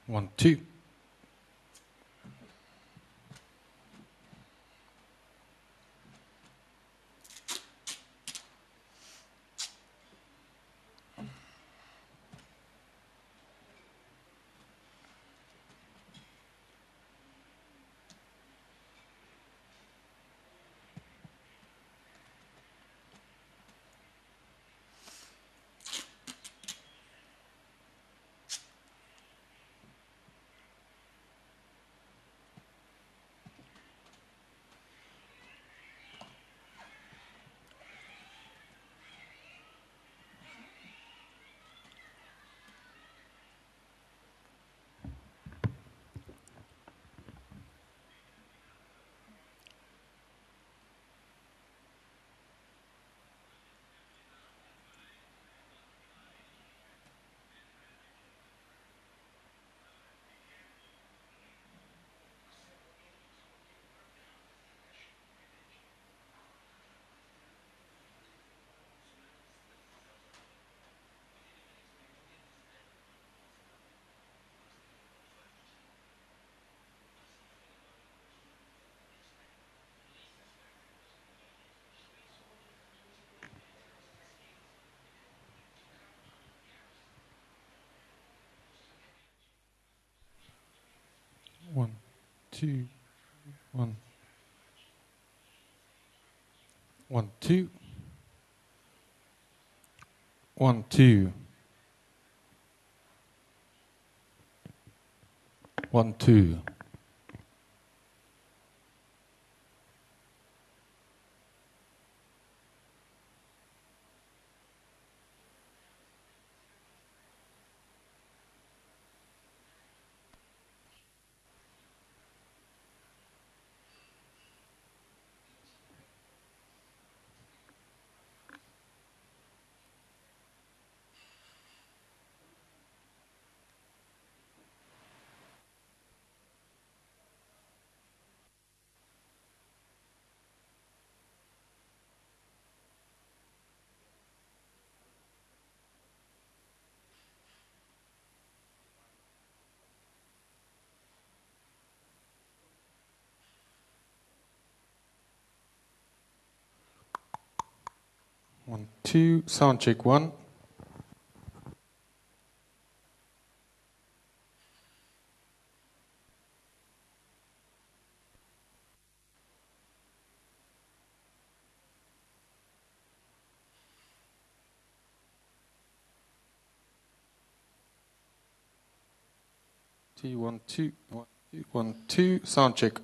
1, 2. One, two, 1, 1, 2, 1, 2, 1, 2. One, two, sound check 1. T 1, 2, 1, 2, 1, 2, sound check.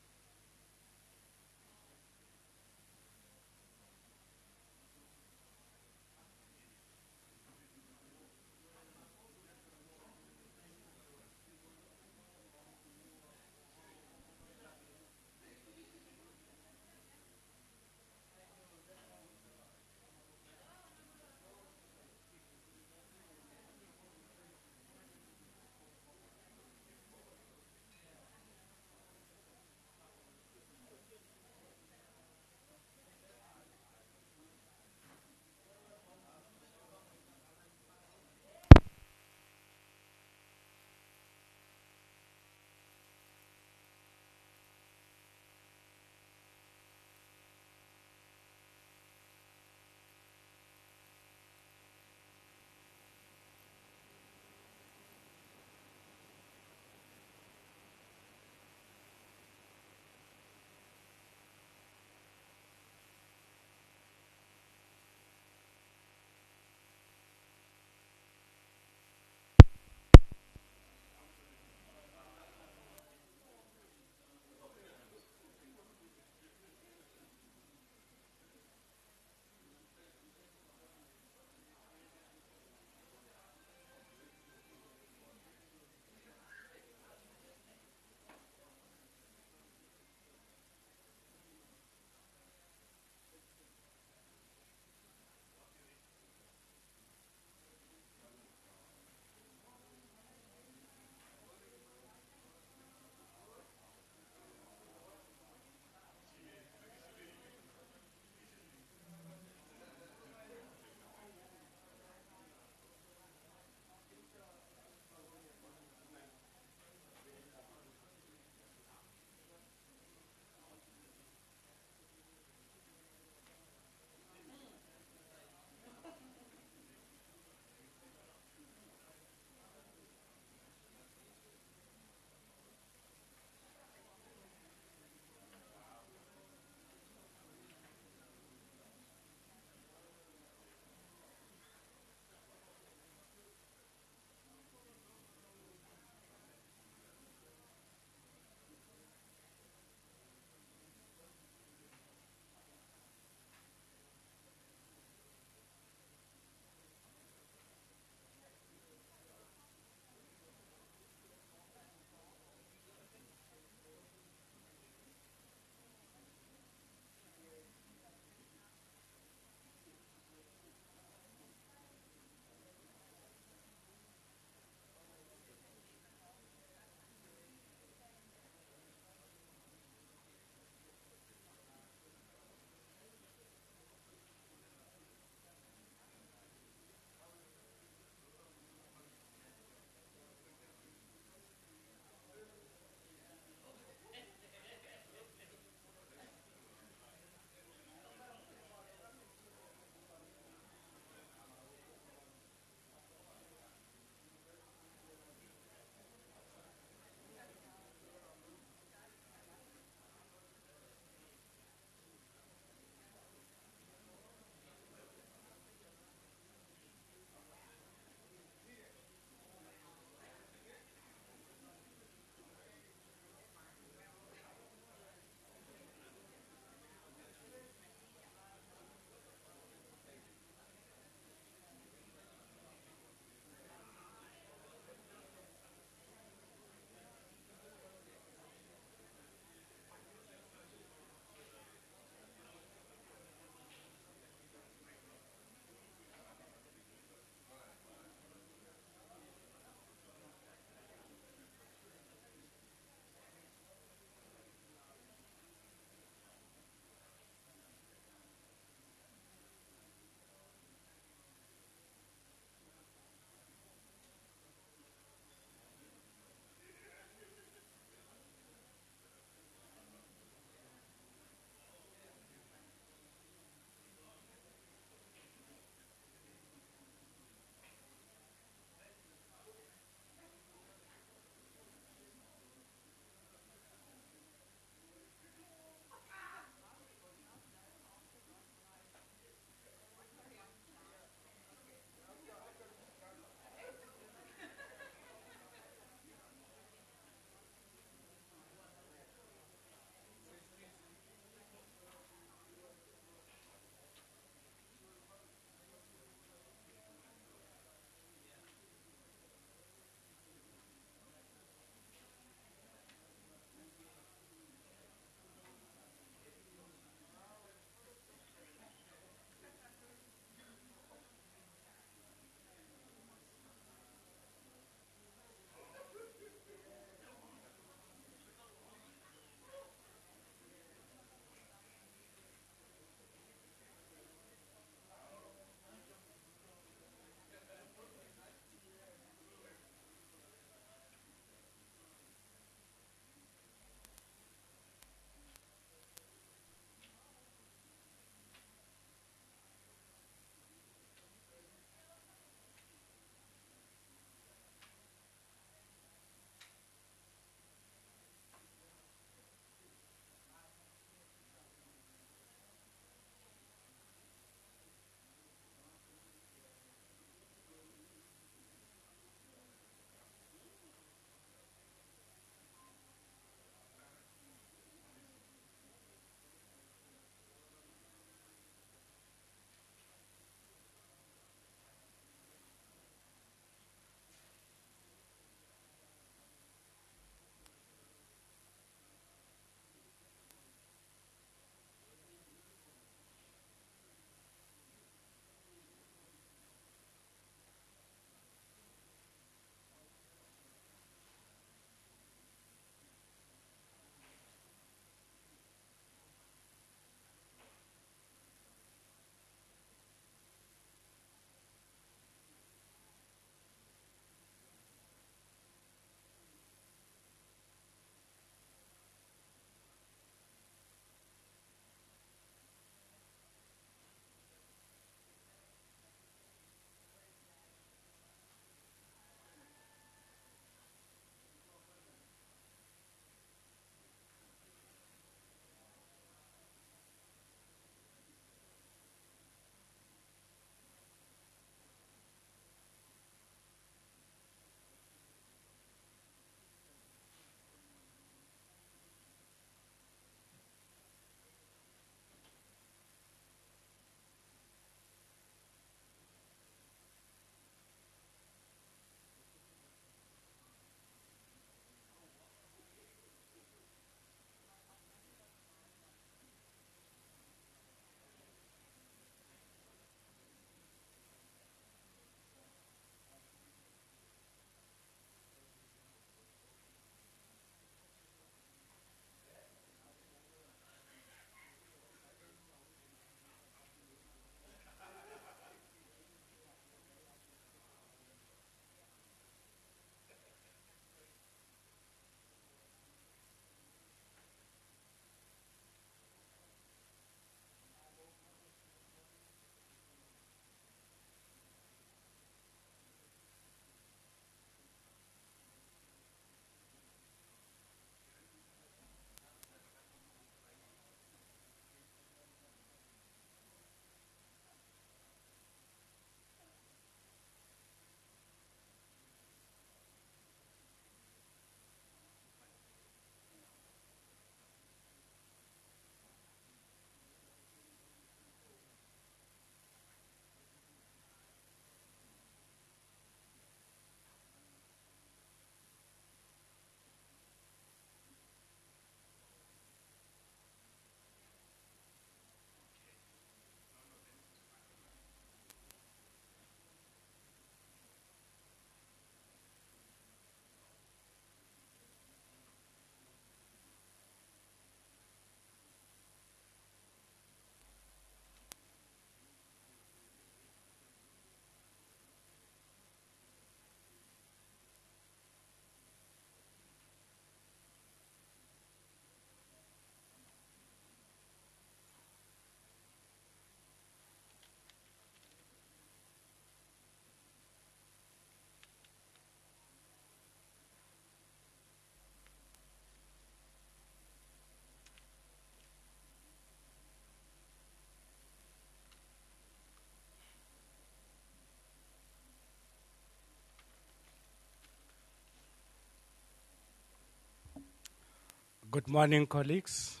Good morning, colleagues.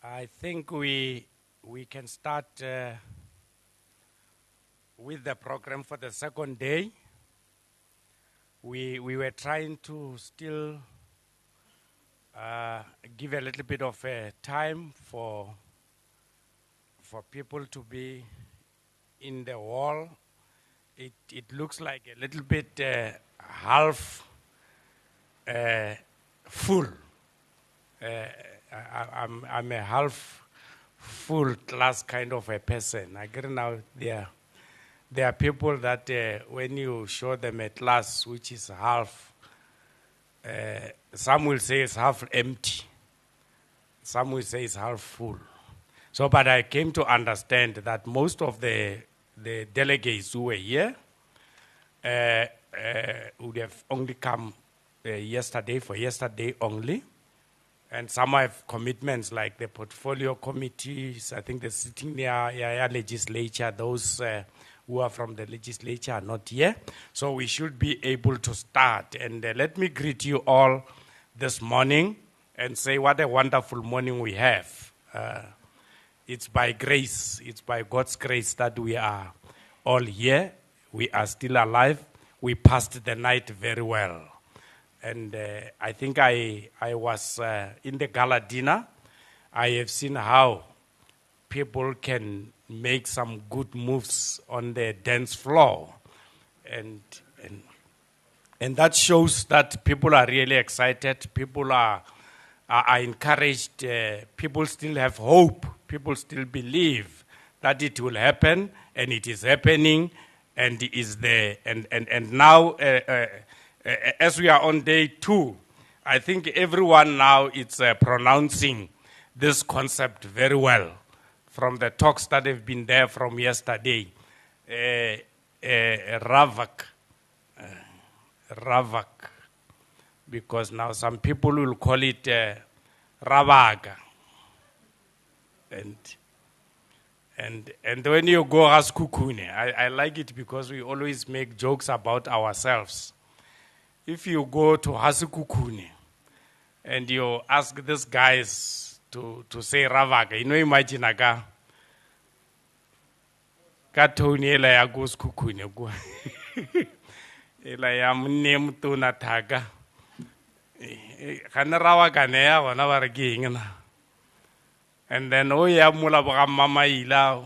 I think we can start with the program for the second day. We were trying to still give a little bit of time for people to be in the hall. It looks like a little bit half full. I'm a half full class kind of a person. I agree now there are people that when you show them a class which is half, some will say it's half empty. Some will say it's half full. So, but I came to understand that most of the delegates who were here would have only come yesterday, for yesterday only. And some have commitments like the portfolio committees. I think they're sitting there, legislature. Those who are from the legislature are not here. So we should be able to start. And let me greet you all this morning and say what a wonderful morning we have. It's by grace, it's by God's grace that we are all here. We are still alive. We passed the night very well. And I think I was in the gala dinner. I have seen how people can make some good moves on the dance floor. And that shows that people are really excited. People are encouraged. People still have hope. People still believe that it will happen, and it is happening, and it is there. And now, as we are on day 2, I think everyone now is pronouncing this concept very well from the talks that have been there from yesterday. RAAVC, because now some people will call it Ravaga. And when you go as Kukune, I like it because we always make jokes about ourselves. If you go to Hasukukune and you ask these guys to say Ravaga, you know, imagine aga Katoni ela ya goes Kukune go. Ela ya mnem to na taga. Kana Ravaga ne ya wana wargi na. And then oh yeah mula ba mama ila.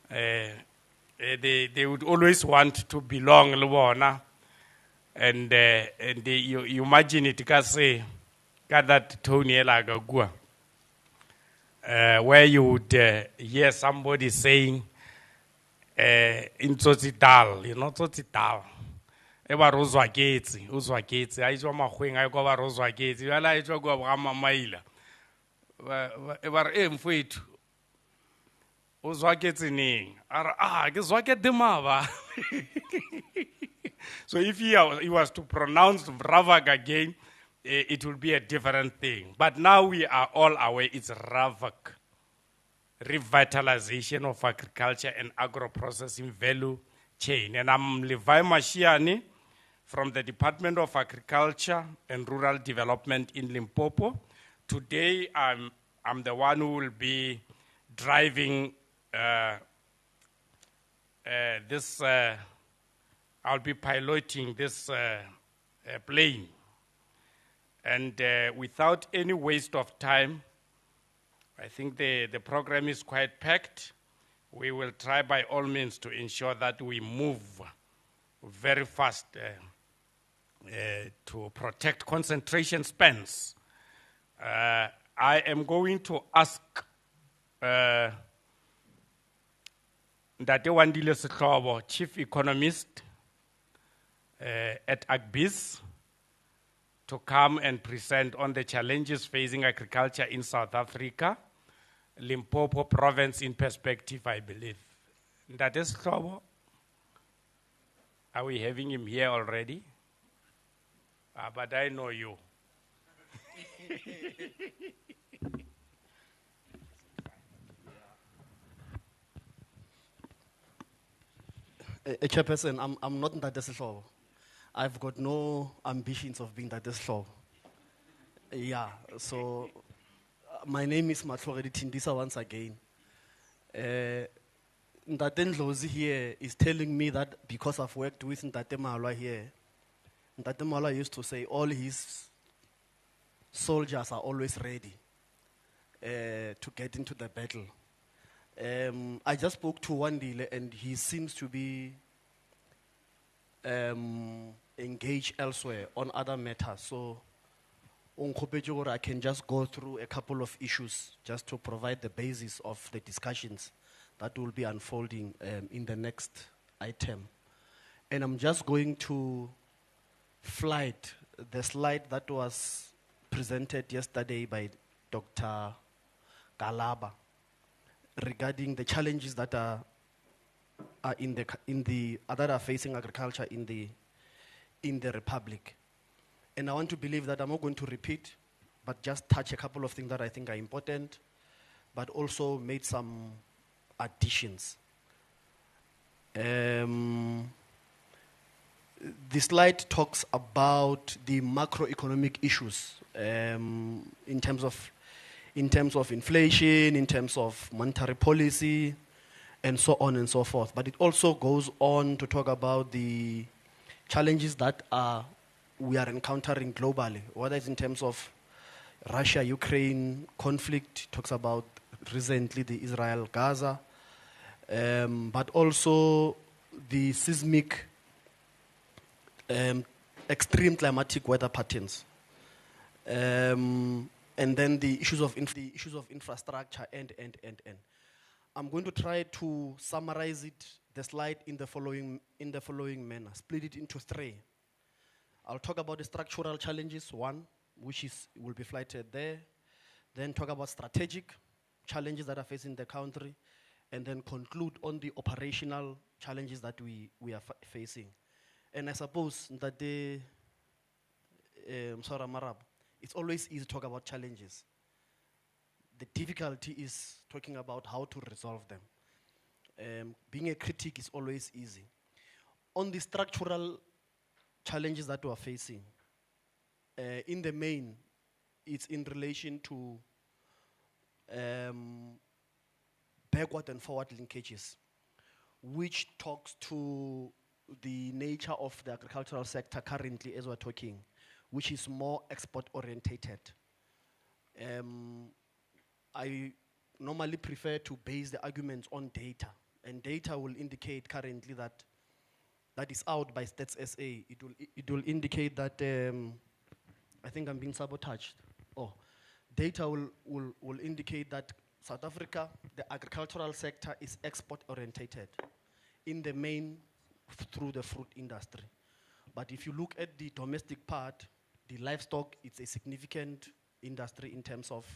They would always want to belong lwana. And you imagine it, say, got that Tony Elagagua, where you would hear somebody saying, in Tsotsital, you know, Tsotsital. Eba Roswa Gates, I saw my wing, I go over Roswa Gates, you like to go over Maila. Ever aim for it. Roswa Gates in guess what get them over. So if he was to pronounce Ravag again, it will be a different thing. But now we are all aware it's RAAVC, Revitalisation of Agriculture and Agro-processing Value Chain. And I'm Levi Mashiani from the Department of Agriculture and Rural Development in Limpopo. Today, I'm the one who will be driving this. I'll be piloting this plane. And without any waste of time, I think the program is quite packed. We will try by all means to ensure that we move very fast to protect concentration spans. I am going to ask Ndate Wandile Sehlobo, Chief Economist at AgBiz, to come and present on the challenges facing agriculture in South Africa, Limpopo province in perspective, I believe. Ndate Sehlobo, are we having him here already? But I know you. Chairperson, I'm not Ndate Sehlobo. I've got no ambitions of being Ndate Sehlobo. Yeah, so my name is Matlogedi Tindisa once again. Ntate Ndlozi here is telling me that because I've worked with Ntate Malwa here, Ntate Malwa used to say all his soldiers are always ready to get into the battle. I just spoke to Wandile and he seems to be engaged elsewhere on other matters. So I can just go through a couple of issues just to provide the basis of the discussions that will be unfolding in the next item. And I'm just going to flight the slide that was presented yesterday by Dr. Galaba regarding the challenges that are that are facing agriculture in the Republic. And I want to believe that I'm not going to repeat, but just touch a couple of things that I think are important, but also made some additions. The slide talks about the macroeconomic issues in terms of inflation, in terms of monetary policy, and so on and so forth. But it also goes on to talk about the challenges that we are encountering globally, whether it's in terms of Russia-Ukraine conflict, talks about recently the Israel-Gaza, but also the seismic extreme climatic weather patterns, and then the issues of infrastructure and. I'm going to try to summarize the slide in the following manner, split it into three. I'll talk about the structural challenges, one, which will be flighted there. Then talk about strategic challenges that are facing the country, and then conclude on the operational challenges that we are facing. And I suppose that it's always easy to talk about challenges. The difficulty is talking about how to resolve them. Being a critic is always easy. On the structural challenges that we are facing, in the main, it's in relation to backward and forward linkages, which talks to the nature of the agricultural sector currently as we're talking, which is more export orientated. I normally prefer to base the arguments on data, and data will indicate currently that is out by Stats SA. It will indicate that I think I'm being sabotaged. Data will indicate that South Africa, the agricultural sector is export orientated in the main through the fruit industry. But if you look at the domestic part, the livestock, it's a significant industry in terms of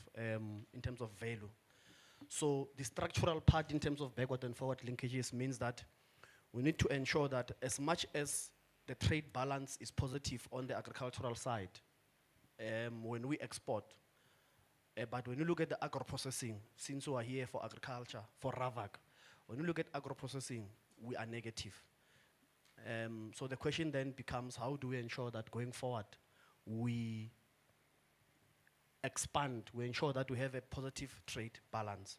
value. So the structural part in terms of backward and forward linkages means that we need to ensure that as much as the trade balance is positive on the agricultural side when we export, but when you look at the agro-processing, since we are here for agriculture, for RAAVC, when you look at agro-processing, we are negative. So the question then becomes, how do we ensure that going forward we expand, we ensure that we have a positive trade balance.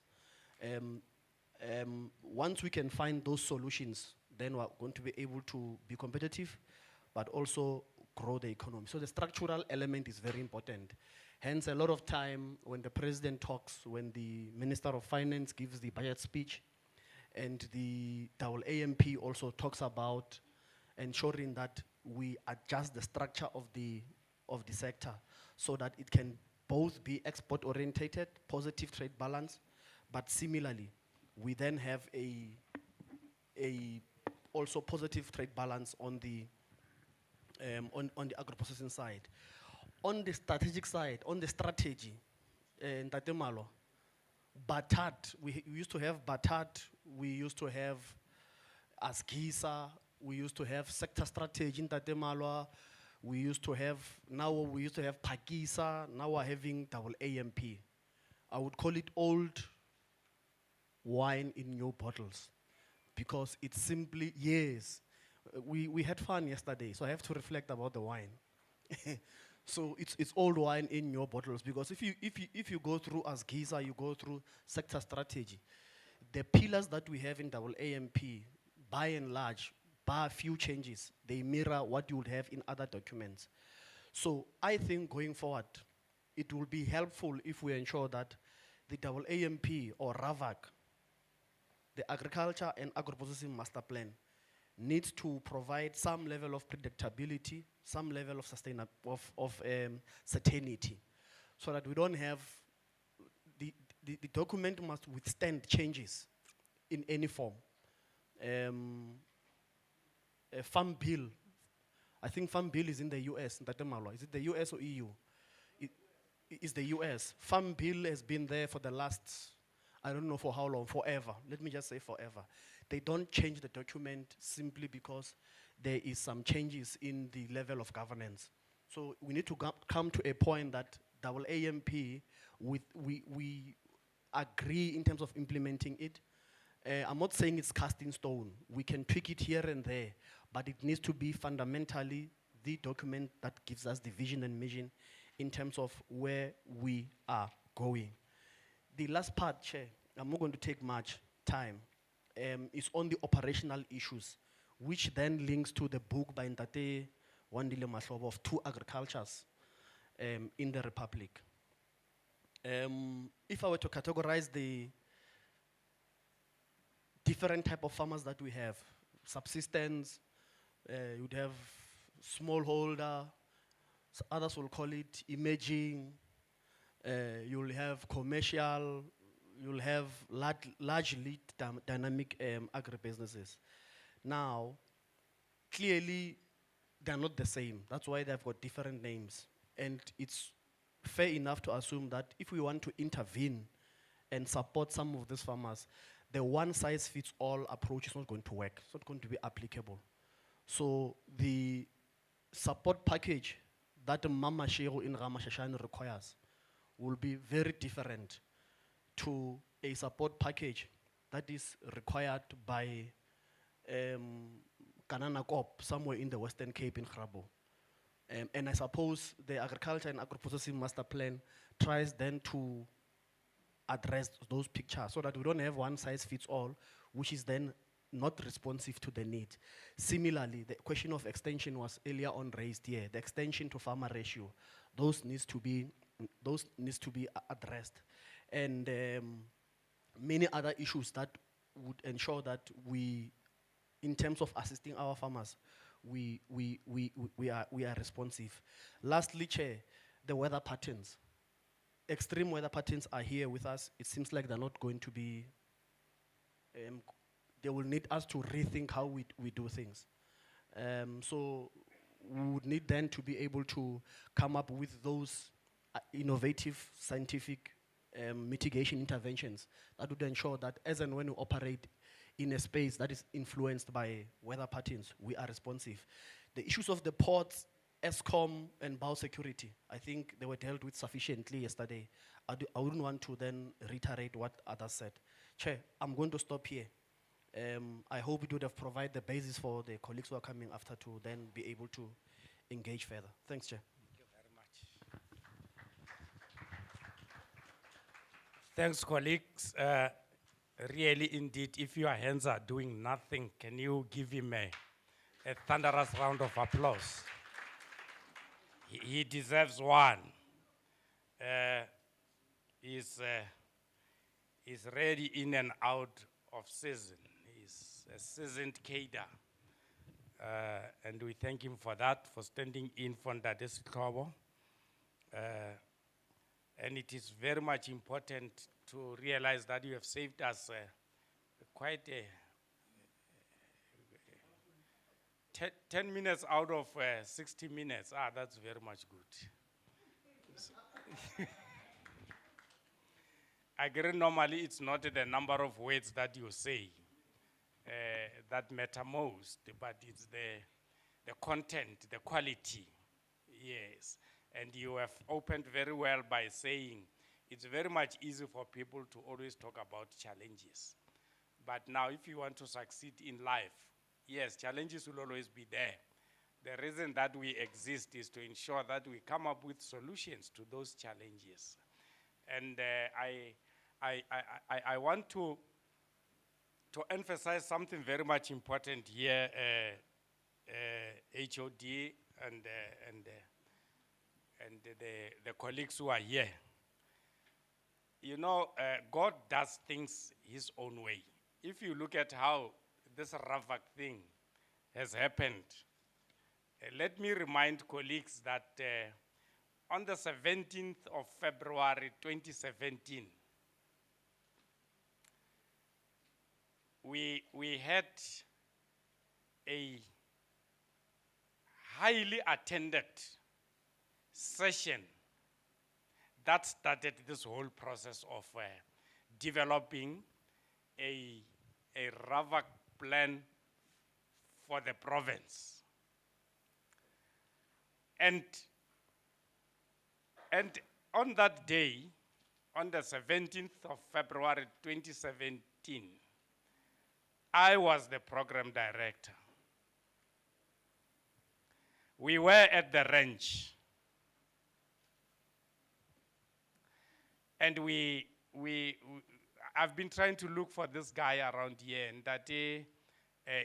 Once we can find those solutions, then we're going to be able to be competitive, but also grow the economy. So the structural element is very important. Hence, a lot of time when the president talks, when the Minister of Finance gives the budget speech, and the RAAVC also talks about ensuring that we adjust the structure of the sector so that it can both be export orientated, positive trade balance, but similarly, we then have a also positive trade balance on the agro-processing side. On the strategic side, on the strategy, Ntate Malwa, Batat, we used to have Batat, we used to have Asgisa, we used to have sector strategy in Ntate Malwa, we used to have Pakisa, now we're having RAAVC. I would call it old wine in new bottles, because it's simply, yes, we had fun yesterday, so I have to reflect about the wine. So it's old wine in your bottles, because if you go through as GISA, you go through sector strategy, the pillars that we have in AMP, by and large, bar a few changes, they mirror what you would have in other documents. So I think going forward, it will be helpful if we ensure that the AMP or RAAVC, the Agriculture and Agro-processing Master Plan, needs to provide some level of predictability, some level of certainty, so that we don't have, the document must withstand changes in any form. A farm bill, I think farm bill is in the US, Ntatemalo. Is it the US or EU? It's the US. Farm bill has been there for the last, I don't know for how long, forever. Let me just say forever. They don't change the document simply because there is some changes in the level of governance. So we need to come to a point that AMP, we agree in terms of implementing it. I'm not saying it's cast in stone. We can tweak it here and there, but it needs to be fundamentally the document that gives us the vision and mission in terms of where we are going. The last part, Chair, I'm not going to take much time, is on the operational issues, which then links to the book by Ntate Wandile Mahlobo of Two Agricultures in the Republic. If I were to categorize the different type of farmers that we have, subsistence, you'd have smallholder, others will call it emerging, you'll have commercial, you'll have largely dynamic agribusinesses. Now, clearly, they're not the same. That's why they've got different names. And it's fair enough to assume that if we want to intervene and support some of these farmers, the one-size-fits-all approach is not going to work. It's not going to be applicable. So the support package that Mama Shego in Ramashashani requires will be very different to a support package that is required by Kanana Kop, somewhere in the Western Cape in Grabo. And I suppose the Agriculture and Agro-processing Master Plan tries then to address those pictures so that we don't have one size fits all, which is then not responsive to the need. Similarly, the question of extension was earlier on raised here. The extension to farmer ratio, those needs to be addressed. And many other issues that would ensure that we, in terms of assisting our farmers, we are responsive. Lastly, Chair, the weather patterns. Extreme weather patterns are here with us. It seems like they're not going to be, they will need us to rethink how we do things. So we would need then to be able to come up with those innovative scientific mitigation interventions that would ensure that as and when we operate in a space that is influenced by weather patterns, we are responsive. The issues of the ports, ESCOM, and biosecurity, I think they were dealt with sufficiently yesterday. I wouldn't want to then reiterate what others said. Chair, I'm going to stop here. I hope it would have provided the basis for the colleagues who are coming after to then be able to engage further. Thanks, Chair. Thank you very much. Thanks, colleagues. Really, indeed, if your hands are doing nothing, can you give him a thunderous round of applause? He deserves one. He's ready in and out of season. He's a seasoned cadre. And we thank him for that, for standing in for Ndade Sithobo. And it is very much important to realize that you have saved us quite a 10 minutes out of 60 minutes. That's very much good. I agree, normally it's not the number of words that you say that matter most, but it's the content, the quality, yes. And you have opened very well by saying it's very much easy for people to always talk about challenges. But now if you want to succeed in life, yes, challenges will always be there, The reason that we exist is to ensure that we come up with solutions to those challenges. And I want to emphasize something very much important here, HOD and the colleagues who are here. You know, God does things his own way. If you look at how this RAAVC thing has happened, let me remind colleagues that on the 17th of February 2017, we had a highly attended session that started this whole process of developing a RAAVC plan for the province. And on that day, on the 17th of February 2017, I was the program director. We were at the ranch. And I've been trying to look for this guy around here, and that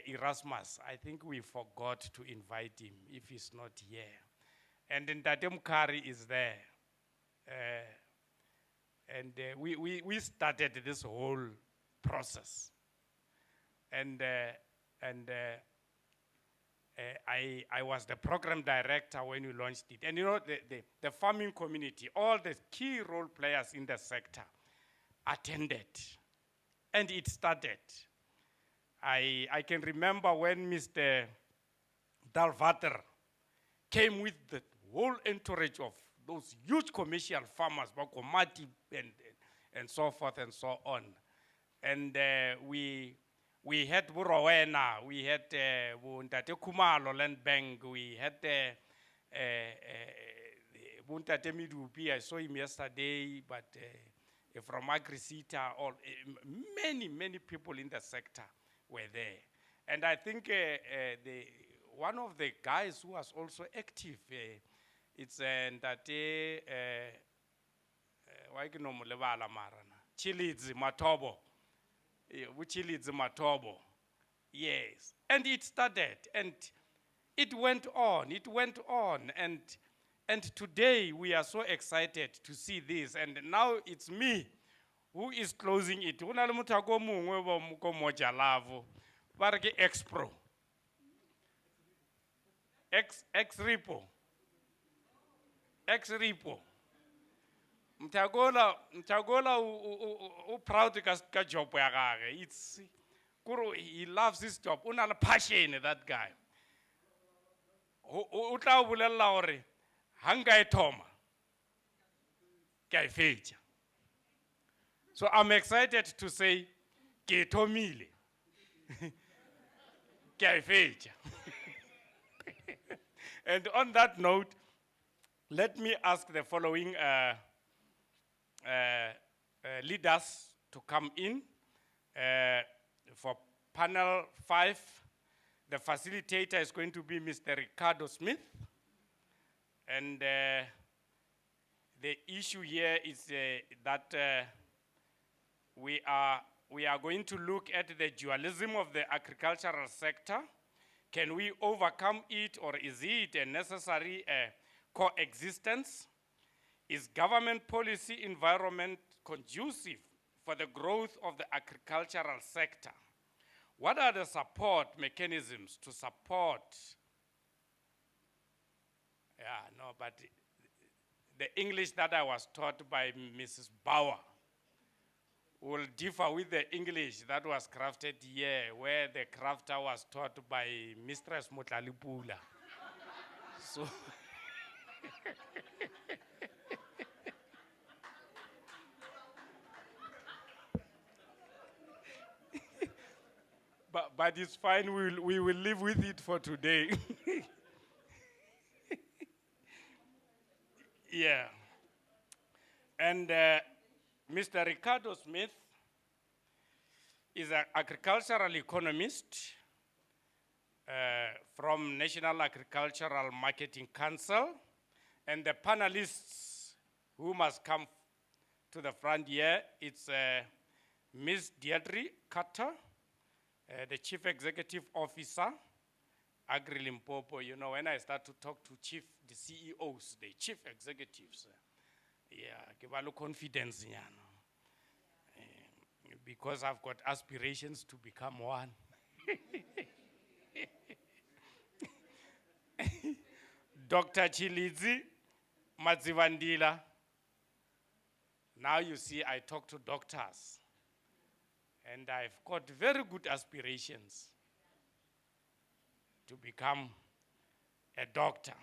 Erasmus, I think we forgot to invite him if he's not here. And then Tate Mukari is there. We started this whole process. And I was the program director when we launched it. And you know, the farming community, all the key role players in the sector attended. And it started. I can remember when Mr. Dalvater came with the whole entourage of those huge commercial farmers, Bakomati and so forth and so on. And we had Burowena, we had Buntate Kumalo Land Bank, we had Buntate Midupi, I saw him yesterday, but from Agri-Cita, many people in the sector were there. And I think one of the guys who was also active, it's Ntate, Chilidzi Matobo. Chilidzi Matobo. Yes. And it started, and it went on, and today we are so excited to see this, and now it's me who is closing it. Ex-Pro. Ex-Repo. Ex-Repo. Mtagola proud ka job ya gage. It's he loves his job. Una passion, that guy. O tla bolela hore hanga e thoma ke a fetša. So I'm excited to say ke thomile. Ke a fetša. And on that note, let me ask the following leaders to come in for panel 5. The facilitator is going to be Mr. Ricardo Smith. And the issue here is that we are going to look at the dualism of the agricultural sector. Can we overcome it, or is it a necessary coexistence? Is government policy environment conducive for the growth of the agricultural sector? What are the support mechanisms to support? Yeah, no, but the English that I was taught by Mrs. Bauer will differ with the English that was crafted here, where the crafter was taught by Mistress Mutlalipula. So, but it's fine, we will live with it for today. Yeah. And Mr. Ricardo Smith is an agricultural economist from National Agricultural Marketing Council, and the panelists who must come to the front here, it's Ms. Deirdre Carter, the Chief Executive Officer, Agri-Limpopo. You know, when I start to talk to the CEOs, the Chief Executives, give a little confidence, because I've got aspirations to become one. Dr. Chilizi Madzivandila. Now you see, I talk to doctors, and I've got very good aspirations to become a doctor.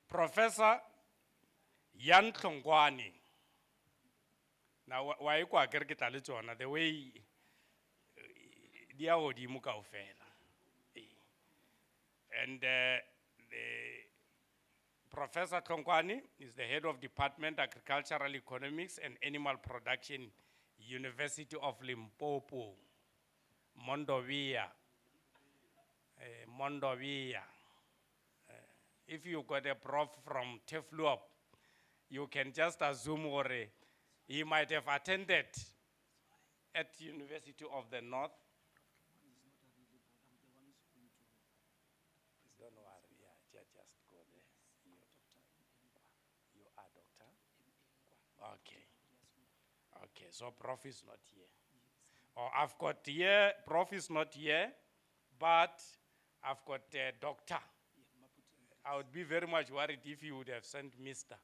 Professor Yan Tlongwane. Now, why you go the way and the Professor Tlongwane is the head of Department Agricultural Economics and Animal Production, University of Limpopo, Mondovia. If you got a prof from Tefluop, you can just assume he might have attended at University of the North. Don't worry, just go there. You are doctor? Okay. Okay, so prof is not here. Oh, I've got here, prof is not here, but I've got a doctor. I would be very much worried if you would have sent Mr.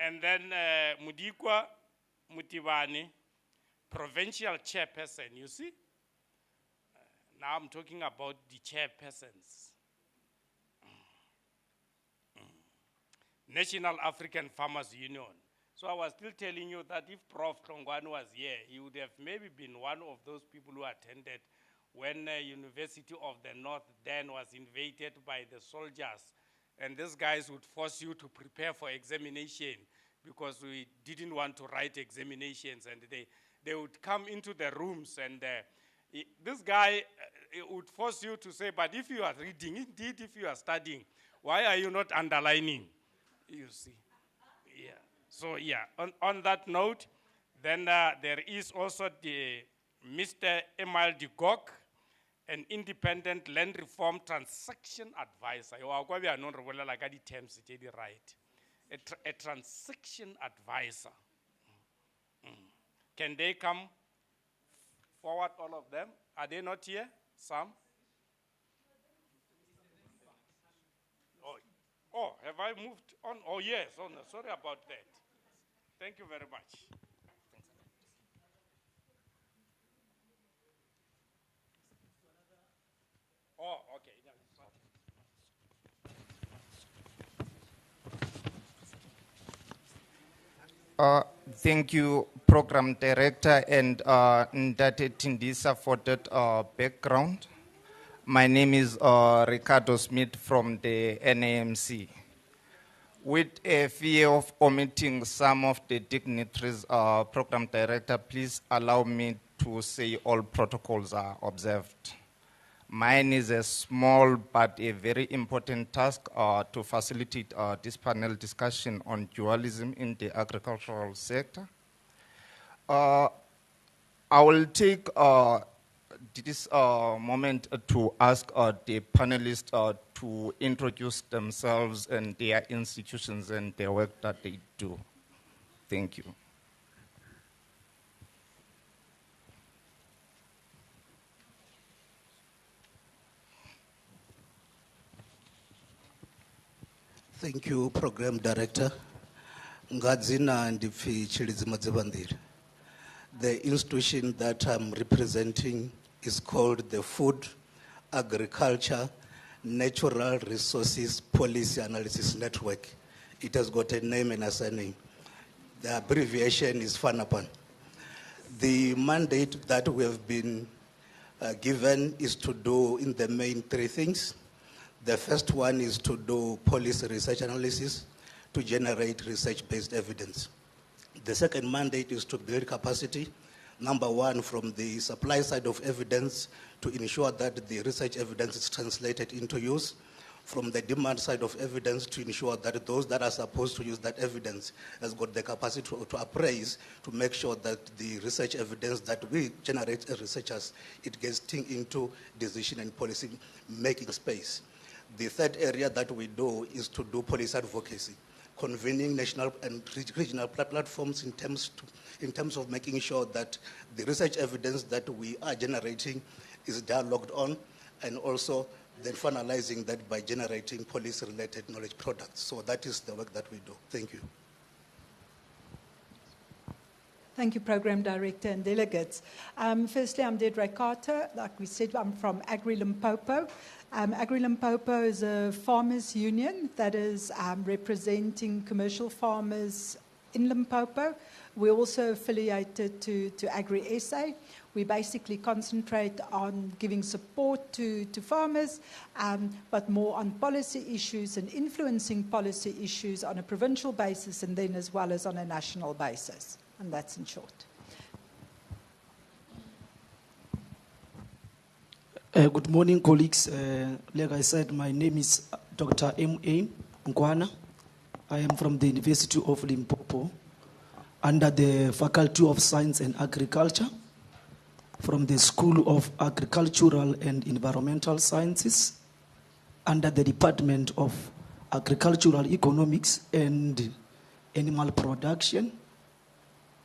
And then Mudikwa Mutibani, provincial chairperson, you see? Now I'm talking about the chairpersons. National African Farmers Union. So I was still telling you that if Prof. Tlongwane was here, he would have maybe been one of those people who attended when University of the North then was invaded by the soldiers. And these guys would force you to prepare for examination because we didn't want to write examinations. And they would come into the rooms and this guy would force you to say, but if you are reading, indeed if you are studying, why are you not underlining? You see, yeah. So yeah, on that note, then there is also the Mr. Emile de Gok, an independent land reform transaction advisor. You are not like the terms, right? A transaction advisor. Can they come forward, all of them? Are they not here? Some? Oh, have I moved on? Oh, yes. Oh, no, sorry about that. Thank you very much. Oh, okay. Thank you, Program Director and Ndate Tindisa for that background. My name is Ricardo Smith from the NAMC. With a fear of omitting some of the dignitaries, Program Director, please allow me to say all protocols are observed. Mine is a small but a very important task to facilitate this panel discussion on dualism in the agricultural sector. I will take this moment to ask the panelists to introduce themselves and their institutions and their work that they do. Thank you. Thank you, Program Director. Ngadzina Ndifi Chilizi Madzivandile. The institution that I'm representing is called the Food, Agriculture, Natural Resources Policy Analysis Network. It has got a name and a surname. The abbreviation is FANAPAN. The mandate that we have been given is to do in the main three things. The first one is to do policy research analysis to generate research-based evidence. The second mandate is to build capacity, number one, from the supply side of evidence to ensure that the research evidence is translated into use, from the demand side of evidence to ensure that those that are supposed to use that evidence has got the capacity to appraise, to make sure that the research evidence that we generate as researchers, it gets into decision and policy making space. The third area that we do is to do policy advocacy, convening national and regional platforms in terms of making sure that the research evidence that we are generating is dialogued on, and also then finalizing that by generating policy-related knowledge products. So that is the work that we do. Thank you. Thank you, Program Director and delegates. Firstly, I'm Deidre Carter. Like we said, I'm from Limpopo. Limpopo is a farmers' union that is representing commercial farmers in Limpopo. We're also affiliated to Agro-processing. We basically concentrate on giving support to farmers, but more on policy issues and influencing policy issues on a provincial basis and then as well as on a national basis. And that's in short. Good morning, colleagues. Like I said, my name is Dr. M.A. Nkwana. I am from the University of Limpopo under the Faculty of Science and Agriculture, from the School of Agricultural and Environmental Sciences, under the Department of Agricultural Economics and Animal Production.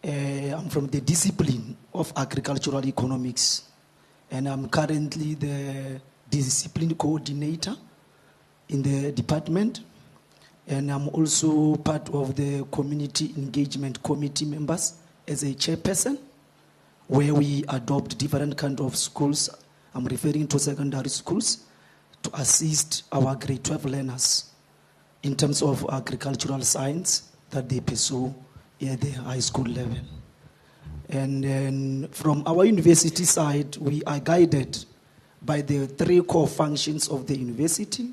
I'm from the discipline of Agricultural Economics, and I'm currently the discipline coordinator in the department, and I'm also part of the Community Engagement Committee members as a chairperson, where we adopt different kinds of schools. I'm referring to secondary schools to assist our grade 12 learners in terms of agricultural science that they pursue at the high school level. And then from our university side, we are guided by the 3 core functions of the university,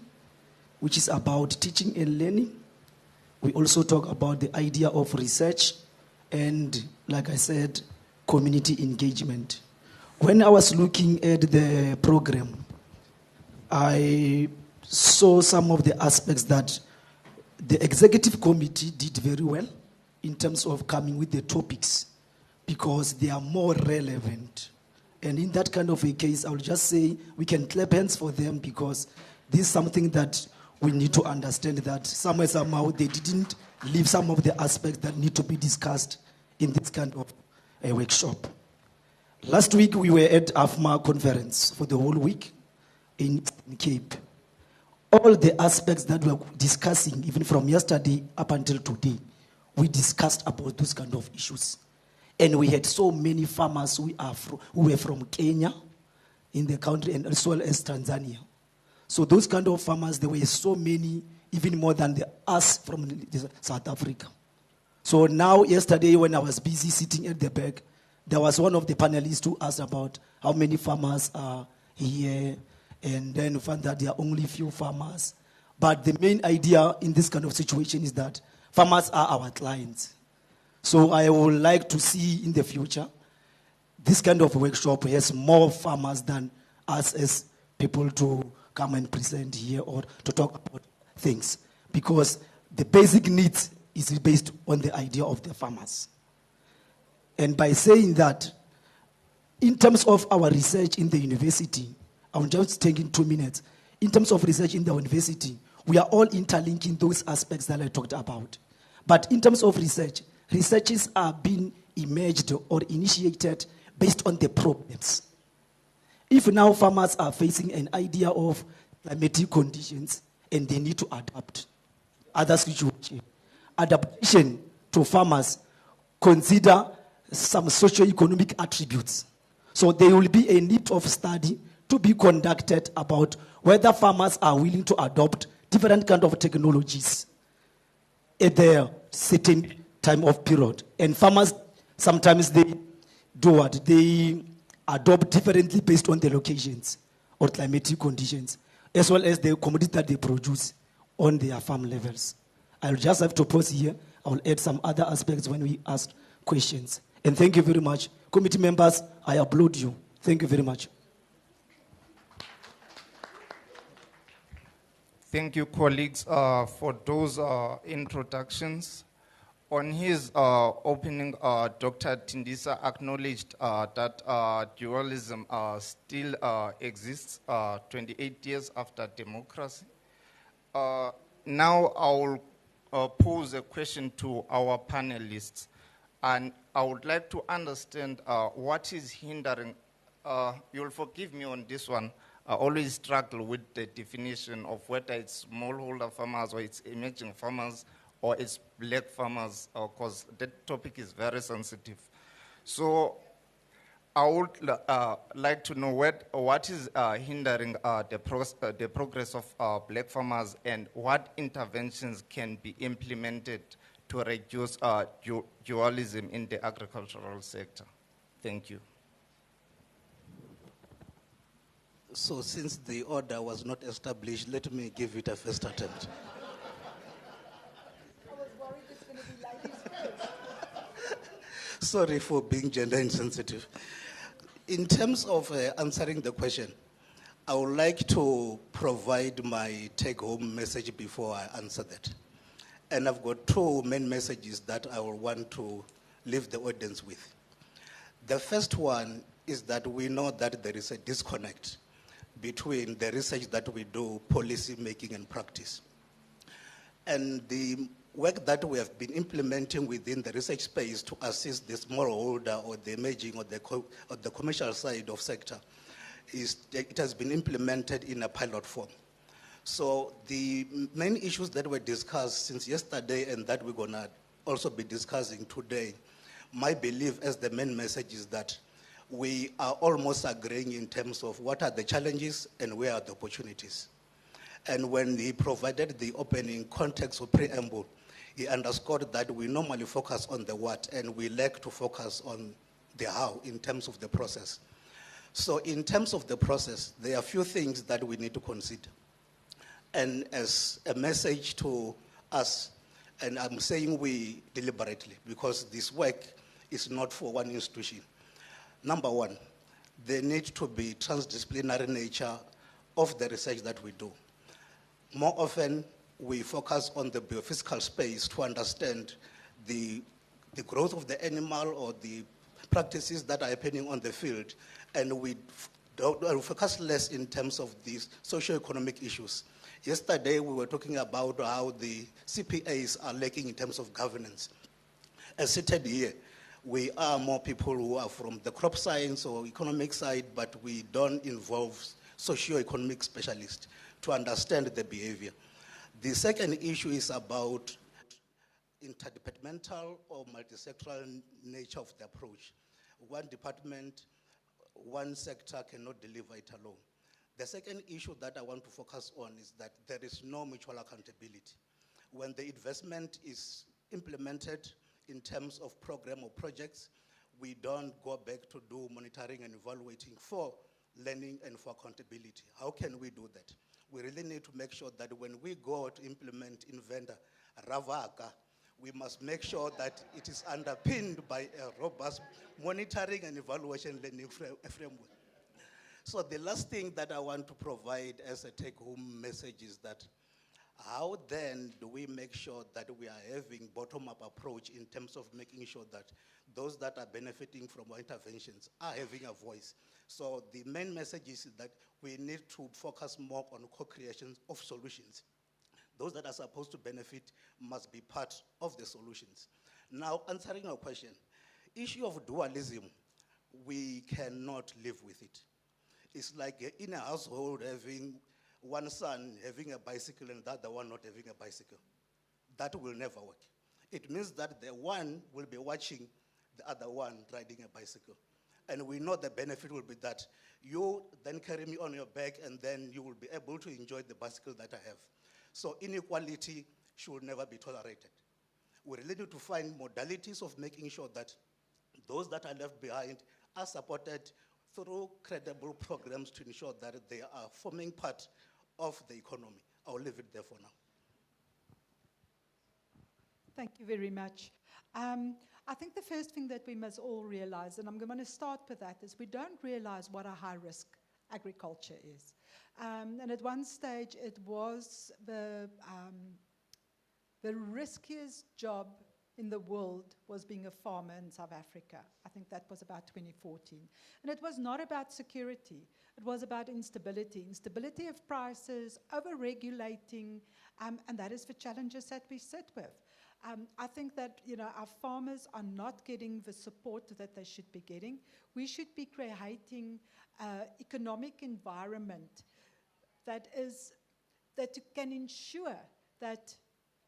which is about teaching and learning. We also talk about the idea of research and, like I said, community engagement. When I was looking at the program, I saw some of the aspects that the executive committee did very well in terms of coming with the topics, because they are more relevant. And in that kind of a case, I will just say we can clap hands for them, because this is something that we need to understand, that somewhere, somehow, they didn't leave some of the aspects that need to be discussed in this kind of a workshop. Last week, we were at AFMA conference for the whole week in Cape. All the aspects that we are discussing, even from yesterday up until today, we discussed about those kind of issues. And we had so many farmers who were from Kenya in the country, and as well as Tanzania. So those kind of farmers, there were so many, even more than us from South Africa. So now, yesterday, when I was busy sitting at the back, there was one of the panelists who asked about how many farmers are here, and then found that there are only few farmers. But the main idea in this kind of situation is that farmers are our clients. So I would like to see in the future, this kind of workshop has more farmers than us as people to come and present here or to talk about things. Because the basic needs is based on the idea of the farmers. And by saying that, in terms of our research in the university, I'm just taking 2 minutes. In terms of research in the university, we are all interlinking those aspects that I talked about. But in terms of research, researches are being emerged or initiated based on the problems. If now farmers are facing an idea of climatic conditions and they need to adapt other situations, adaptation to farmers consider some socio-economic attributes. So there will be a need of study to be conducted about whether farmers are willing to adopt different kind of technologies at their certain time of period. And farmers, sometimes they do what? They adopt differently based on the locations or climatic conditions. as well as the commodity that they produce on their farm levels. I'll just have to pause here. I will add some other aspects when we ask questions. And thank you very much. Committee members, I applaud you. Thank you very much. Thank you, colleagues, for those introductions. On his opening, Dr. Tindisa acknowledged that dualism still exists 28 years after democracy. Now I will pose a question to our panelists, and I would like to understand what is hindering. You'll forgive me on this one. I always struggle with the definition of whether it's smallholder farmers or it's emerging farmers or it's black farmers, because that topic is very sensitive. So I would like to know what is hindering the progress of black farmers, and what interventions can be implemented to reduce dualism in the agricultural sector. Thank you. So since the order was not established, let me give it a first attempt. I was worried it's going to be ladies first. Sorry for being gender insensitive. In terms of answering the question, I would like to provide my take-home message before I answer that. And I've got two main messages that I will want to leave the audience with. The first one is that we know that there is a disconnect between the research that we do, policy making and practice. And the work that we have been implementing within the research space to assist the smallholder or the emerging or the commercial side of sector, it has been implemented in a pilot form. So the main issues that were discussed since yesterday and that we're going to also be discussing today, my belief as the main message is that we are almost agreeing in terms of what are the challenges and where are the opportunities. And when he provided the opening context or preamble, he underscored that we normally focus on the what and we lack to focus on the how in terms of the process. So in terms of the process, there are a few things that we need to consider. And as a message to us, and I'm saying we deliberately because this work is not for one institution. Number one, there needs to be transdisciplinary nature of the research that we do. More often, we focus on the biophysical space to understand the growth of the animal or the practices that are happening on the field, and we focus less in terms of these socio-economic issues. Yesterday, we were talking about how the CPAs are lacking in terms of governance. As seated here, we are more people who are from the crop science or economic side, but we don't involve socio-economic specialists to understand the behavior. The second issue is about interdepartmental or multi-sectoral nature of the approach. One department, one sector cannot deliver it alone. The second issue that I want to focus on is that there is no mutual accountability. When the investment is implemented in terms of program or projects, we don't go back to do monitoring and evaluating for learning and for accountability. How can we do that? We really need to make sure that when we go to implement in vendor RAAVC, we must make sure that it is underpinned by a robust monitoring and evaluation learning framework. So the last thing that I want to provide as a take-home message is that how then do we make sure that we are having bottom-up approach in terms of making sure that those that are benefiting from our interventions are having a voice? So the main message is that we need to focus more on co-creation of solutions. Those that are supposed to benefit must be part of the solutions. Now, answering your question, issue of dualism, we cannot live with it. It's like in a household having one son having a bicycle and the other one not having a bicycle. That will never work. It means that the one will be watching the other one riding a bicycle. And we know the benefit will be that you then carry me on your back and then you will be able to enjoy the bicycle that I have. So inequality should never be tolerated. We really need to find modalities of making sure that those that are left behind are supported through credible programs to ensure that they are forming part of the economy. I'll leave it there for now. Thank you very much. I think the first thing that we must all realize, and I'm going to start with that, is we don't realize what a high-risk agriculture is. And at one stage, it was the riskiest job in the world was being a farmer in South Africa. I think that was about 2014. And it was not about security. It was about instability of prices, over-regulating, and that is the challenges that we sit with. I think that our farmers are not getting the support that they should be getting. We should be creating an economic environment that can ensure that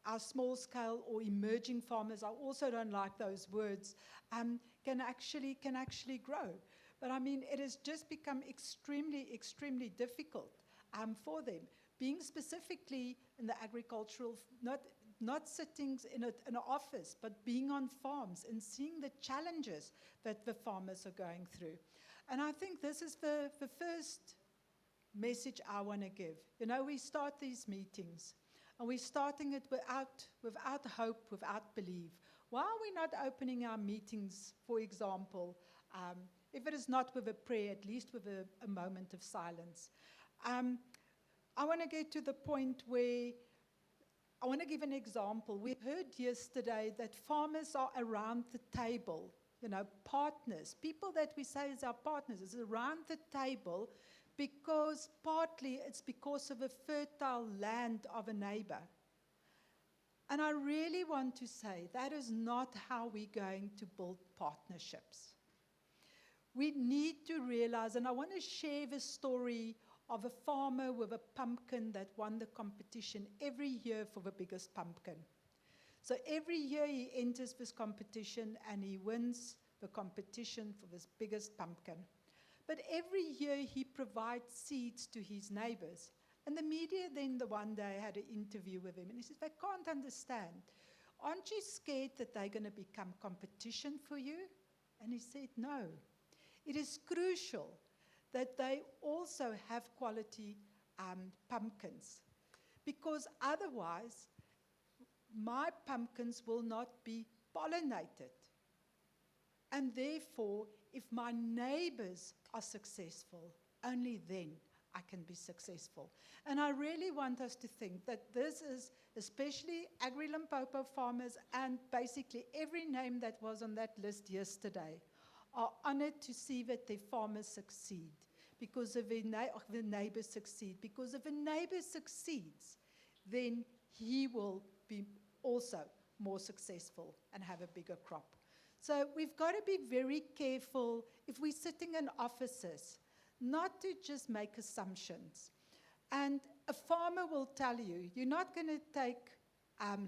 our small-scale or emerging farmers, I also don't like those words, can actually grow. But I mean, it has just become extremely difficult for them. Being specifically in the agricultural, not sitting in an office, but being on farms and seeing the challenges that the farmers are going through. And I think this is the first message I want to give. We start these meetings, and we're starting it without hope, without belief. Why are we not opening our meetings, for example, if it is not with a prayer, at least with a moment of silence? I want to get to the point where I want to give an example. We heard yesterday that farmers are around the table, partners, people that we say is our partners, is around the table because partly it's because of a fertile land of a neighbor. And I really want to say that is not how we're going to build partnerships. We need to realize, and I want to share the story of a farmer with a pumpkin that won the competition every year for the biggest pumpkin. So every year he enters this competition and he wins the competition for this biggest pumpkin. But every year he provides seeds to his neighbors. And the media then the one day had an interview with him and he says, "I can't understand. Aren't you scared that they're going to become competition for you?" And he said, "No. It is crucial that they also have quality pumpkins, because otherwise my pumpkins will not be pollinated. And therefore, if my neighbors are successful, only then I can be successful." And I really want us to think that this is, especially Agri-Limpopo farmers and basically every name that was on that list yesterday, are honored to see that their farmers succeed, because if the neighbors succeed. Because if a neighbor succeeds, then he will be also more successful and have a bigger crop. So we've got to be very careful if we're sitting in offices, not to just make assumptions. And a farmer will tell you, you're not going to take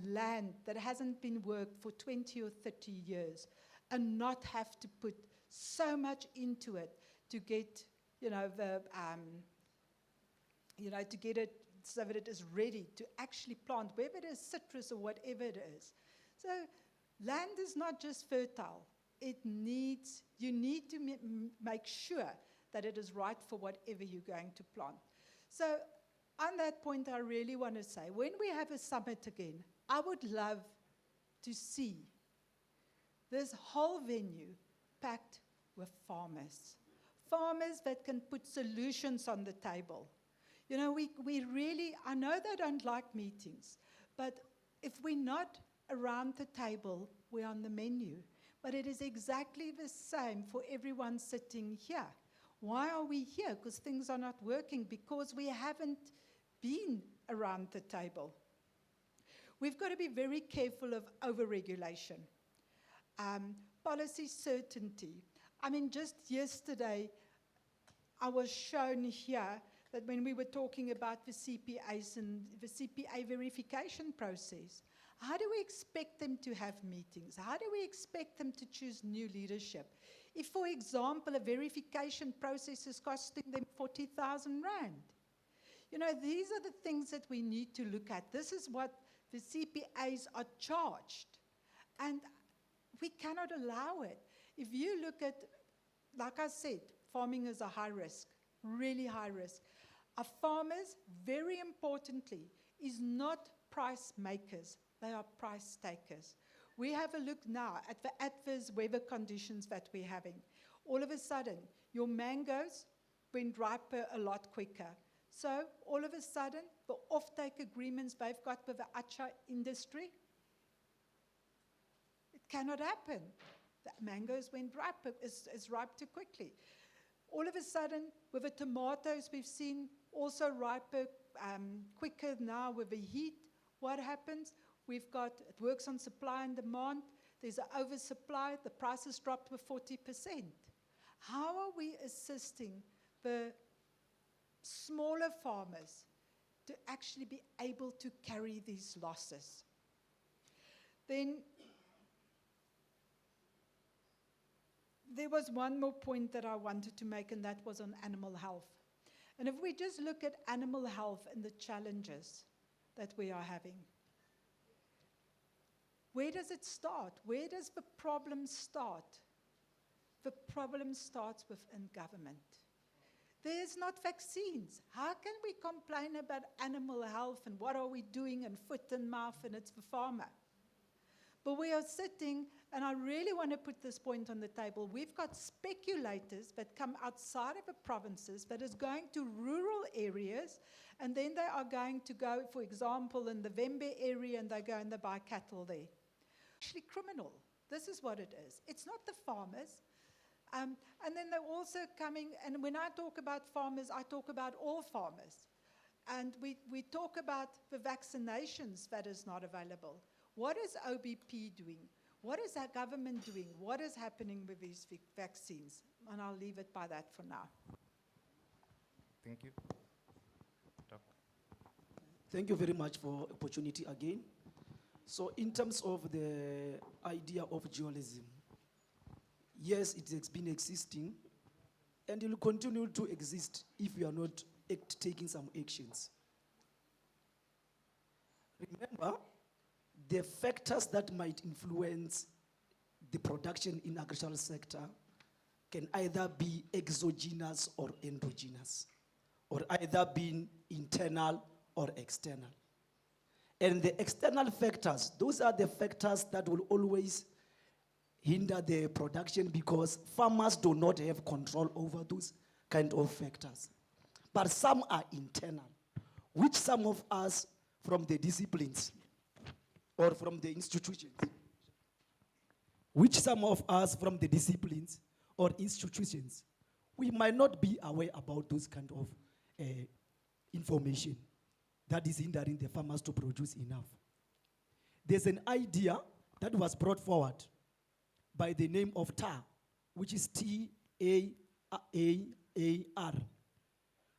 land that hasn't been worked for 20 or 30 years and not have to put so much into it to get, to get it so that it is ready to actually plant, whether it is citrus or whatever it is. So land is not just fertile. You need to make sure that it is right for whatever you're going to plant. So on that point, I really want to say, when we have a summit again, I would love to see this whole venue packed with farmers. Farmers that can put solutions on the table. We really, I know they don't like meetings, but if we're not around the table, we're on the menu. But it is exactly the same for everyone sitting here. Why are we here? Because things are not working, because we haven't been around the table. We've got to be very careful of over-regulation. Policy certainty. I mean, just yesterday, I was shown here that when we were talking about the CPAs and the CPA verification process, how do we expect them to have meetings? How do we expect them to choose new leadership? If, for example, a verification process is costing them 40,000 rand. These are the things that we need to look at. This is what the CPAs are charged. And we cannot allow it. If you look at, like I said, farming is a high risk, really high risk. Our farmers, very importantly, is not price makers, they are price takers. We have a look now at the adverse weather conditions that we're having. All of a sudden, your mangoes went riper a lot quicker. So all of a sudden, the offtake agreements they've got with the acha industry, it cannot happen. The mangoes went ripe, is ripe too quickly. All of a sudden, with the tomatoes, we've seen also riper quicker now with the heat. What happens? It works on supply and demand. There's an oversupply. The prices dropped by 40%. How are we assisting the smaller farmers to actually be able to carry these losses? Then there was one more point that I wanted to make, and that was on animal health. And if we just look at animal health and the challenges that we are having, where does it start? Where does the problem start? The problem starts within government. There's not vaccines. How can we complain about animal health and what are we doing and foot and mouth and it's the farmer? But we are sitting, and I really want to put this point on the table. We've got speculators that come outside of the provinces that is going to rural areas, and then they are going to go, for example, in the Vembe area, and they go and they buy cattle there. Actually criminal. This is what it is. It's not the farmers. And then they're also coming, and when I talk about farmers, I talk about all farmers. And we talk about the vaccinations that is not available. What is OBP doing? What is our government doing? What is happening with these vaccines? And I'll leave it by that for now. Thank you. Thank you very much for opportunity again. So in terms of the idea of dualism, yes, it has been existing, and it will continue to exist if we are not taking some actions. Remember, the factors that might influence the production in agricultural sector can either be exogenous or endogenous, or either being internal or external. And the external factors, those are the factors that will always hinder the production because farmers do not have control over those kind of factors. But some are internal, which some of us from the disciplines or from the institutions, we might not be aware about those kind of information that is hindering the farmers to produce enough. There's an idea that was brought forward by the name of TAR, which is TAAR,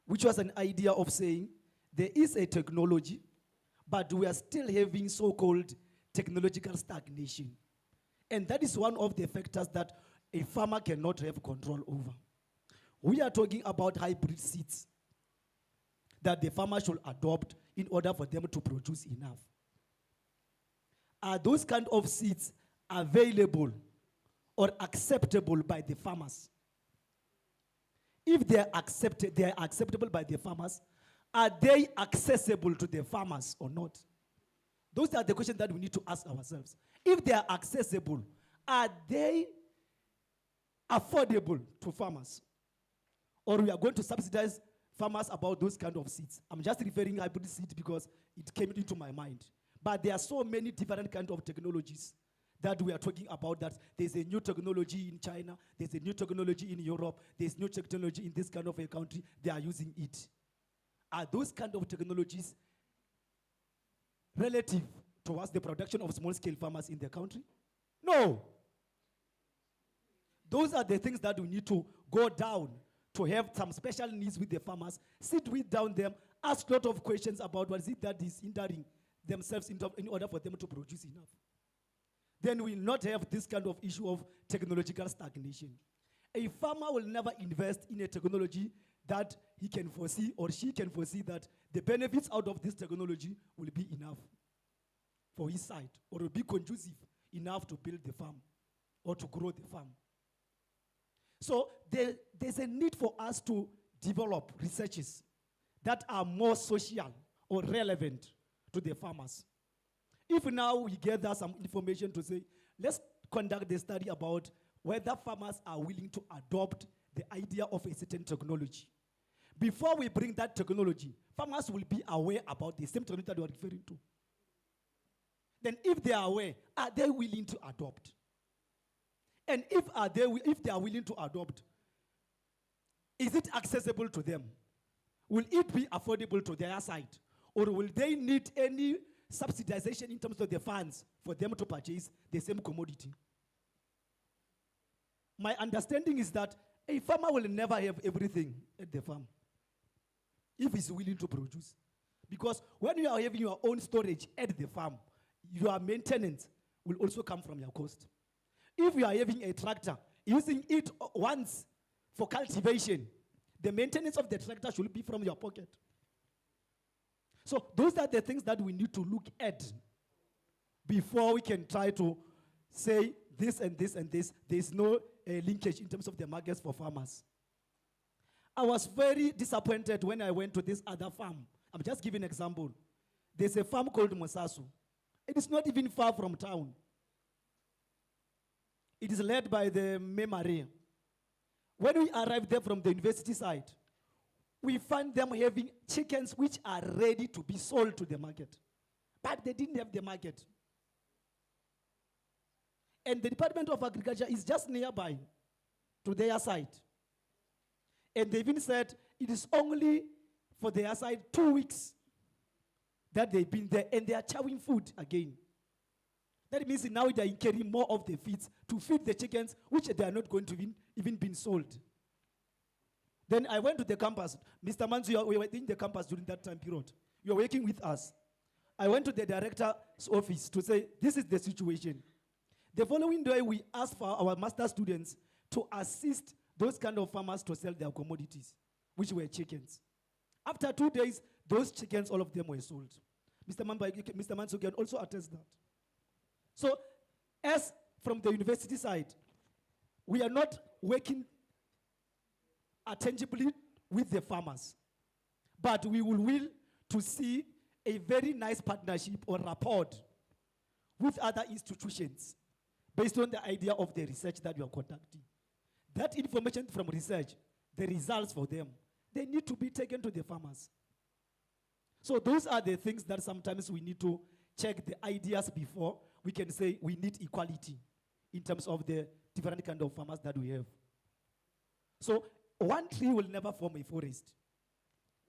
which was an idea of saying there is a technology, but we are still having so-called technological stagnation. And that is one of the factors that a farmer cannot have control over. We are talking about hybrid seeds that the farmer should adopt in order for them to produce enough. Are those kind of seeds available or acceptable by the farmers? If they are acceptable by the farmers, are they accessible to the farmers or not? Those are the questions that we need to ask ourselves. If they are accessible, are they affordable to farmers? Or we are going to subsidize farmers about those kind of seeds? I'm just referring to hybrid seeds because it came into my mind. But there are so many different kind of technologies that we are talking about, that there's a new technology in China, there's a new technology in Europe, there's new technology in this kind of a country, they are using it. Are those kind of technologies relative towards the production of small-scale farmers in the country? No. Those are the things that we need to go down to have some special needs with the farmers, sit with down them, ask a lot of questions about what is it that is hindering themselves in order for them to produce enough. Then we will not have this kind of issue of technological stagnation. A farmer will never invest in a technology that he can foresee or she can foresee that the benefits out of this technology will be enough for his side, or will be conducive enough to build the farm or to grow the farm. So there's a need for us to develop researches that are more social or relevant to the farmers. If now we gather some information to say, let's conduct a study about whether farmers are willing to adopt the idea of a certain technology. Before we bring that technology, farmers will be aware about the same technology that we are referring to. Then if they are aware, are they willing to adopt? And if they are willing to adopt, is it accessible to them? Will it be affordable to their side? Or will they need any subsidization in terms of the funds for them to purchase the same commodity? My understanding is that a farmer will never have everything at the farm if he's willing to produce. Because when you are having your own storage at the farm, your maintenance will also come from your cost. If you are having a tractor, using it once for cultivation, the maintenance of the tractor should be from your pocket. So those are the things that we need to look at before we can try to say this and this and this. There's no linkage in terms of the markets for farmers. I was very disappointed when I went to this other farm. I'm just giving an example. There's a farm called Mosasu. It is not even far from town. It is led by the Memare. When we arrived there from the university side, we found them having chickens which are ready to be sold to the market. But they didn't have the market. And the Department of Agriculture is just nearby to their side. And they even said it is only for their side 2 weeks that they've been there, and they are chowing food again. That means now they are carrying more of the feeds to feed the chickens, which they are not going to even be sold. Then I went to the campus. Mr. Manzu, we were in the campus during that time period. You are working with us. I went to the director's office to say, this is the situation. The following day, we asked for our master students to assist those kind of farmers to sell their commodities, which were chickens. After 2 days, those chickens, all of them were sold. Mr. Mansu can also attest that. So, as from the university side, we are not working tangibly with the farmers, but we will to see a very nice partnership or rapport with other institutions based on the idea of the research that we are conducting. That information from research, the results for them, they need to be taken to the farmers. So those are the things that sometimes we need to check the ideas before we can say we need equality in terms of the different kind of farmers that we have. So one tree will never form a forest.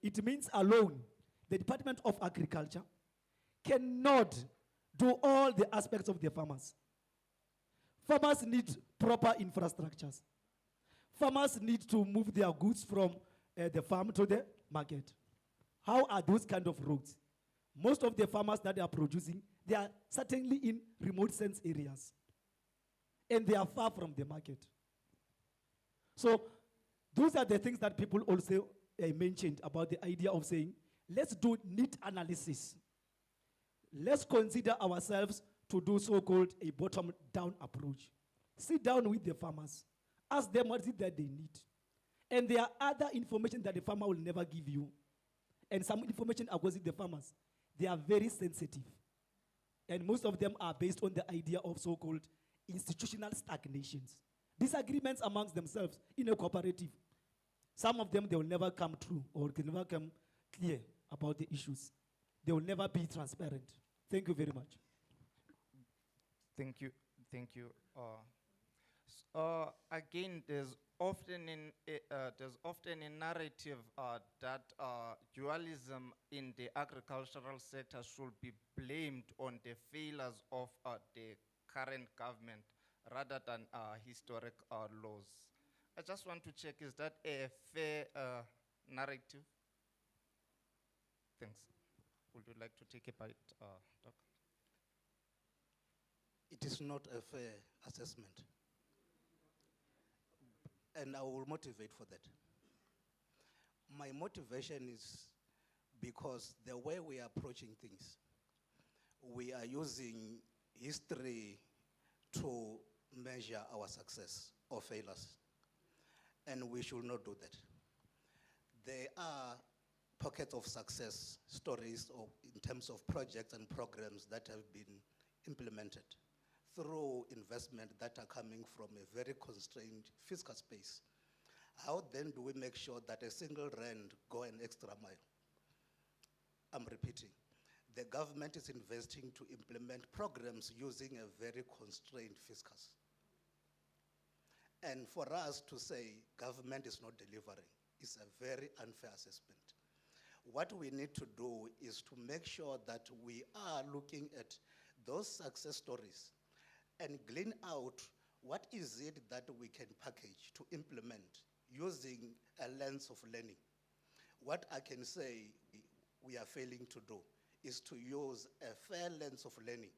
It means alone, the Department of Agriculture cannot do all the aspects of the farmers. Farmers need proper infrastructures. Farmers need to move their goods from the farm to the market. How are those kind of roads? Most of the farmers that are producing, they are certainly in remote sense areas. And they are far from the market. So those are the things that people also mentioned about the idea of saying, let's do need analysis. Let's consider ourselves to do so-called a bottom-down approach. Sit down with the farmers. Ask them what is it that they need. And there are other information that the farmer will never give you. And some information opposite the farmers, they are very sensitive. And most of them are based on the idea of so-called institutional stagnations. Disagreements amongst themselves in a cooperative. Some of them, they will never come true or can never come clear about the issues. They will never be transparent. Thank you very much. Thank you. Thank you. Again, there's often a narrative that dualism in the agricultural sector should be blamed on the failures of the current government rather than historic laws. I just want to check, is that a fair narrative? Thanks. Would you like to take a bite, Doc? It is not a fair assessment. And I will motivate for that. My motivation is because the way we are approaching things, we are using history to measure our success or failures. And we should not do that. There are pockets of success stories or in terms of projects and programs that have been implemented through investment that are coming from a very constrained fiscal space. How then do we make sure that a single rand go an extra mile? I'm repeating. The government is investing to implement programs using a very constrained fiscus. And for us to say government is not delivering is a very unfair assessment. What we need to do is to make sure that we are looking at those success stories and glean out what is it that we can package to implement using a lens of learning. What I can say we are failing to do is to use a fair lens of learning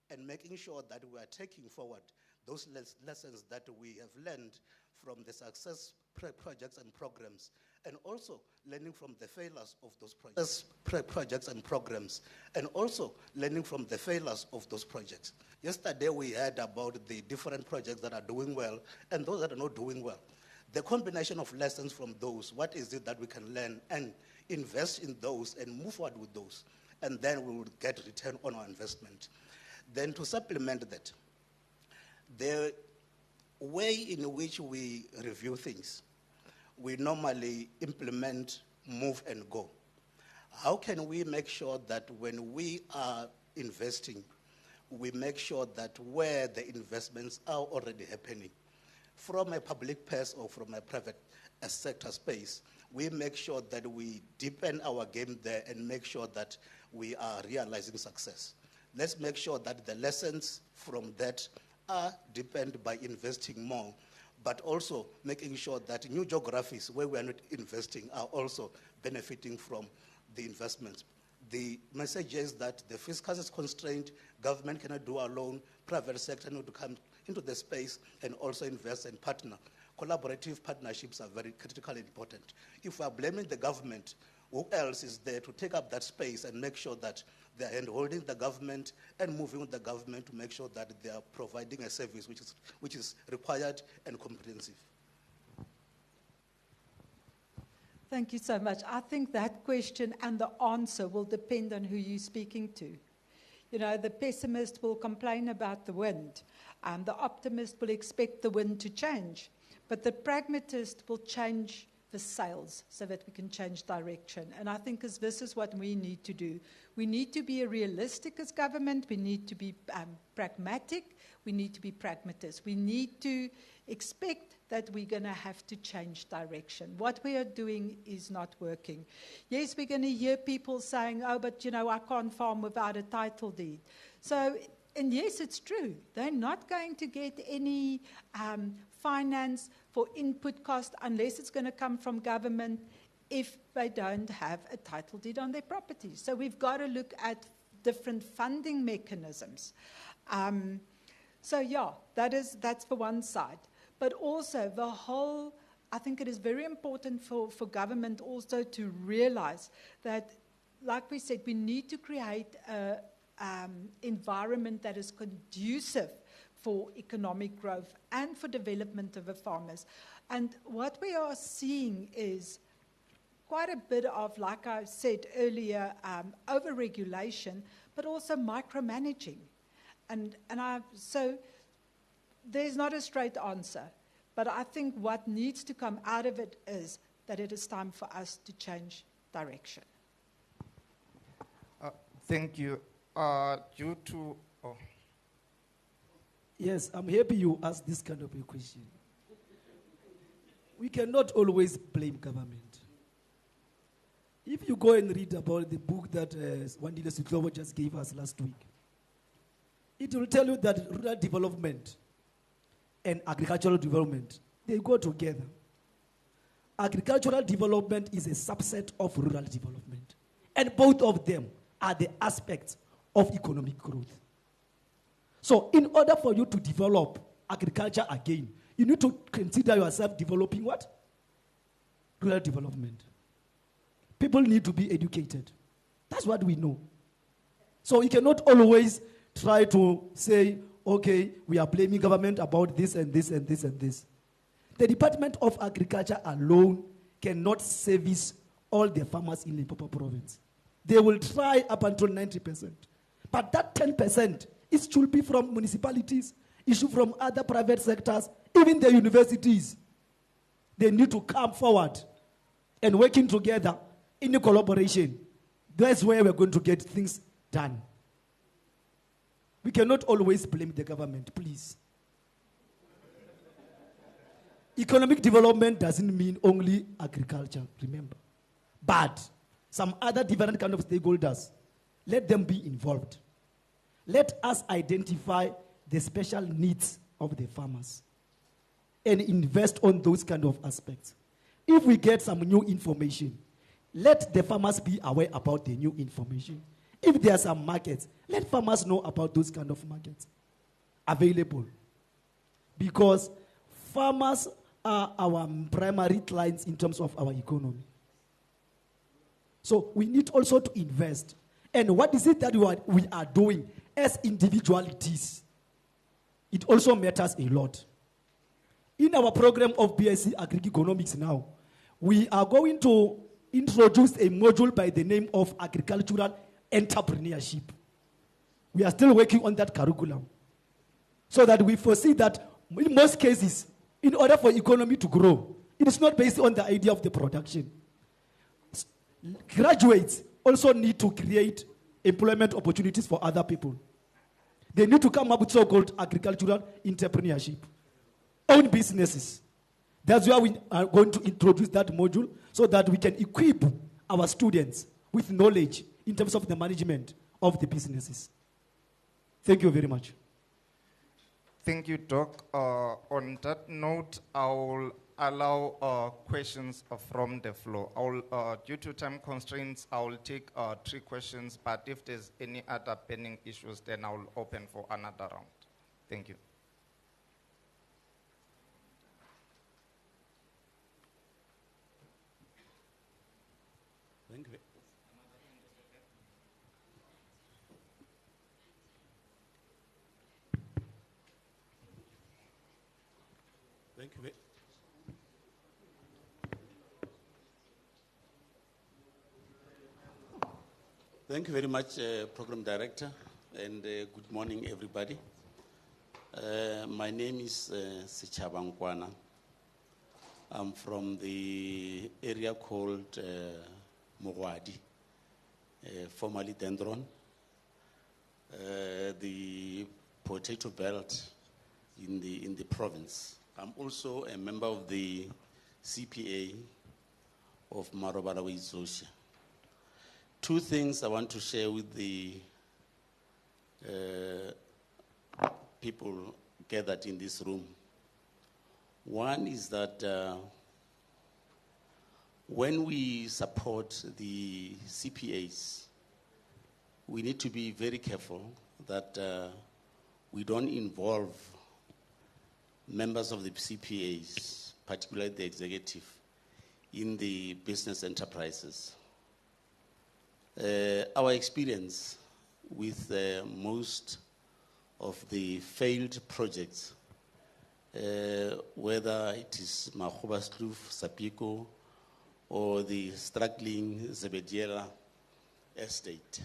and making sure that we are taking forward those lessons that we have learned from the success projects and programs, and also learning from the failures of those projects and programs, and also learning from the failures of those projects. Yesterday we heard about the different projects that are doing well and those that are not doing well. The combination of lessons from those, what is it that we can learn and invest in those and move forward with those, and then we will get return on our investment. Then to supplement that, the way in which we review things, we normally implement, move and go. How can we make sure that when we are investing, we make sure that where the investments are already happening, from a public purse or from a private sector space, we make sure that we deepen our game there and make sure that we are realizing success. Let's make sure that the lessons from that are deepened by investing more, but also making sure that new geographies where we are not investing are also benefiting from the investments. The message is that the fiscal is constrained, government cannot do alone, private sector need to come into the space and also invest and partner. Collaborative partnerships are very critically important. If we are blaming the government, who else is there to take up that space and make sure that they are hand-holding the government and moving with the government to make sure that they are providing a service which is required and comprehensive? Thank you so much. I think that question and the answer will depend on who you're speaking to. You know, the pessimist will complain about the wind. The optimist will expect the wind to change. But the pragmatist will change the sails so that we can change direction. And I think this is what we need to do. We need to be realistic as government. We need to be pragmatic. We need to be pragmatists. We need to expect that we're going to have to change direction. What we are doing is not working. Yes, we're going to hear people saying, oh, but, you know, I can't farm without a title deed. So, and yes, it's true. They're not going to get any finance for input cost unless it's going to come from government if they don't have a title deed on their property. So we've got to look at different funding mechanisms. So yeah, that's for one side. But also the whole, I think it is very important for government also to realize that, like we said, we need to create an environment that is conducive for economic growth and for development of the farmers. And what we are seeing is quite a bit of, like I said earlier, over-regulation, but also micromanaging. So there's not a straight answer, but I think what needs to come out of it is that it is time for us to change direction. Thank you. Due to... Oh. Yes, I'm happy you asked this kind of a question. We cannot always blame government. If you go and read about the book that Wandile Sutlobo just gave us last week, it will tell you that rural development and agricultural development, they go together. Agricultural development is a subset of rural development. And both of them are the aspects of economic growth. So in order for you to develop agriculture again, you need to consider yourself developing what? Rural development. People need to be educated. That's what we know. So you cannot always try to say, okay, we are blaming government about this and this and this and this. The Department of Agriculture alone cannot service all the farmers in Limpopo province. They will try up until 90%. But that 10%, it should be from municipalities, it should be from other private sectors, even the universities. They need to come forward and working together in a collaboration. That's where we're going to get things done. We cannot always blame the government, please. Economic development doesn't mean only agriculture, remember. But some other different kind of stakeholders, let them be involved. Let us identify the special needs of the farmers and invest on those kind of aspects. If we get some new information, let the farmers be aware about the new information. If there are some markets, let farmers know about those kind of markets available. Because farmers are our primary clients in terms of our economy. So we need also to invest. And what is it that we are doing as individualities? It also matters a lot. In our program of BSc Agri-Economics now, we are going to introduce a module by the name of Agricultural Entrepreneurship. We are still working on that curriculum. So that we foresee that in most cases, in order for economy to grow, it is not based on the idea of the production. Graduates also need to create employment opportunities for other people. They need to come up with so-called agricultural entrepreneurship. Own businesses. That's why we are going to introduce that module so that we can equip our students with knowledge in terms of the management of the businesses. Thank you very much. Thank you, Doc. On that note, I will allow questions from the floor. Due to time constraints, I will take 3 questions, but if there's any other pending issues, then I will open for another round. Thank you. Thank you. Thank you. Thank you very much, Program Director, and good morning, everybody. My name is Sechaba Nkwana. I'm from the area called Mookgophong, formerly Dendron, the potato belt in the province. I'm also a member of the CPA of Revitalisation. 2 things I want to share with the people gathered in this room. One is that when we support the CPAs, we need to be very careful that we don't involve members of the CPAs, particularly the executive, in the business enterprises. Our experience with most of the failed projects, whether it is Mookgophong, Sapiko, or the struggling Revitalisation Estate,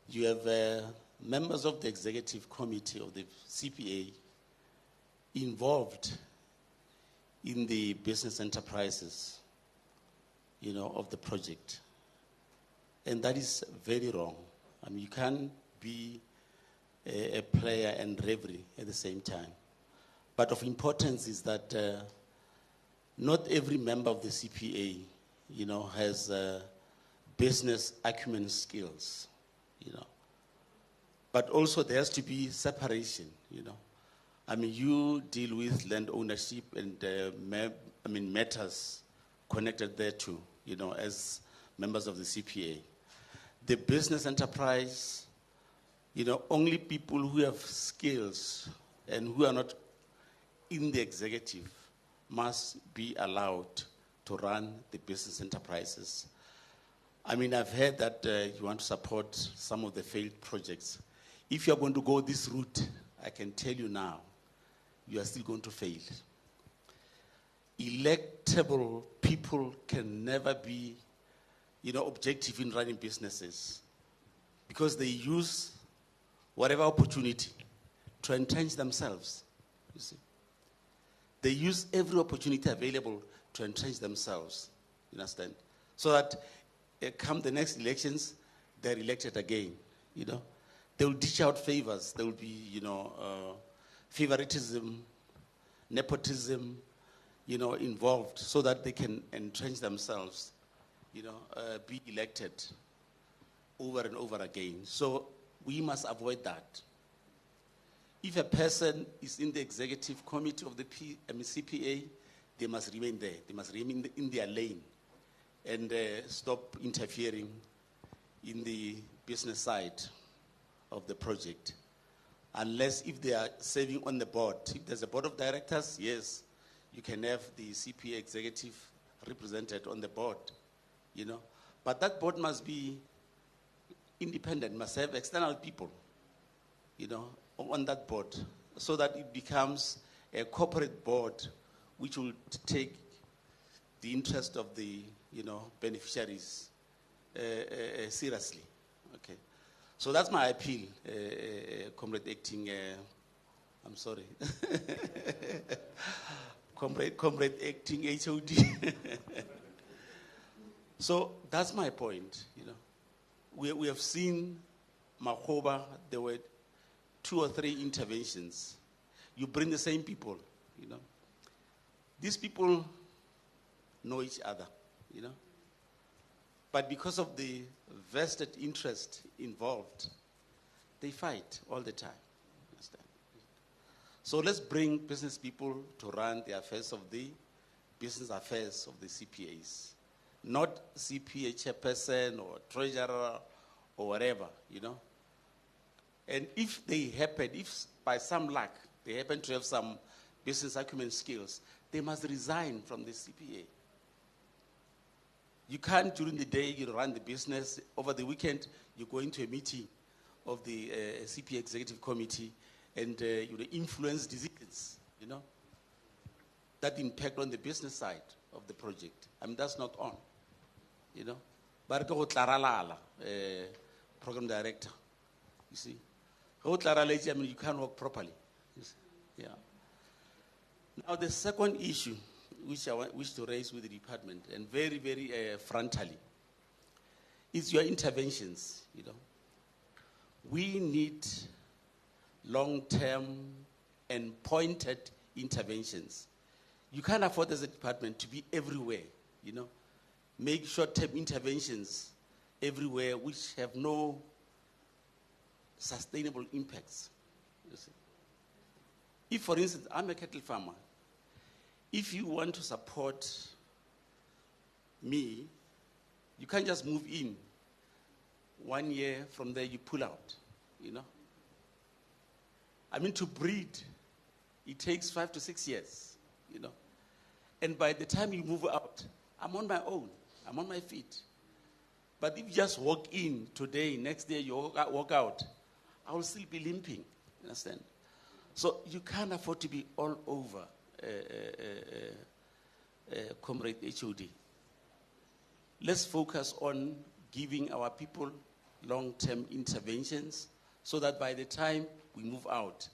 you have members of the executive committee of the CPA involved in the business enterprises, of the project. And that is very wrong. I mean, you can't be a player and referee at the same time. But of importance is that not every member of the CPA, has business acumen skills, But also there has to be separation, I mean, you deal with land ownership and matters connected thereto, as members of the CPA. The business enterprise, only people who have skills and who are not in the executive must be allowed to run the business enterprises. I mean, I've heard that you want to support some of the failed projects. If you're going to go this route, I can tell you now, you are still going to fail. Electable people can never be objective in running businesses, because they use whatever opportunity to entrench themselves. You see, they use every opportunity available to entrench themselves. You understand? So that come the next elections, they're elected again. They will dish out favors. There will be, favoritism, nepotism, involved, so that they can entrench themselves, be elected over and over again. So we must avoid that. If a person is in the executive committee of the CPA, they must remain there. They must remain in their lane and stop interfering in the business side of the project. Unless if they are serving on the board. If there's a board of directors, yes, you can have the CPA executive represented on the board, But that board must be independent, must have external people, on that board, so that it becomes a corporate board which will take the interest of the, beneficiaries seriously. Okay. So that's my appeal, Comrade Acting, I'm sorry. Comrade Acting HOD. So that's my point, We have seen Makgoba, there were 2 or 3 interventions. You bring the same people, These people know each other, But because of the vested interest involved, they fight all the time. Understand? So let's bring business people to run the affairs of the business affairs of the CPAs. Not CPA chairperson or treasurer or whatever, And if by some luck, they happen to have some business acumen skills, they must resign from the CPA. You can't, during the day, you run the business. Over the weekend, you go into a meeting of the CPA Executive Committee and you influence decisions, that impact on the business side of the project. That's not on, But program director, you see. You can't work properly. Yeah. Now, the second issue, which I wish to raise with the department, and very, very frontally, is your interventions, We need long-term and pointed interventions. You can't afford as a department to be everywhere, Make short-term interventions everywhere which have no sustainable impacts. You see. If, for instance, I'm a cattle farmer, if you want to support me, you can't just move in. 1 year from there, you pull out, To breed, it takes 5 to 6 years, And by the time you move out, I'm on my own. I'm on my feet. But if you just walk in today, next day you walk out, I will still be limping, understand? So you can't afford to be all over, Comrade HOD. Let's focus on giving our people long-term interventions so that by the time we move out,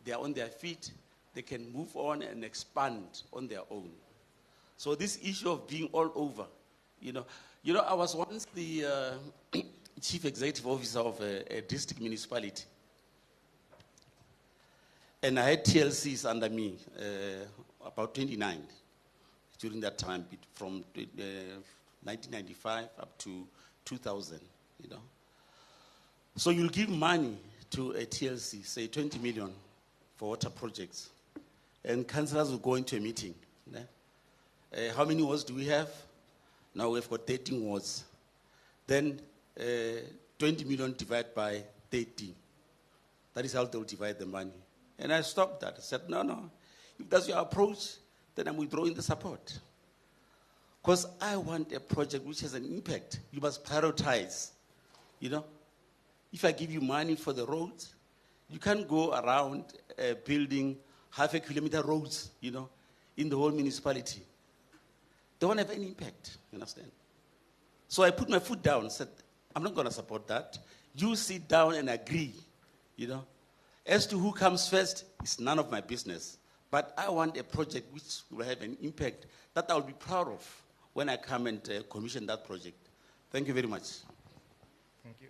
they are on their feet, they can move on and expand on their own. So this issue of being all over, I was once the chief executive officer of a district municipality. And I had TLCs under me, about 29 during that time, from 1995 up to 2000, So you'll give money to a TLC, say 20 million for water projects. And councillors will go into a meeting. How many wards do we have? Now we've got 13 wards. Then 20 million divided by 13. That is how they'll divide the money. And I stopped that. I said, no. If that's your approach, then I'm withdrawing the support. Because I want a project which has an impact. You must prioritize. If I give you money for the roads, you can't go around building half-a-kilometer roads, in the whole municipality. They won't have any impact, you understand? So I put my foot down and said, I'm not going to support that. You sit down and agree, you know. As to who comes first, it's none of my business. But I want a project which will have an impact that I'll be proud of when I come and commission that project. Thank you very much. Thank you.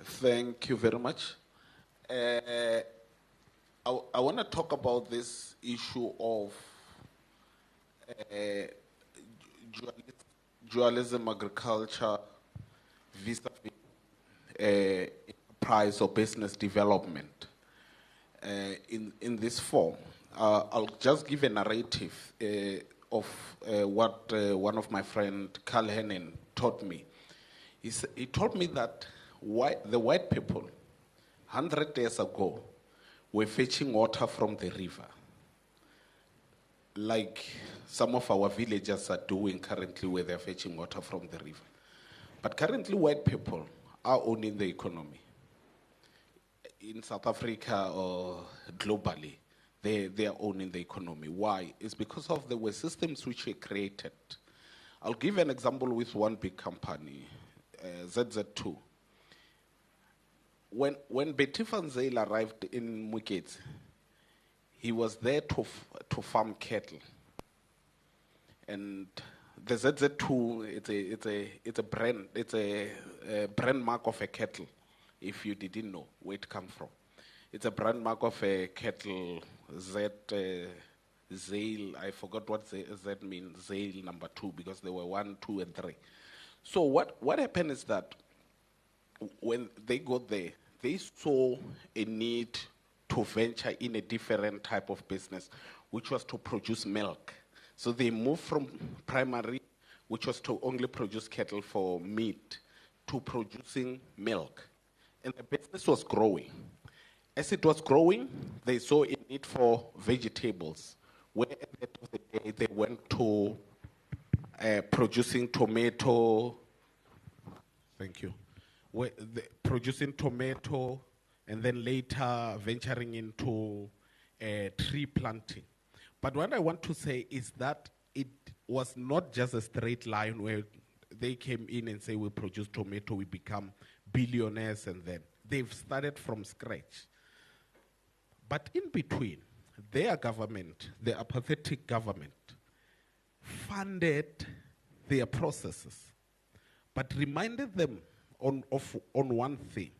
Thank you very much. I want to talk about this issue of dualism agriculture vis-a-vis enterprise or business development in this form. I'll just give a narrative of what one of my friend Carl Hennen taught me. He told me that the white people, 100 years ago, were fetching water from the river, like some of our villagers are doing currently, where they're fetching water from the river. But currently, white people are owning the economy. In South Africa or globally, they are owning the economy. Why? It's because of the way systems which were created. I'll give an example with one big company, ZZ2. When Betty Van Zyl arrived in Mookgophong, he was there to farm cattle. And the ZZ2, it's a brand mark of a cattle, if you didn't know where it comes from. It's a brand mark of a cattle, Zyl, I forgot what Z means, Zyl number 2, because there were 1, 2, and 3. So what happened is that when they got there, they saw a need to venture in a different type of business, which was to produce milk. So they moved from primary, which was to only produce cattle for meat, to producing milk. And the business was growing. As it was growing, they saw a need for vegetables, where at the end of the day, they went to producing tomato. Thank you. Producing tomato, and then later venturing into tree planting. But what I want to say is that it was not just a straight line where they came in and say, we produce tomato, we become billionaires, and then they've started from scratch. But in between, their government, the apathetic government, funded their processes, but reminded them on one thing.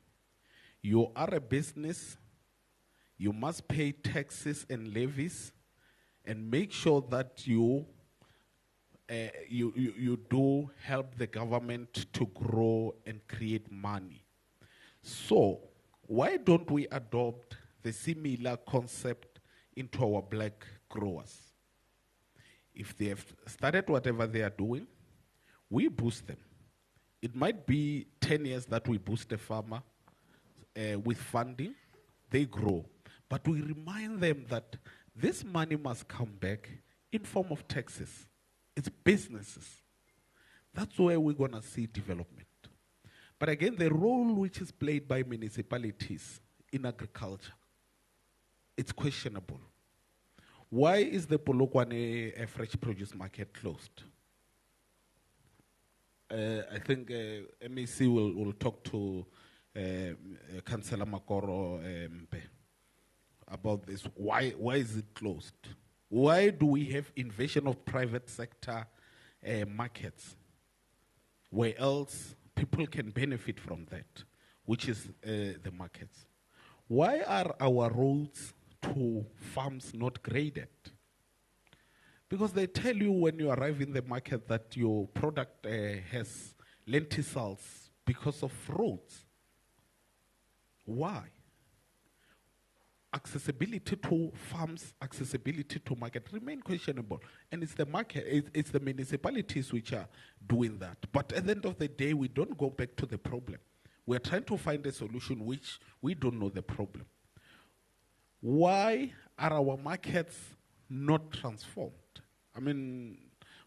You are a business, you must pay taxes and levies, and make sure that you do help the government to grow and create money. So why don't we adopt the similar concept into our black growers? If they have started whatever they are doing, we boost them. It might be 10 years that we boost a farmer with funding, they grow. But we remind them that this money must come back in form of taxes. It's businesses. That's where we're going to see development. But again, the role which is played by municipalities in agriculture, it's questionable. Why is the Polokwane fresh produce market closed? I think MEC will talk to Councillor Makoro about this. Why is it closed? Why do we have invasion of private sector markets where else people can benefit from that, which is the markets? Why are our roads to farms not graded? Because they tell you when you arrive in the market that your product has lenticels because of roads. Why? Accessibility to farms, accessibility to market remain questionable. And it's the market, it's the municipalities which are doing that. But at the end of the day, we don't go back to the problem. We're trying to find a solution which we don't know the problem. Why are our markets not transformed? I mean,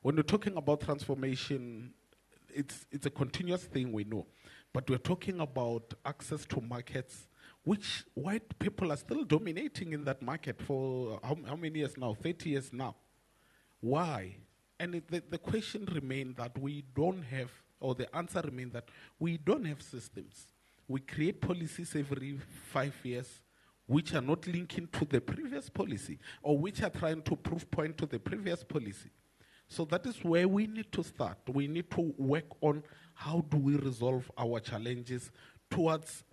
when we're talking about transformation, it's a continuous thing we know. But we're talking about access to markets, which white people are still dominating in that market for how many years now? 30 years now. Why? And the question remains that we don't have, or the answer remains that we don't have systems. We create policies every 5 years which are not linking to the previous policy, or which are trying to prove point to the previous policy. So that is where we need to start. We need to work on how do we resolve our challenges towards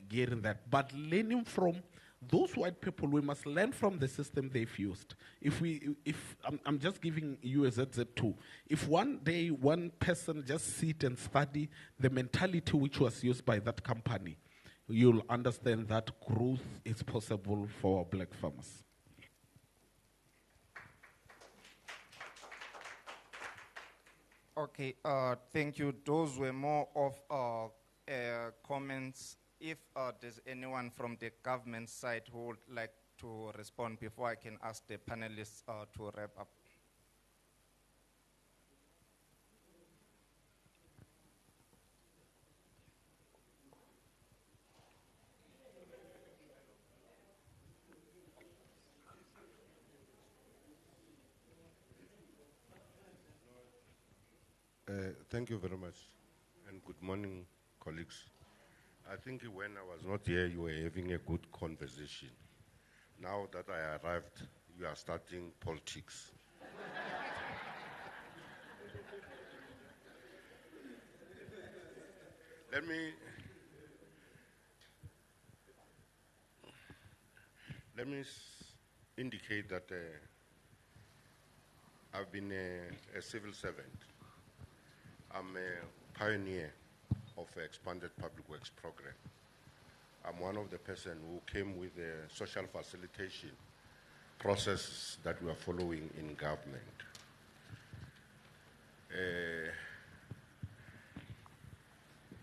getting that. But learning from those white people, we must learn from the system they've used. I'm just giving you a ZZ2. If one day one person just sit and study the mentality which was used by that company, you'll understand that growth is possible for black farmers. Okay, thank you. Those were more of comments. If there's anyone from the government side who would like to respond before I can ask the panelists to wrap up. Thank you very much, and good morning, colleagues. I think when I was not here, you were having a good conversation. Now that I arrived, you are starting politics. Let me indicate that I've been a civil servant. I'm a pioneer of the expanded public works program. I'm one of the person who came with the social facilitation process that we are following in government.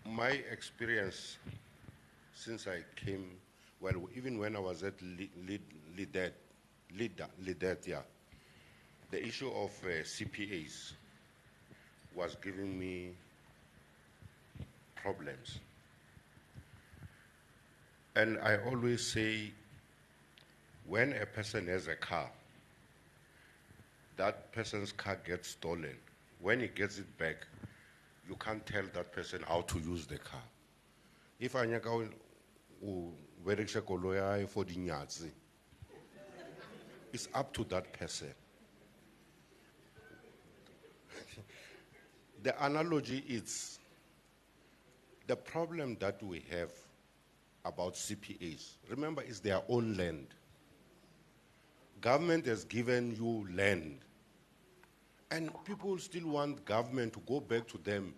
My experience since I came, well, even when I was at Lidet, the issue of CPAs was giving me problems. And I always say, when a person has a car, that person's car gets stolen. When he gets it back, you can't tell that person how to use the car. If I nyaka uberekisha koloi for dinyatsi, it's up to that person. The analogy is the problem that we have about CPAs. Remember, it's their own land. Government has given you land. And people still want government to go back to them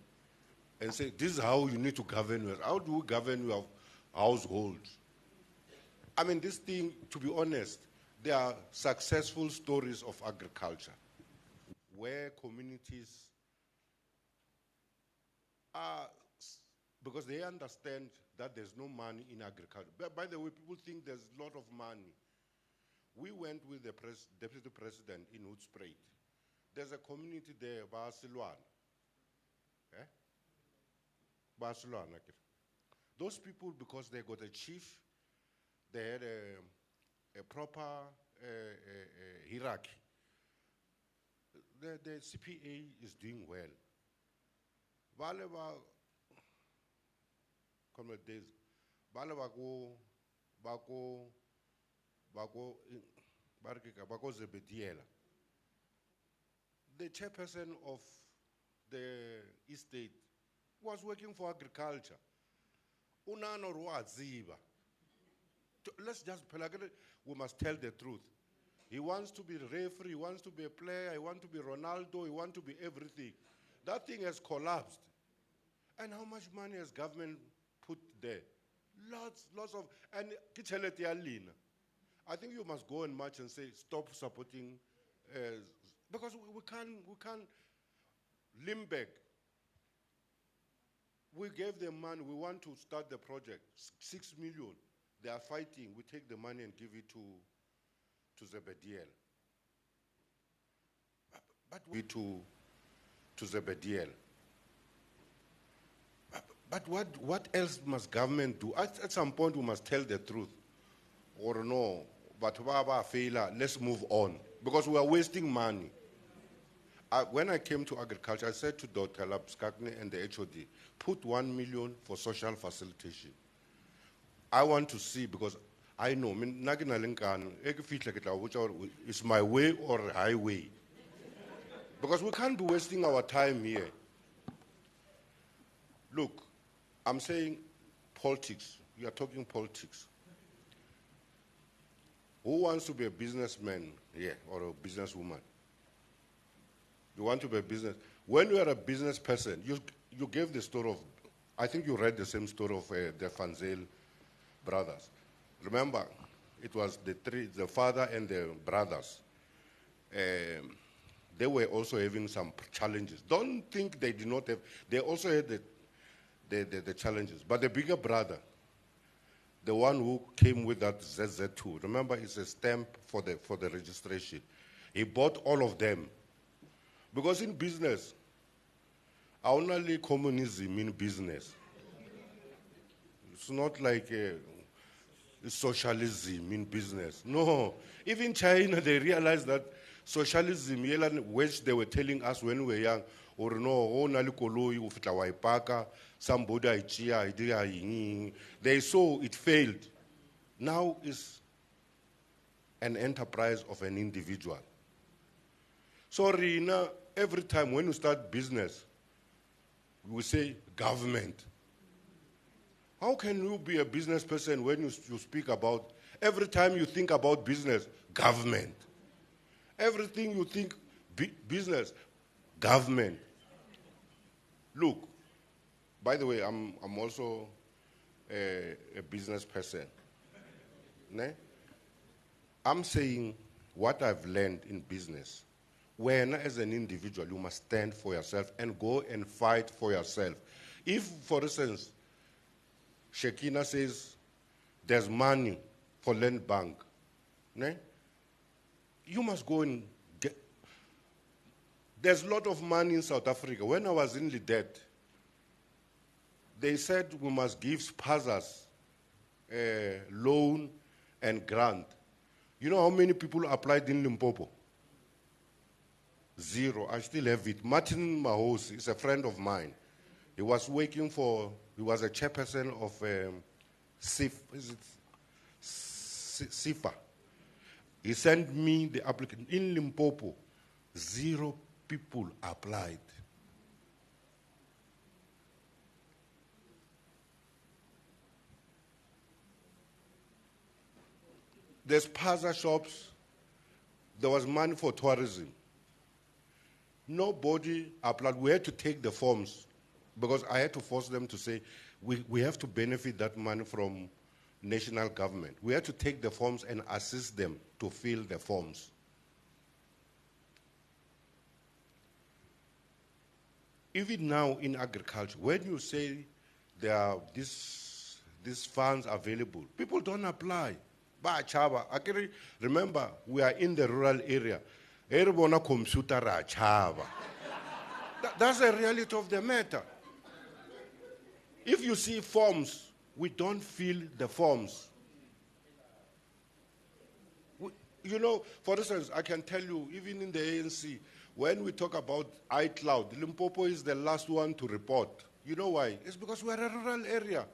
and say, this is how you need to govern. How do you govern your household? I mean, this thing, to be honest, there are successful stories of agriculture where communities are, because they understand that there's no money in agriculture. By the way, people think there's a lot of money. We went with the deputy president in Hoedspruit. There's a community there, Barcelona. Barcelona. Those people, because they got a chief, they had a proper hierarchy. The CPA is doing well. The chairperson of the estate was working for agriculture. Let's just, we must tell the truth. He wants to be a referee, he wants to be a player, he wants to be Ronaldo, he wants to be everything. That thing has collapsed. And how much money has government put there? Lots of, and I think you must go and march and say, stop supporting, because we can't, Limbeck, we gave them money, we want to start the project, 6 million. They are fighting, we take the money and give it to Zebediel. But we to Zebediel. But what else must government do? At some point, we must tell the truth. Or no, but failure, let's move on. Because we are wasting money. When I came to agriculture, I said to Dr. Lapskakne and the HOD, put 1 million for social facilitation. I want to see, because I know, it's my way or highway. Because we can't be wasting our time here. Look, I'm saying politics. We are talking politics. Who wants to be a businessman here or a businesswoman? You want to be a business. When you are a business person, you gave the story of, I think you read the same story of the Fanzel brothers. Remember, it was the father and the brothers. They were also having some challenges. Don't think they did not have, they also had the challenges. But the bigger brother, the one who came with that ZZ2, remember, it's a stamp for the registration. He bought all of them. Because in business, only communism in business. It's not like socialism in business. No. Even China, they realized that socialism, which they were telling us when we were young, or no, somebody, they saw it failed. Now it's an enterprise of an individual. So Rina, every time when you start business, we say government. How can you be a business person when you speak about, every time you think about business, government. Everything you think business, government. Look, by the way, I'm also a business person. Ne? I'm saying what I've learned in business. When, as an individual, you must stand for yourself and go and fight for yourself. If, for instance, Shekina says there's money for land bank, ne? You must go and get. There's a lot of money in South Africa. When I was in Lidet, they said we must give spazas loan and grant. You know how many people applied in Limpopo? 0. I still have it. Martin Mahos is a friend of mine. He was working for, he was a chairperson of SIFA. He sent me the application. In Limpopo, 0 people applied. There's plaza shops. There was money for tourism. Nobody applied. We had to take the forms because I had to force them to say, we have to benefit that money from national government. We had to take the forms and assist them to fill the forms. Even now in agriculture, when you say there are these funds available, people don't apply. Remember, we are in the rural area. That's the reality of the matter. If you see forms, we don't fill the forms. You know, for instance, I can tell you, even in the ANC, when we talk about iCloud, Limpopo is the last one to report. You know why? It's because we're a rural area.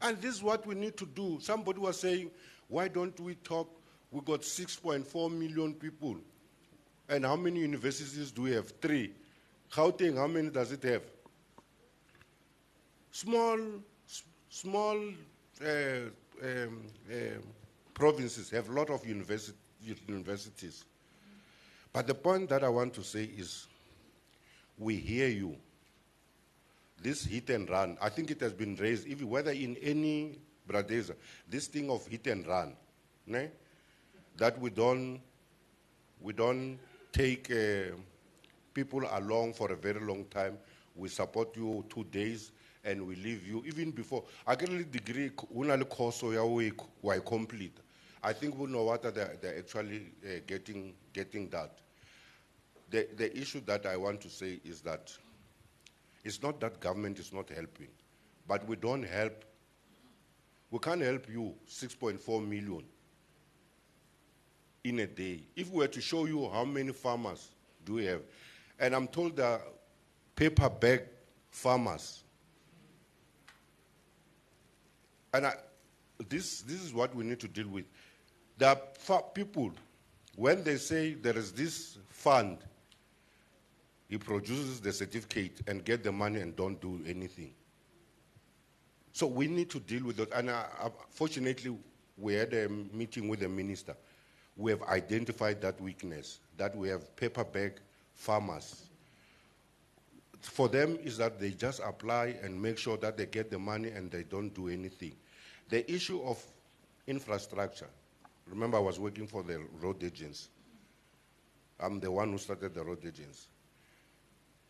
And this is what we need to do. Somebody was saying, why don't we talk? We got 6.4 million people. And how many universities do we have? 3. Gauteng, how many does it have? Small provinces have a lot of universities. But the point that I want to say is, we hear you. This hit and run, I think it has been raised, even whether in any Bradeza, this thing of hit and run, ne? That we don't take people along for a very long time. We support you 2 days and we leave you. Even before, I get a degree, why complete. I think we know what they're actually getting that. The issue that I want to say is that it's not that government is not helping. but we don't help. We can't help you 6.4 million in a day. If we were to show you how many farmers do we have, and I'm told that paper bag farmers, and this is what we need to deal with. The people, when they say there is this fund, he produces the certificate and get the money and don't do anything. So we need to deal with it. And fortunately, we had a meeting with the minister. We have identified that weakness, that we have paper bag farmers. For them is that they just apply and make sure that they get the money and they don't do anything. The issue of infrastructure, remember I was working for the road agents. I'm the one who started the road agents.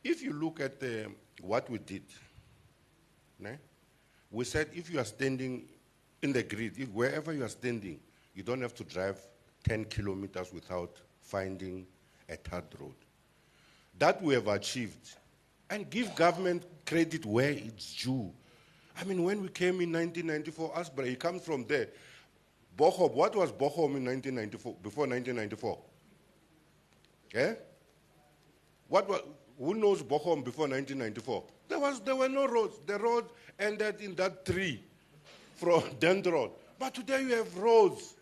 If you look at what we did, we said if you are standing in the grid, wherever you are standing, you don't have to drive 10 kilometers without finding a third road. That we have achieved. And give government credit where it's due. I mean, when we came in 1994, Asbury, he comes from there. Bochum, what was Bochum in 1994, before 1994? Yeah? Who knows Bochum before 1994? There were no roads. The road ended in that tree from Dendron. But today you have roads.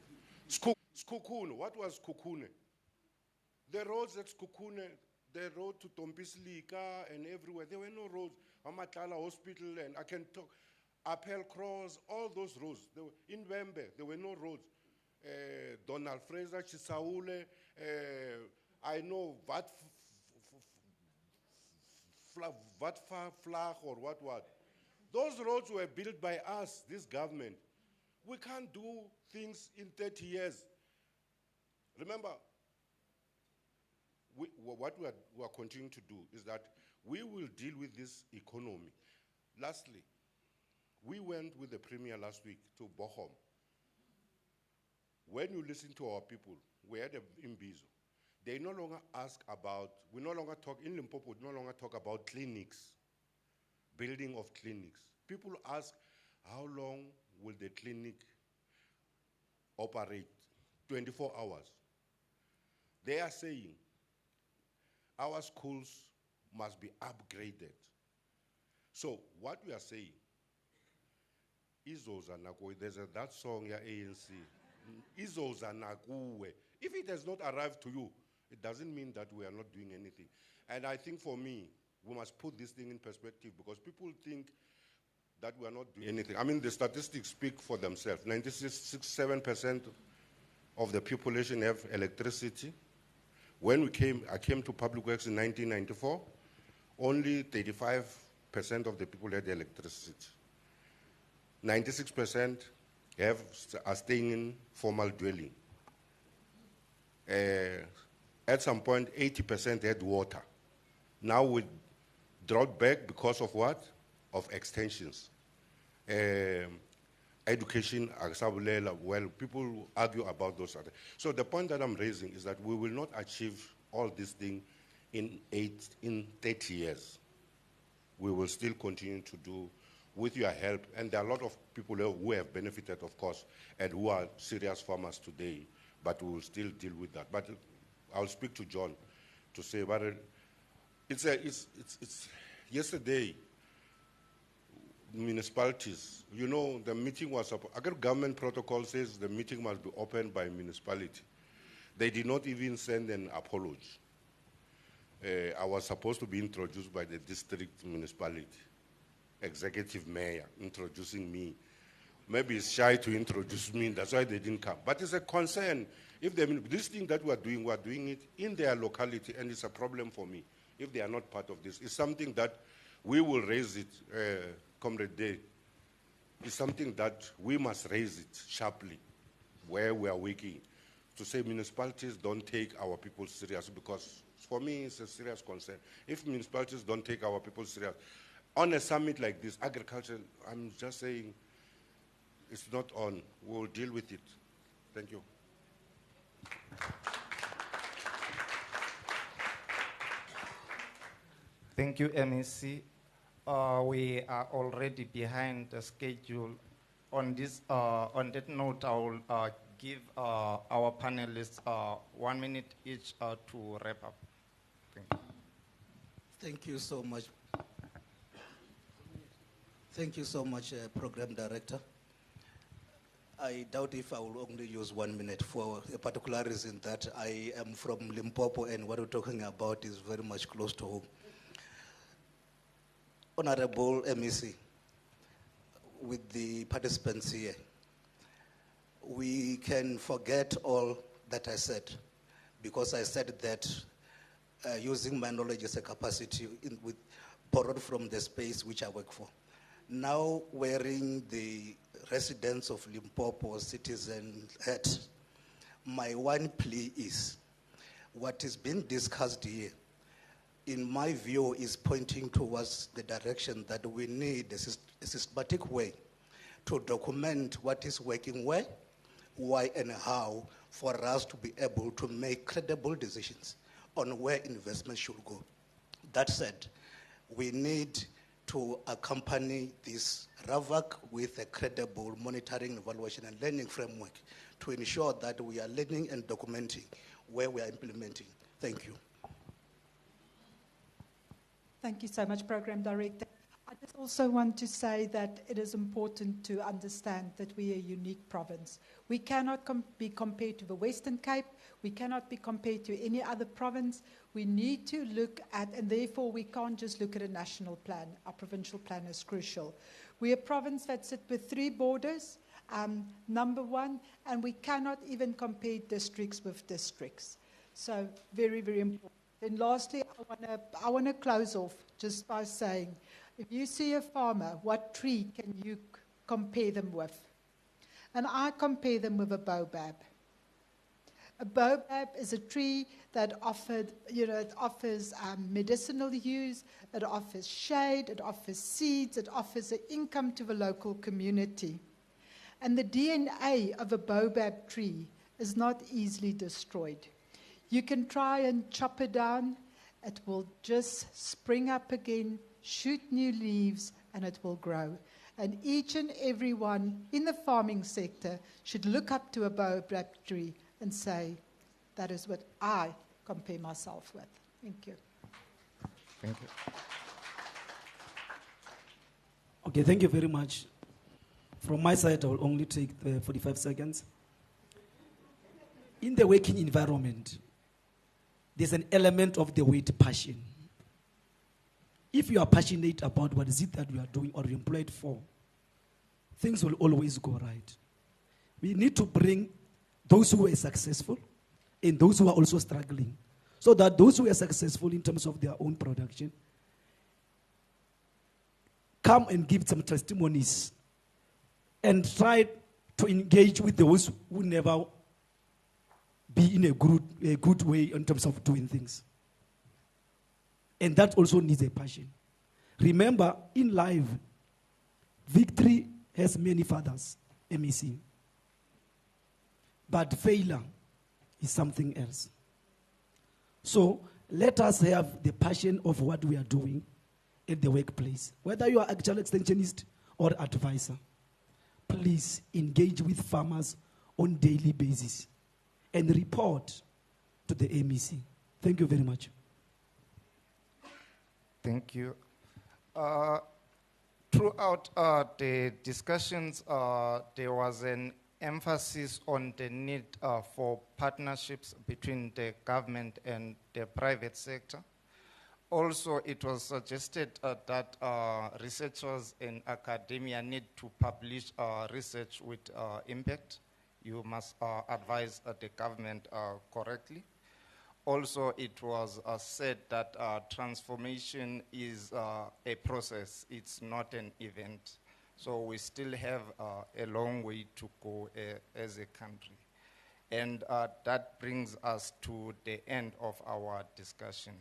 Skukune, what was Skukune? The roads at Skukune, the road to Tompislika and everywhere, there were no roads. Amatala Hospital, and I can talk, Appel Cross, all those roads. In Wembe, there were no roads. Donald Fraser, Chisaule, I know Vatflag or what. Those roads were built by us, this government. We can't do things in 30 years. Remember, what we are continuing to do is that we will deal with this economy. Lastly, we went with the Premier last week to Bochum. When you listen to our people, we had in Bizo, they no longer ask about, we no longer talk, in Limpopo, we no longer talk about clinics, building of clinics. People ask, how long will the clinic operate? 24 hours. They are saying, our schools must be upgraded. So what we are saying, there's that song, ya ANC, if it has not arrived to you, it doesn't mean that we are not doing anything. And I think for me, we must put this thing in perspective because people think that we are not doing anything. I mean, the statistics speak for themselves. 97% of the population have electricity. When I came to Public Works in 1994, only 35% of the people had electricity. 96% are staying in formal dwelling. At some point, 80% had water. Now we dropped back because of what? Of extensions. Education, well, people argue about those other. So the point that I'm raising is that we will not achieve all these things in 30 years. We will still continue to do with your help. And there are a lot of people who have benefited, of course, and who are serious farmers today, but we will still deal with that. But I'll speak to John to say about it. It's yesterday, municipalities, you know, the meeting was, government protocol says the meeting must be opened by municipality. They did not even send an apology. I was supposed to be introduced by the district municipality, executive mayor, introducing me. Maybe it's shy to introduce me, that's why they didn't come. But it's a concern. If this thing that we're doing it in their locality, and it's a problem for me. If they are not part of this, it's something that we will raise it, Comrade Day. It's something that we must raise it sharply, where we are working, to say municipalities don't take our people serious, because for me it's a serious concern. If municipalities don't take our people serious, on a summit like this, agriculture, I'm just saying, it's not on. We'll deal with it. Thank you. Thank you, MEC. we are already behind the schedule. On that note, I will give our panelists 1 minute each to wrap up. Thank you. Thank you so much. Thank you so much, Program Director. I doubt if I will only use 1 minute for a particular reason that I am from Limpopo and what we're talking about is very much close to home. Honorable MEC, with the participants here, we can forget all that I said because I said that using my knowledge as a capacity borrowed from the space which I work for. Now wearing the residents of Limpopo citizen hat, my one plea is what is being discussed here, in my view, is pointing towards the direction that we need a systematic way to document what is working where, why, and how for us to be able to make credible decisions on where investment should go. That said, we need to accompany this RAAVC with a credible monitoring, evaluation, and learning framework to ensure that we are learning and documenting where we are implementing. Thank you. Thank you so much, Program Director. I just also want to say that it is important to understand that we are a unique province. We cannot be compared to the Western Cape. We cannot be compared to any other province. We need to look at, and therefore we can't just look at a national plan. Our provincial plan is crucial. We're a province that sits with 3 borders, number 1, and we cannot even compare districts with districts. So very, very important. And lastly, I want to close off just by saying, if you see a farmer, what tree can you compare them with? And I compare them with a baobab. A baobab is a tree that offers medicinal use, it offers shade, it offers seeds, it offers an income to the local community. And the DNA of a baobab tree is not easily destroyed. You can try and chop it down, it will just spring up again, shoot new leaves, and it will grow. And each and every one in the farming sector should look up to a baobab tree and say, that is what I compare myself with. Thank you. Thank you. Okay, thank you very much. From my side, I will only take 45 seconds. In the working environment, there's an element of the word passion. If you are passionate about what is it that you are doing or employed for, things will always go right. We need to bring those who are successful and those who are also struggling, so that those who are successful in terms of their own production come and give some testimonies and try to engage with those who never be in a good way in terms of doing things. And that also needs a passion. Remember, in life, victory has many fathers, MEC. But failure is something else. So let us have the passion of what we are doing at the workplace. Whether you are actual extensionist or advisor, please engage with farmers on a daily basis and report to the MEC. Thank you very much. Thank you. Throughout the discussions, there was an emphasis on the need for partnerships between the government and the private sector. Also, it was suggested that researchers in academia need to publish research with impact. You must advise the government correctly. Also, it was said that transformation is a process, it's not an event. So we still have a long way to go as a country. And that brings us to the end of our discussion.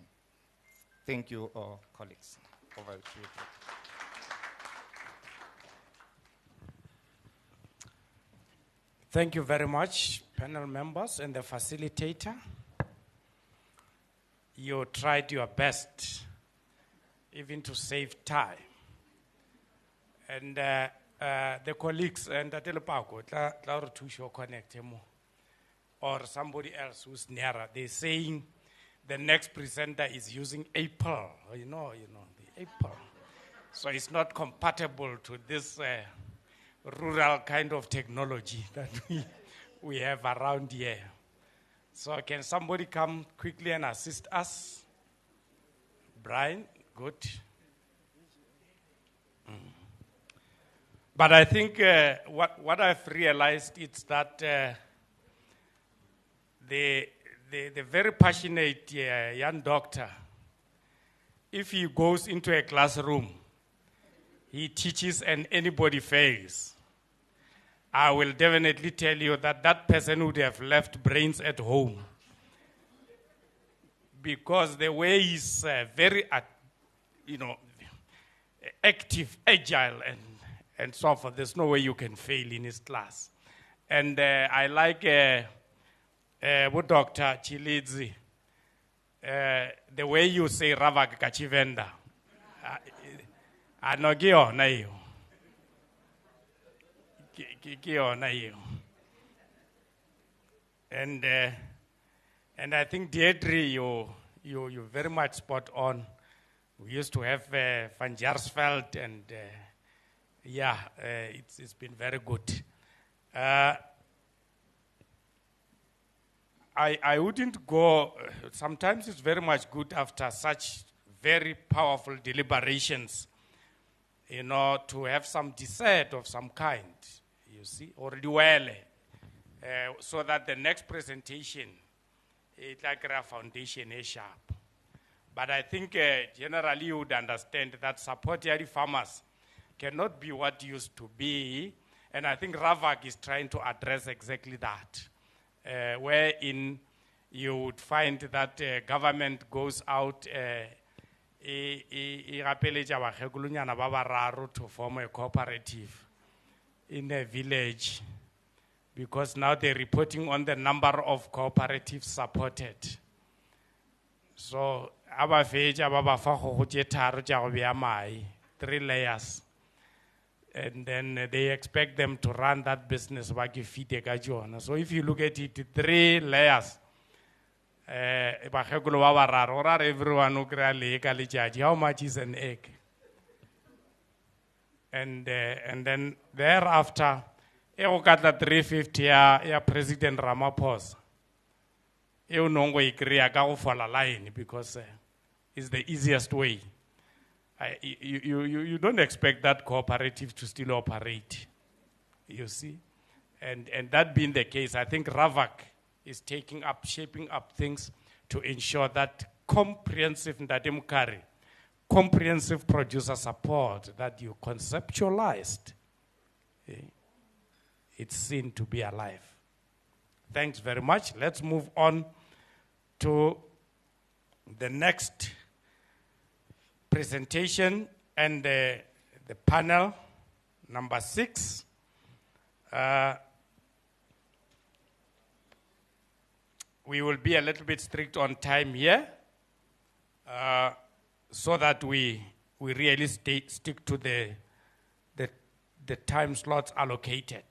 Thank you, colleagues. Over to you. Thank you very much, panel members and the facilitator. You tried your best, even to save time. And the colleagues and the Telepako, connect or somebody else who's nearer, they're saying the next presenter is using Apple, you know, the Apple. So it's not compatible to this rural kind of technology that we have around here. So can somebody come quickly and assist us? Brian, good. But I think what I've realized is that the very passionate young doctor, if he goes into a classroom, he teaches and anybody fails, I will definitely tell you that that person would have left brains at home. Because the way he's very, active, agile, and so forth, there's no way you can fail in his class. And I like Dr. Chilidzi, the way you say Ravak Kachivenda. Anogio na hiyo. And I think Deirdre, you're very much spot on. We used to have Van Jaarsveld, and it's been very good. I wouldn't go. Sometimes it's very much good after such very powerful deliberations, to have some dessert of some kind, you see, or duele, so that the next presentation, it's like a foundation is sharp. But I think generally you would understand that support area farmers cannot be what used to be, and I think RAAVC is trying to address exactly that, wherein you would find that government goes out to form a cooperative in a village, because now they're reporting on the number of cooperatives supported. So, 3 layers. And then they expect them to run that business. So if you look at it, 3 layers. Everyone who how much is an egg? And then thereafter, 350 President Ramaphosa. You know we create for a line because it's the easiest way. You don't expect that cooperative to still operate, you see, and that being the case, I think RAAVC is shaping up things to ensure that comprehensive producer support that you conceptualized, it's seen to be alive. Thanks very much. Let's move on to the next presentation and the panel number 6. We will be a little bit strict on time here, so that we really stick to the time slots allocated.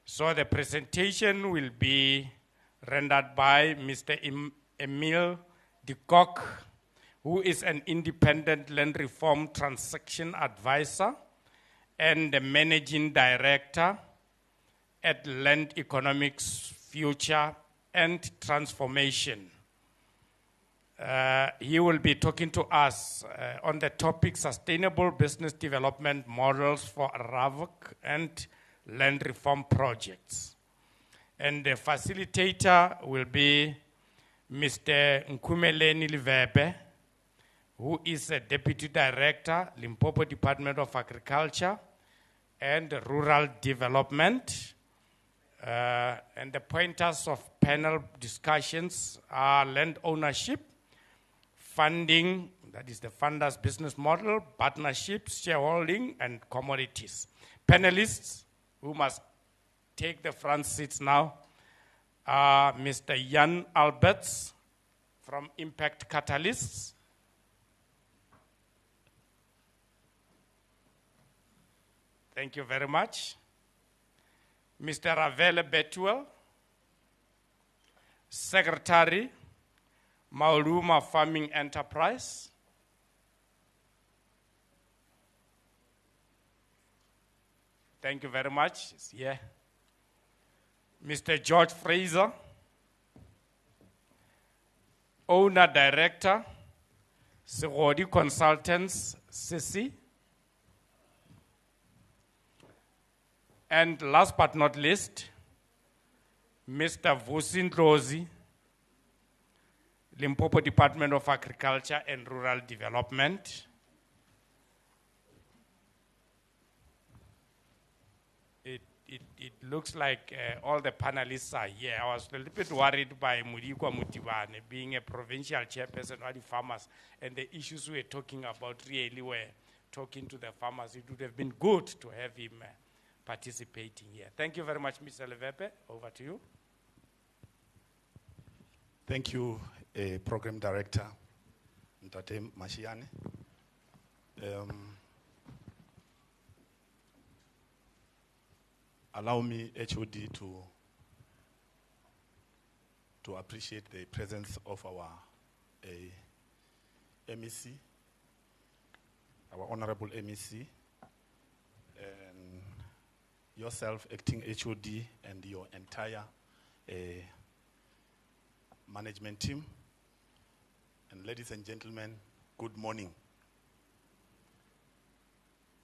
So the presentation will be rendered by Mr. Emile de Kock, who is an independent land reform transaction advisor and the managing director at Land Economics Future and Transformation. He will be talking to us on the topic Sustainable Business Development Models for RAAVC and Land Reform Projects. And the facilitator will be Mr. Nkumeleni Livebe, who is a Deputy Director, Limpopo Department of Agriculture and Rural Development. And the pointers of panel discussions are land ownership, funding, that is the funder's business model, partnerships, shareholding, and commodities. Panelists who must take the front seats now are Mr. Jan Alberts from Impact Catalysts, Thank you very much. Mr. Ravele Betuel, Secretary, Mauluma Farming Enterprise. Thank you very much. Yeah. Mr. George Fraser, Owner Director, Segodi Consultants, Sisi. And last but not least, Mr. Vusin Rosi, Limpopo Department of Agriculture and Rural Development. It looks like all the panelists are here. I was a little bit worried by Mudikwa Mutibane being a provincial chairperson of the farmers, and the issues we were talking about really were talking to the farmers. It would have been good to have him participating here. Thank you very much, Mr. Levepe. Over to you. Thank you, Program Director, Ntate Mashiane. Allow me, HOD, to appreciate the presence of our MEC, our Honorable MEC, and yourself, Acting HOD, and your entire management team. And ladies and gentlemen, good morning.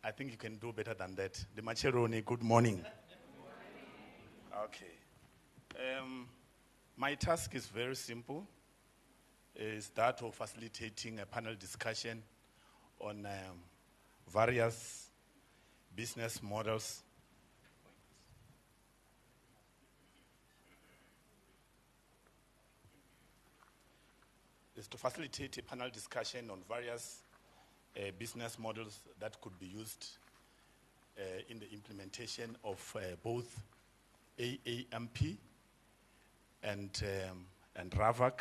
I think you can do better than that. The Macheroni, good morning. Okay. My task is very simple. It's that of facilitating a panel discussion on various business models is to facilitate a panel discussion on various business models that could be used in the implementation of both AAMP and RAAVC,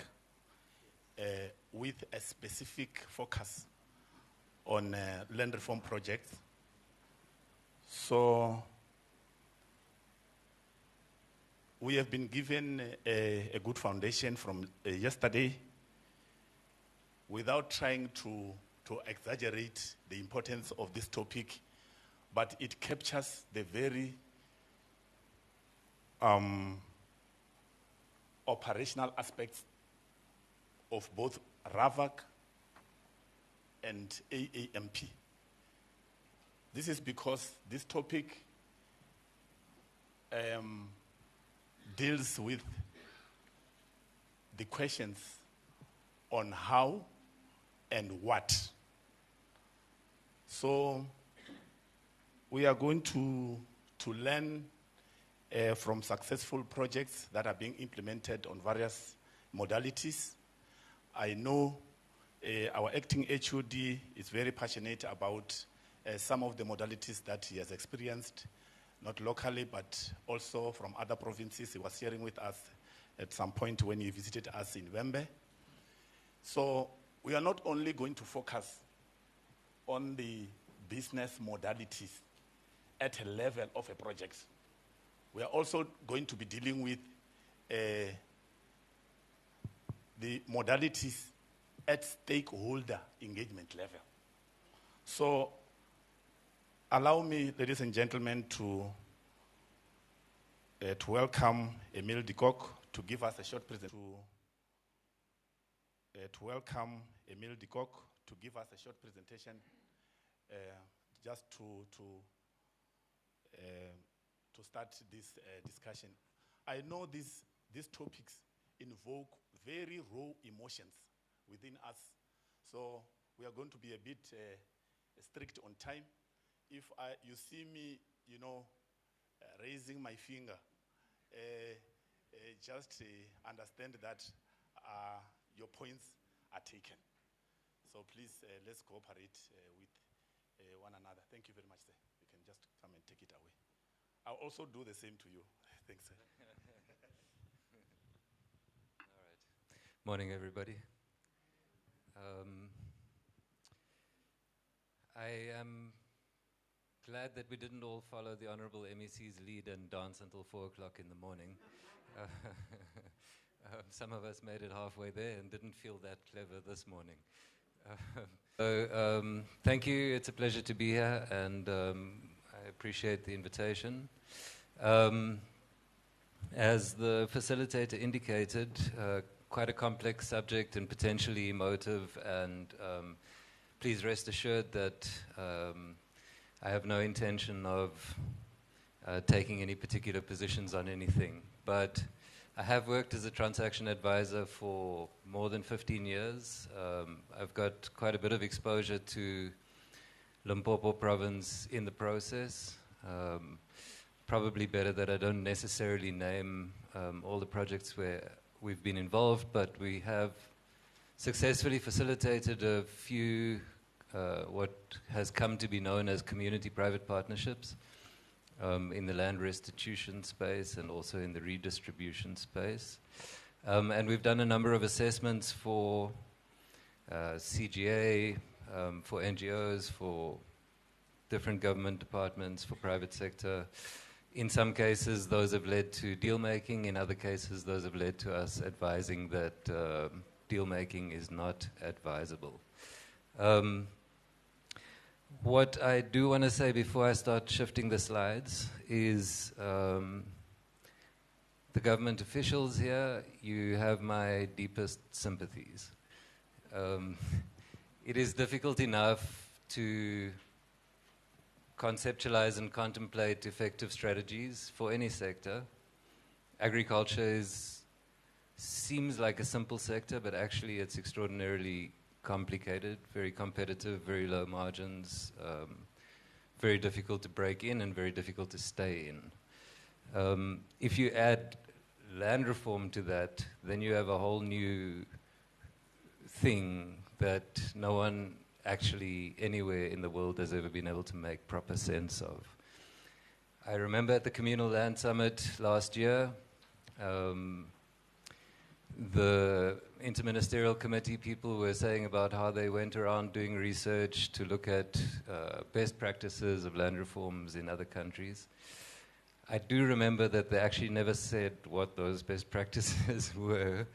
with a specific focus on land reform projects. So we have been given a good foundation from yesterday, without trying to exaggerate the importance of this topic, but it captures the very operational aspects of both RAAVC and AAMP. This is because this topic deals with the questions on how and what. So we are going to learn from successful projects that are being implemented on various modalities. I know our acting HOD is very passionate about some of the modalities that he has experienced, not locally, but also from other provinces. He was sharing with us at some point when he visited us in Wembe. So we are not only going to focus on the business modalities at a level of a project. We are also going to be dealing with the modalities at stakeholder engagement level. So allow me, ladies and gentlemen, to welcome Emile de Kock to give us a short presentation. To welcome Emile de Kock to give us a short presentation, just to start this discussion. I know these topics invoke very raw emotions within us, so we are going to be a bit strict on time. If you see me, raising my finger, just understand that your points are taken. So please, let's cooperate with one another. Thank you very much, sir. You can just come and take it away. I'll also do the same to you. Thanks, sir. All right. Morning, everybody. I am glad that we didn't all follow the Honorable MEC's lead and dance until 4 o'clock in the morning. Some of us made it halfway there and didn't feel that clever this morning. Thank you. It's a pleasure to be here, and I appreciate the invitation. As the facilitator indicated, quite a complex subject and potentially emotive, and please rest assured that I have no intention of taking any particular positions on anything. But I have worked as a transaction advisor for more than 15 years. I've got quite a bit of exposure to Limpopo province in the process. Probably better that I don't necessarily name all the projects where we've been involved, but we have successfully facilitated a few what has come to be known as community-private partnerships in the land restitution space and also in the redistribution space. And we've done a number of assessments for CGA, for NGOs, for different government departments, for private sector. In some cases, those have led to deal-making. In other cases, those have led to us advising that deal-making is not advisable. What I do want to say before I start shifting the slides is the government officials here, you have my deepest sympathies. It is difficult enough to conceptualize and contemplate effective strategies for any sector. Agriculture seems like a simple sector, but actually it's extraordinarily complicated, very competitive, very low margins, very difficult to break in and very difficult to stay in. If you add land reform to that, then you have a whole new thing that no one actually anywhere in the world has ever been able to make proper sense of. I remember at the Communal Land Summit last year, the Interministerial Committee people were saying about how they went around doing research to look at best practices of land reforms in other countries. I do remember that they actually never said what those best practices were.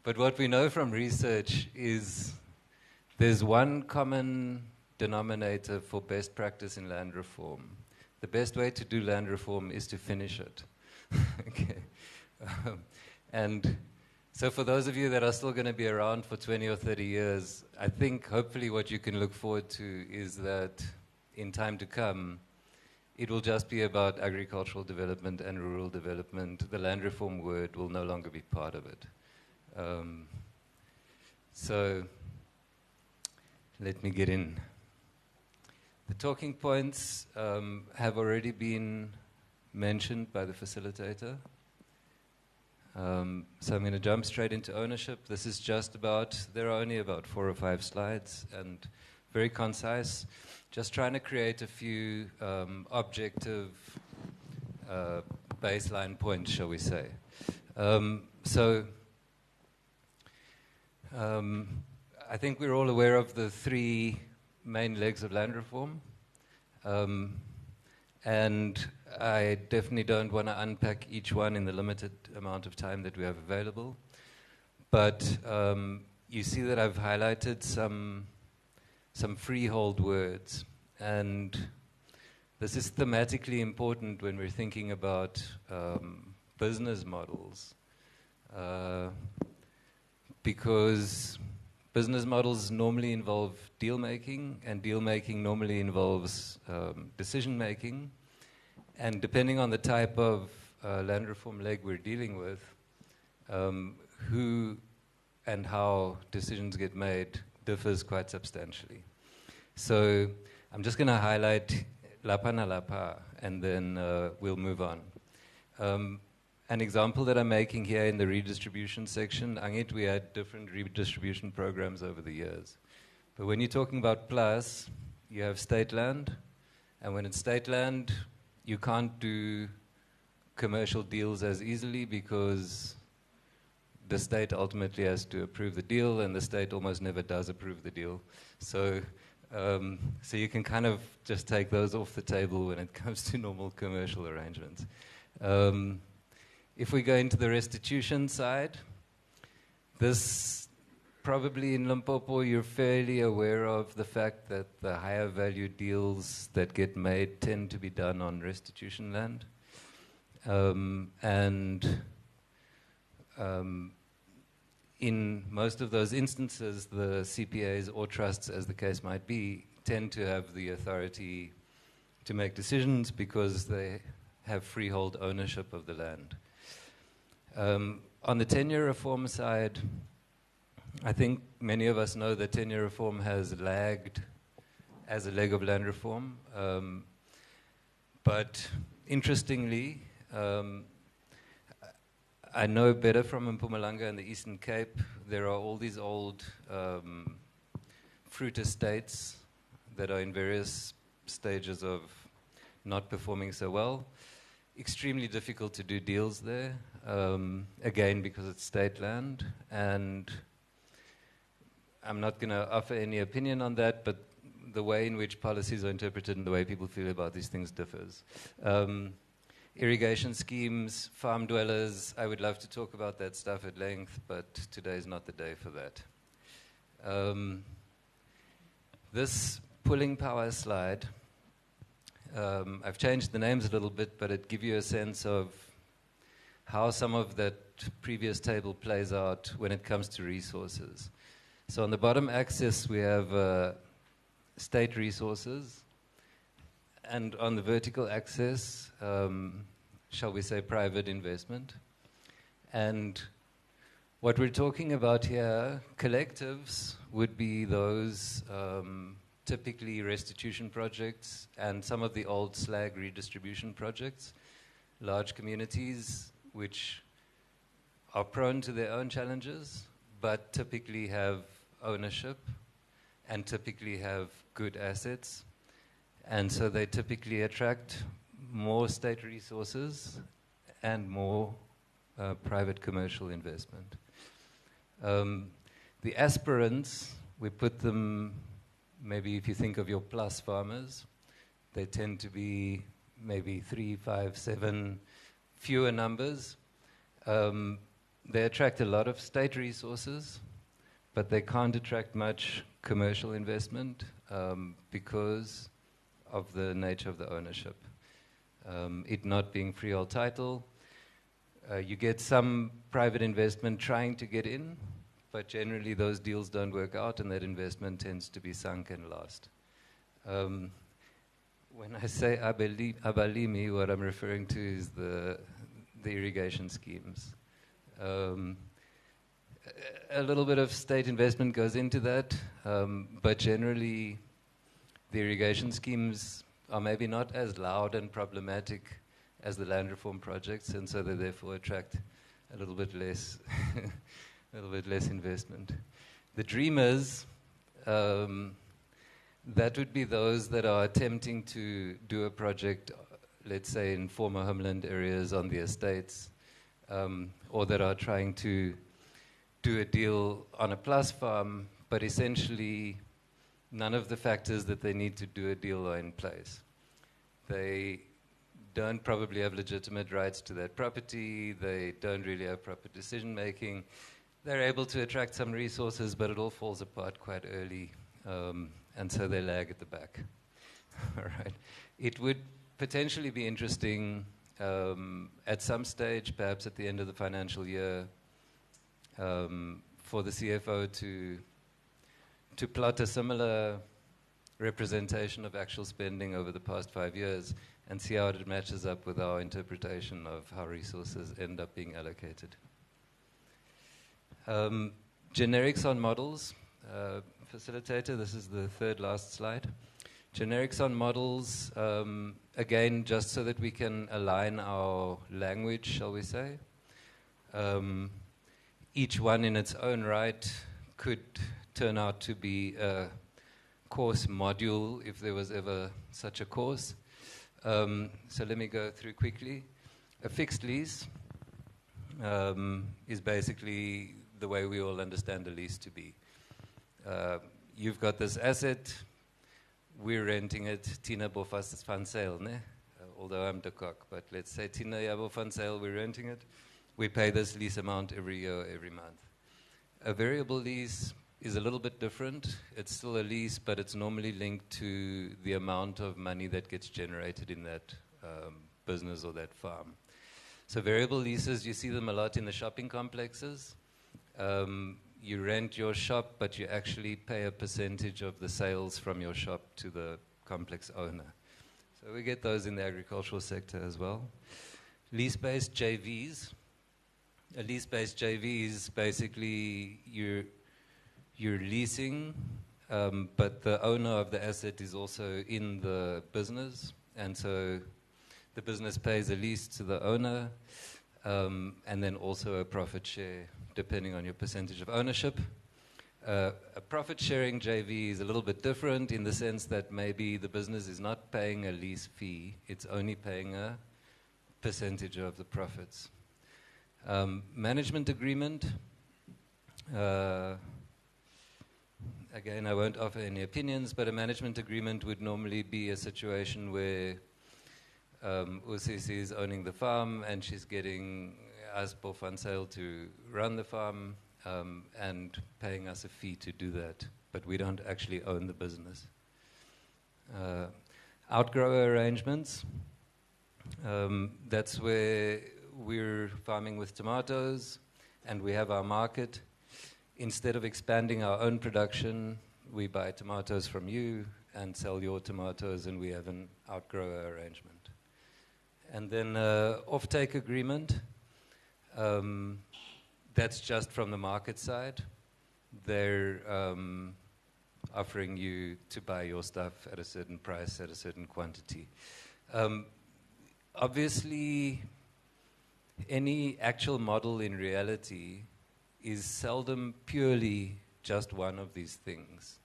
But what we know from research is there's one common denominator for best practice in land reform. The best way to do land reform is to finish it. Okay. And so for those of you that are still going to be around for 20 or 30 years, I think hopefully what you can look forward to is that in time to come, it will just be about agricultural development and rural development. The land reform word will no longer be part of it. So let me get in. The talking points have already been mentioned by the facilitator. So I'm going to jump straight into ownership. This is just about, there are only about 4 or 5 slides and very concise. Just trying to create a few objective baseline points, shall we say. I think we're all aware of the 3 main legs of land reform. And I definitely don't want to unpack each one in the limited amount of time that we have available. But you see that I've highlighted some freehold words. And this is thematically important when we're thinking about business models. Because business models normally involve deal-making, and deal-making normally involves decision-making. And depending on the type of land reform leg we're dealing with, who and how decisions get made differs quite substantially. So I'm just going to highlight lapa na lapa, and then we'll move on. An example that I'm making here in the redistribution section, Angit, we had different redistribution programs over the years. But when you're talking about plus, you have state land, and when it's state land, you can't do commercial deals as easily because the state ultimately has to approve the deal, and the state almost never does approve the deal. So So you can kind of just take those off the table when it comes to normal commercial arrangements. If we go into the restitution side, this probably in Limpopo you're fairly aware of the fact that the higher value deals that get made tend to be done on restitution land. In most of those instances, the CPAs or trusts, as the case might be, tend to have the authority to make decisions because they have freehold ownership of the land. On the tenure reform side, I think many of us know that tenure reform has lagged as a leg of land reform. But interestingly, I know better from Mpumalanga and the Eastern Cape, there are all these old fruit estates that are in various stages of not performing so well. Extremely difficult to do deals there, again, because it's state land. And I'm not going to offer any opinion on that, but the way in which policies are interpreted and the way people feel about these things differs. Irrigation schemes, farm dwellers, I would love to talk about that stuff at length, but today is not the day for that. This pulling power slide, I've changed the names a little bit, but it gives you a sense of how some of that previous table plays out when it comes to resources. So on the bottom axis, we have state resources, and on the vertical axis, shall we say, private investment. And what we're talking about here, collectives, would be those typically restitution projects and some of the old slag redistribution projects, large communities which are prone to their own challenges, but typically have ownership and typically have good assets. And so they typically attract more state resources and more private commercial investment. The aspirants, we put them, maybe if you think of your plus farmers, they tend to be maybe 3, 5, 7, fewer numbers. They attract a lot of state resources, but they can't attract much commercial investment because of the nature of the ownership. It not being freehold title, you get some private investment trying to get in, but generally those deals don't work out and that investment tends to be sunk and lost. When I say abalimi, what I'm referring to is the irrigation schemes. A little bit of state investment goes into that, but generally the irrigation schemes are maybe not as loud and problematic as the land reform projects, and so they therefore attract a little bit less, a little bit less investment. The dreamers, that would be those that are attempting to do a project, let's say in former homeland areas on the estates, or that are trying to do a deal on a plus farm, but essentially none of the factors that they need to do a deal are in place. They don't probably have legitimate rights to that property. They don't really have proper decision making. They're able to attract some resources, but it all falls apart quite early, and so they lag at the back. All right. It would potentially be interesting at some stage, perhaps at the end of the financial year, for the CFO to plot a similar representation of actual spending over the past 5 years and see how it matches up with our interpretation of how resources end up being allocated. Generics on models. Facilitator, this is the third last slide. Generics on models, again, just so that we can align our language, shall we say. Each one in its own right could turn out to be a course module if there was ever such a course. So let me go through quickly. A fixed lease is basically the way we all understand a lease to be. You've got this asset, we're renting it, Tina Bofas van sale, ne? Although I'm the cock, but let's say Tina Yabo van sale, we're renting it. We pay this lease amount every year, every month. A variable lease is a little bit different. It's still a lease, but it's normally linked to the amount of money that gets generated in that business or that farm. So variable leases, you see them a lot in the shopping complexes. You rent your shop, but you actually pay a percentage of the sales from your shop to the complex owner. So we get those in the agricultural sector as well. Lease-based JVs. A lease-based JV is basically you're leasing, but the owner of the asset is also in the business, and so the business pays a lease to the owner, and then also a profit share depending on your percentage of ownership. A profit-sharing JV is a little bit different in the sense that maybe the business is not paying a lease fee, it's only paying a percentage of the profits. Management agreement. Again, I won't offer any opinions, but a management agreement would normally be a situation where UCC is owning the farm and she's getting us both on sale to run the farm and paying us a fee to do that, but we don't actually own the business. Outgrower arrangements. That's where we're farming with tomatoes and we have our market. Instead of expanding our own production, we buy tomatoes from you and sell your tomatoes, and we have an outgrower arrangement. And then off-take agreement. That's just from the market side. They're offering you to buy your stuff at a certain price, at a certain quantity. Obviously, any actual model in reality is seldom purely just one of these things.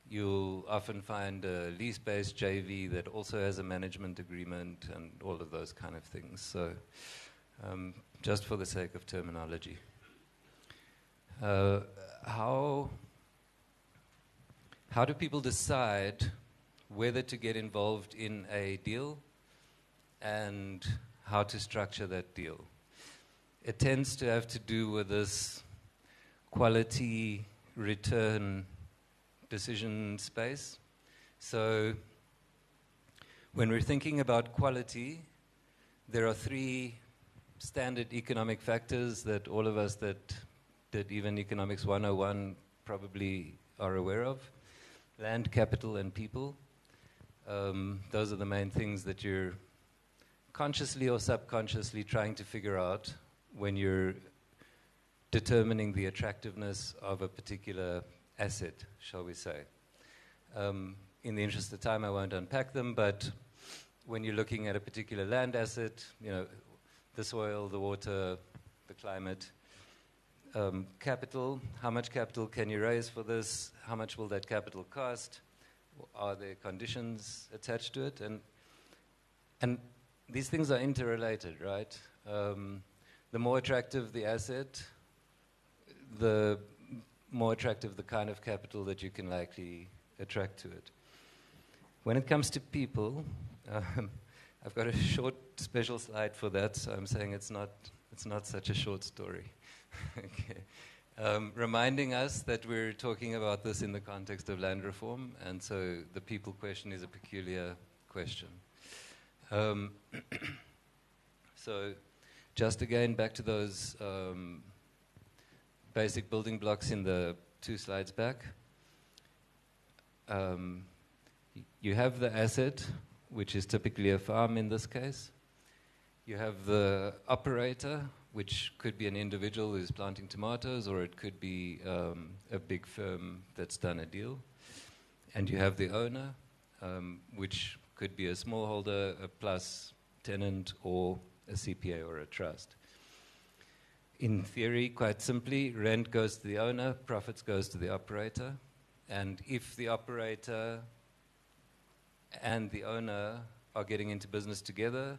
You'll often find a lease-based JV that also has a management agreement and all of those kind of things. So just for the sake of terminology. How do people decide whether to get involved in a deal and how to structure that deal? It tends to have to do with this quality return decision space. So when we're thinking about quality, there are three standard economic factors that all of us that did even Economics 101 probably are aware of: land, capital, and people. Those are the main things that you're consciously or subconsciously trying to figure out when you're determining the attractiveness of a particular asset, shall we say. In the interest of time, I won't unpack them, but when you're looking at a particular land asset, you know, the soil, the water, the climate, capital, how much capital can you raise for this? How much will that capital cost? Are there conditions attached to it? And these things are interrelated, right? The more attractive the asset, the more attractive the kind of capital that you can likely attract to it. When it comes to people, I've got a short special slide for that, so I'm saying it's not such a short story. Okay. Reminding us that we're talking about this in the context of land reform, and so the people question is a peculiar question. So just again, back to those basic building blocks in the 2 slides back. You have the asset, which is typically a farm in this case. You have the operator, which could be an individual who's planting tomatoes, or it could be a big firm that's done a deal. And you have the owner, which could be a smallholder, a plus tenant, or a CPA or a trust. In theory, quite simply, rent goes to the owner, profits goes to the operator. And if the operator and the owner are getting into business together,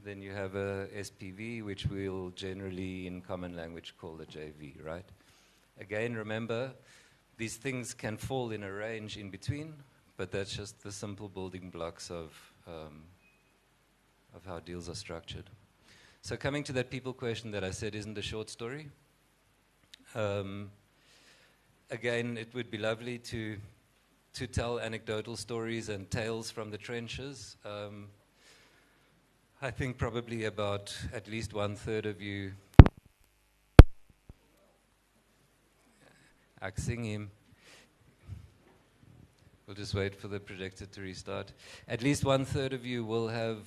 then you have a SPV, which we'll generally in common language call a JV, right? Again, remember, these things can fall in a range in between, but that's just the simple building blocks of how deals are structured. So coming to that people question that I said isn't a short story. Again, it would be lovely to tell anecdotal stories and tales from the trenches. I think probably about at least 1/3 of you. I can sing him. We'll just wait for the projector to restart. At least 1/3 of you will have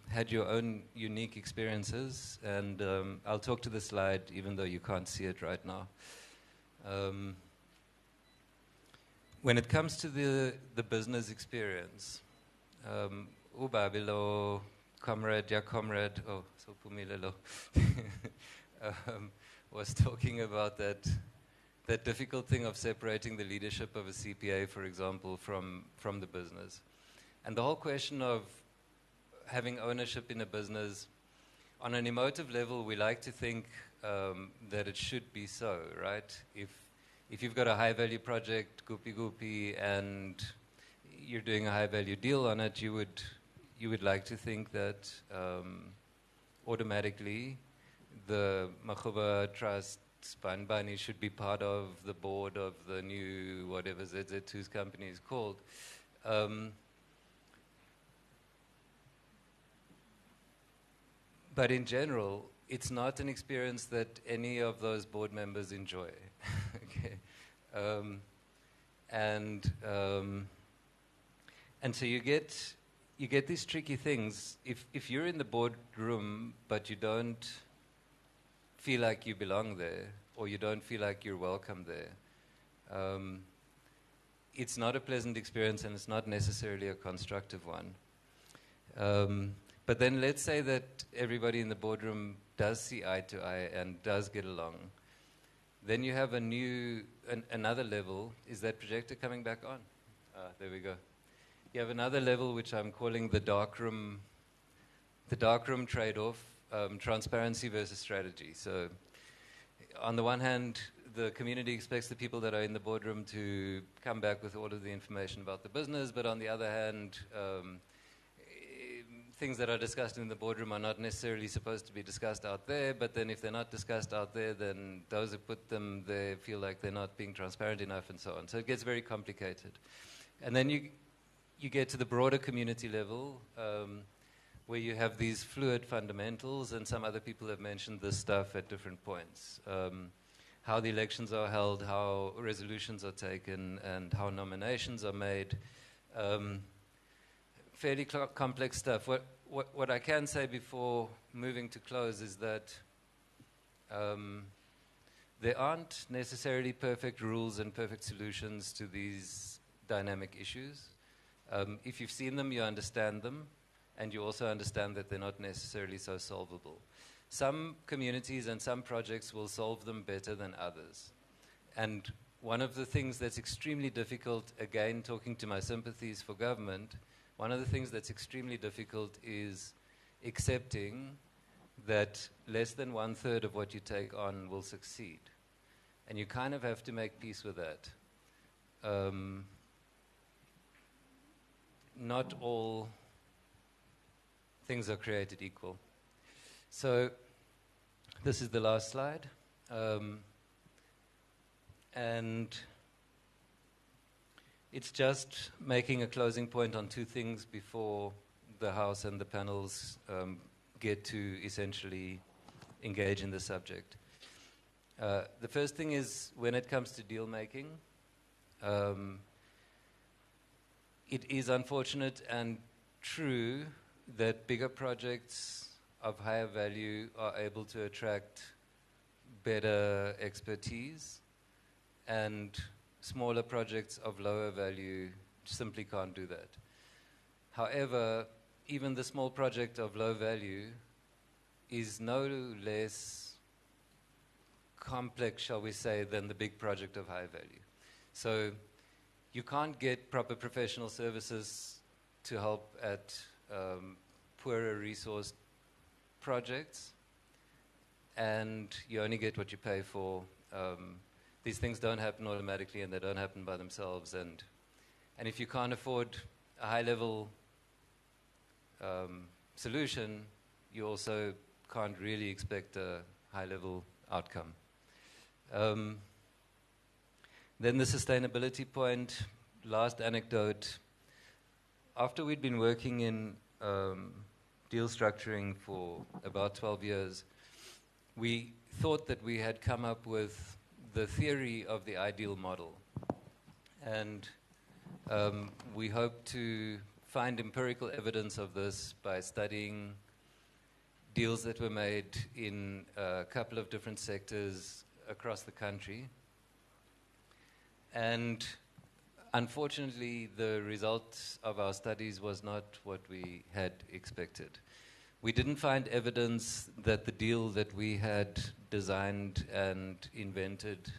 had your own unique experiences, and I'll talk to the slide even though you can't see it right now. When it comes to the business experience, Ubabilo, comrade, oh, so Pumilelo, was talking about that difficult thing of separating the leadership of a CPA, for example, from the business. And the whole question of having ownership in a business, on an emotive level, we like to think that it should be so, right? If you've got a high-value project, goopy, and you're doing a high-value deal on it, you would like to think that automatically the Makhuba Trust Spanbani should be part of the board of the new whatever ZZ2's company is called. But in general, it's not an experience that any of those board members enjoy. Okay, and so you get these tricky things. If you're in the boardroom but you don't feel like you belong there, or you don't feel like you're welcome there, it's not a pleasant experience, and it's not necessarily a constructive one. But then let's say that everybody in the boardroom does see eye to eye and does get along. Then you have another level. Is that projector coming back on? There we go. You have another level which I'm calling the darkroom trade-off, transparency versus strategy. So on the one hand, the community expects the people that are in the boardroom to come back with all of the information about the business, but on the other hand, things that are discussed in the boardroom are not necessarily supposed to be discussed out there, but then if they're not discussed out there, then those who put them there feel like they're not being transparent enough and so on. So it gets very complicated. And then you get to the broader community level, where you have these fluid fundamentals, and some other people have mentioned this stuff at different points. How the elections are held, how resolutions are taken, and how nominations are made. Fairly complex stuff. What I can say before moving to close is that there aren't necessarily perfect rules and perfect solutions to these dynamic issues. If you've seen them, you understand them, and you also understand that they're not necessarily so solvable. Some communities and some projects will solve them better than others. And one of the things that's extremely difficult, again, talking to my sympathies for government, one of the things that's extremely difficult is accepting that less than 1/3 of what you take on will succeed. And you kind of have to make peace with that. Not all things are created equal. So this is the last slide. And it's just making a closing point on two things before the House and the panels get to essentially engage in the subject. The first thing is, when it comes to deal making, it is unfortunate and true that bigger projects of higher value are able to attract better expertise, and smaller projects of lower value simply can't do that. However, even the small project of low value is no less complex, shall we say, than the big project of high value. So you can't get proper professional services to help at poorer resourced projects, and you only get what you pay for. These things don't happen automatically, and they don't happen by themselves, and And if you can't afford a high-level solution, you also can't really expect a high-level outcome. Then the sustainability point, last anecdote. After we'd been working in deal structuring for about 12 years, we thought that we had come up with the theory of the ideal model. And we hope to find empirical evidence of this by studying deals that were made in a couple of different sectors across the country. And unfortunately, the result of our studies was not what we had expected. We didn't find evidence that the deal that we had designed and invented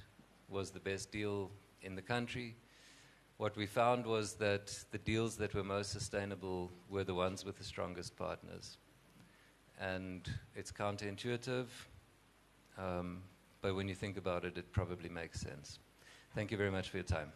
was the best deal in the country. What we found was that the deals that were most sustainable were the ones with the strongest partners. And it's counterintuitive, but when you think about it, it probably makes sense. Thank you very much for your time.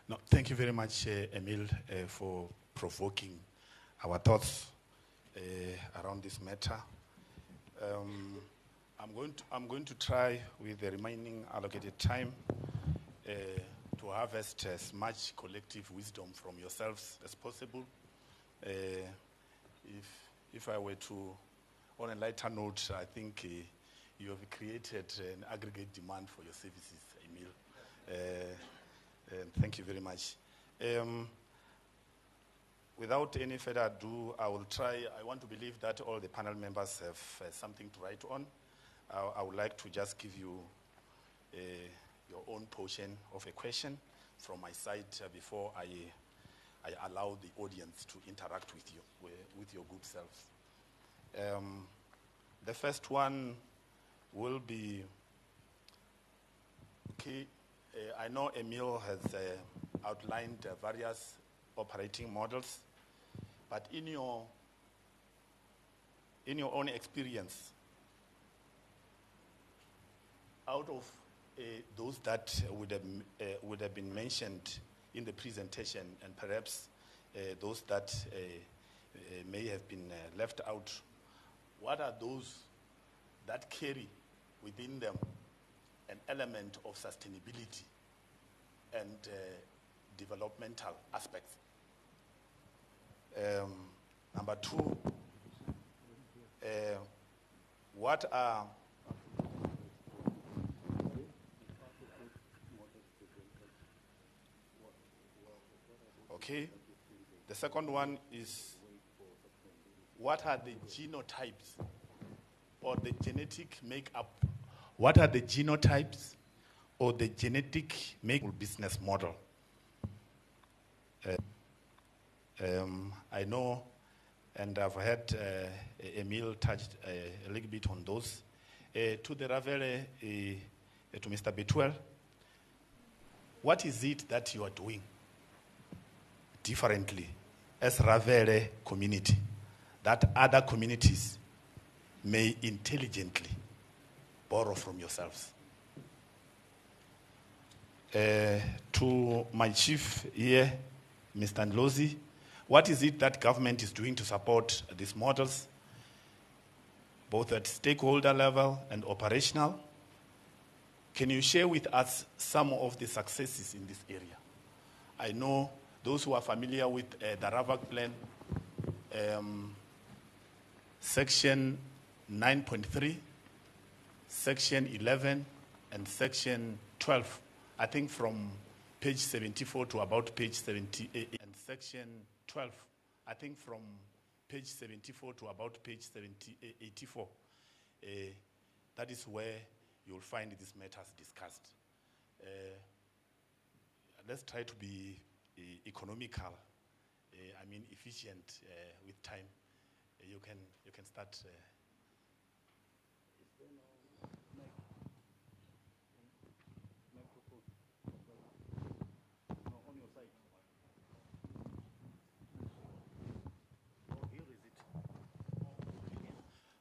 No, thank you very much, Emil, for provoking our thoughts around this matter. I'm going to try, with the remaining allocated time, to harvest as much collective wisdom from yourselves as possible. If I were to, on a lighter note, I think you have created an aggregate demand for your services, Emil. Thank you very much. Without any further ado, I want to believe that all the panel members have something to write on. I would like to just give you your own portion of a question from my side before I allow the audience to interact with you, with your good selves. The first one will be, okay, I know Emil has outlined various operating models, but in your own experience, out of those that would have been mentioned in the presentation, and perhaps those that may have been left out, what are those that carry within them an element of sustainability and developmental aspects? Number two, what are okay? The second one is, what are the genotypes or the genetic makeup? What are the genotypes or the genetic makeup business model? I know, and I've heard Emil touched a little bit on those. To the Ravele, to Mr. Betuel, what is it that you are doing differently as Ravele community that other communities may intelligently borrow from yourselves? To my chief here, Mr. Ndlozi, what is it that government is doing to support these models, both at stakeholder level and operational? Can you share with us some of the successes in this area? I know those who are familiar with the RAAVC plan, section 9.3, section 11, and section 12, I think from page 74 to about page 78, and section 12, I think from page 74 to about page 84. That is where you'll find these matters discussed. Let's try to be economical, efficient with time. You can start.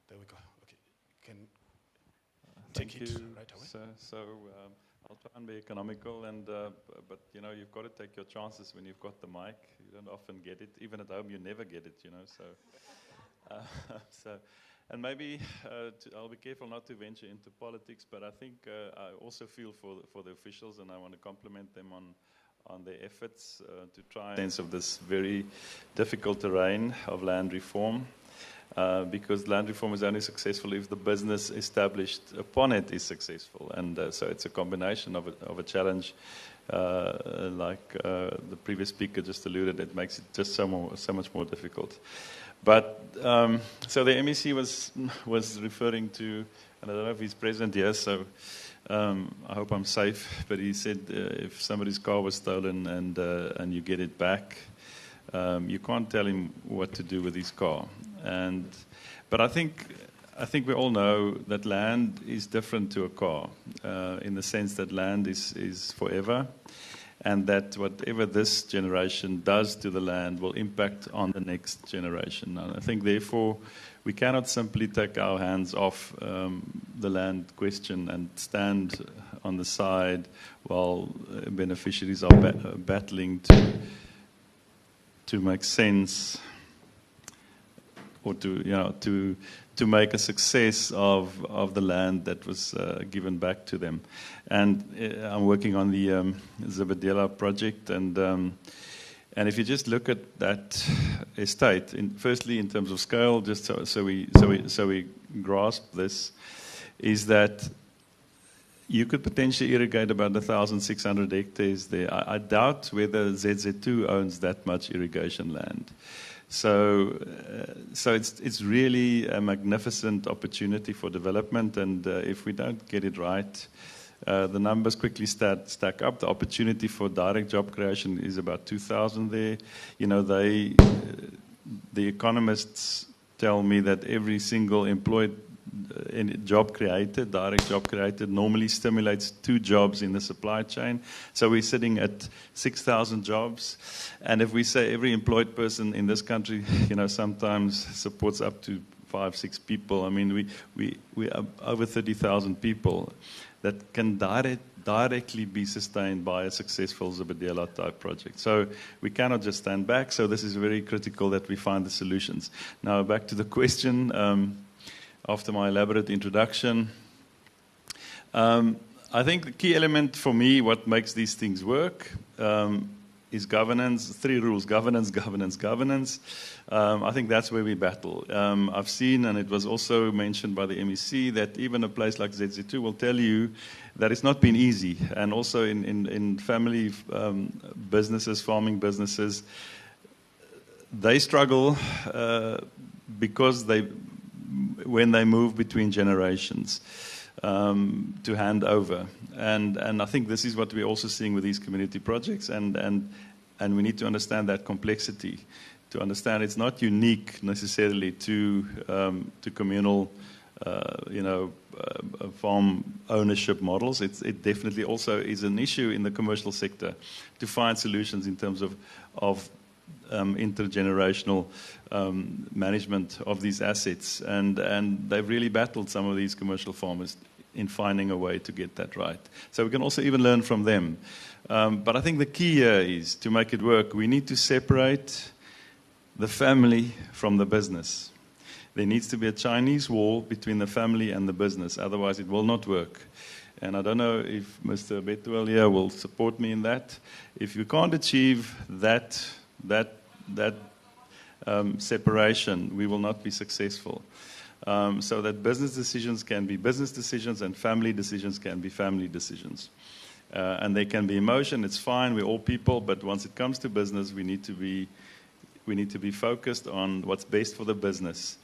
There we take Thank it you, right away. sir. So I'll try and be economical, and but you know, you've got to take your chances when you've got the mic. You don't often get it. Even at home, you never get it. You know, so and maybe I'll be careful not to venture into politics. But I think I also feel for the officials, and I want to compliment them on their efforts to try sense of this very difficult terrain of land reform. Because land reform is only successful if the business established upon it is successful. And so it's a combination of a challenge, like the previous speaker just alluded, it makes it just so much more difficult. But, so the MEC was referring to, and I don't know if he's present here, so I hope I'm safe, but he said if somebody's car was stolen and you get it back, you can't tell him what to do with his car. But I think we all know that land is different to a car, in the sense that land is forever, and that whatever this generation does to the land will impact on the next generation. And I think, therefore, we cannot simply take our hands off the land question and stand on the side while beneficiaries are battling to make sense, or to make a success of the land that was given back to them. And I'm working on the Zebedela project, and if you just look at that estate, firstly in terms of scale, just so we grasp this, is that you could potentially irrigate about 1,600 hectares there. I doubt whether ZZ2 owns that much irrigation land. So it's really a magnificent opportunity for development, and if we don't get it right, the numbers quickly stack up. The opportunity for direct job creation is about 2,000 there. You know, the economists tell me that every single employed job created, direct job created, normally stimulates 2 jobs in the supply chain. So we're sitting at 6,000 jobs. And if we say every employed person in this country, you know, sometimes supports up to 5-6 people, I mean, we are over 30,000 people that can directly be sustained by a successful Zebedela type project. So we cannot just stand back. So this is very critical that we find the solutions. Now back to the question. After my elaborate introduction, I think the key element for me, what makes these things work, is governance. 3 rules: governance, governance, governance. I think that's where we battle. I've seen, and it was also mentioned by the MEC, that even a place like ZZ2 will tell you that it's not been easy. And also in family businesses, farming businesses, they struggle because when they move between generations to hand over. And I think this is what we're also seeing with these community projects, and we need to understand that complexity, to understand it's not unique necessarily to communal farm ownership models. It definitely also is an issue in the commercial sector to find solutions in terms of intergenerational management of these assets, and they've really battled, some of these commercial farmers, in finding a way to get that right. So we can also even learn from them. But I think the key here is, to make it work, we need to separate the family from the business. There needs to be a Chinese wall between the family and the business, otherwise it will not work. And I don't know if Mr. Betuel here will support me in that. If you can't achieve that separation, we will not be successful. So that business decisions can be business decisions and family decisions can be family decisions. And they can be emotion, it's fine, we're all people, but once it comes to business, we need to be focused on what's best for the business.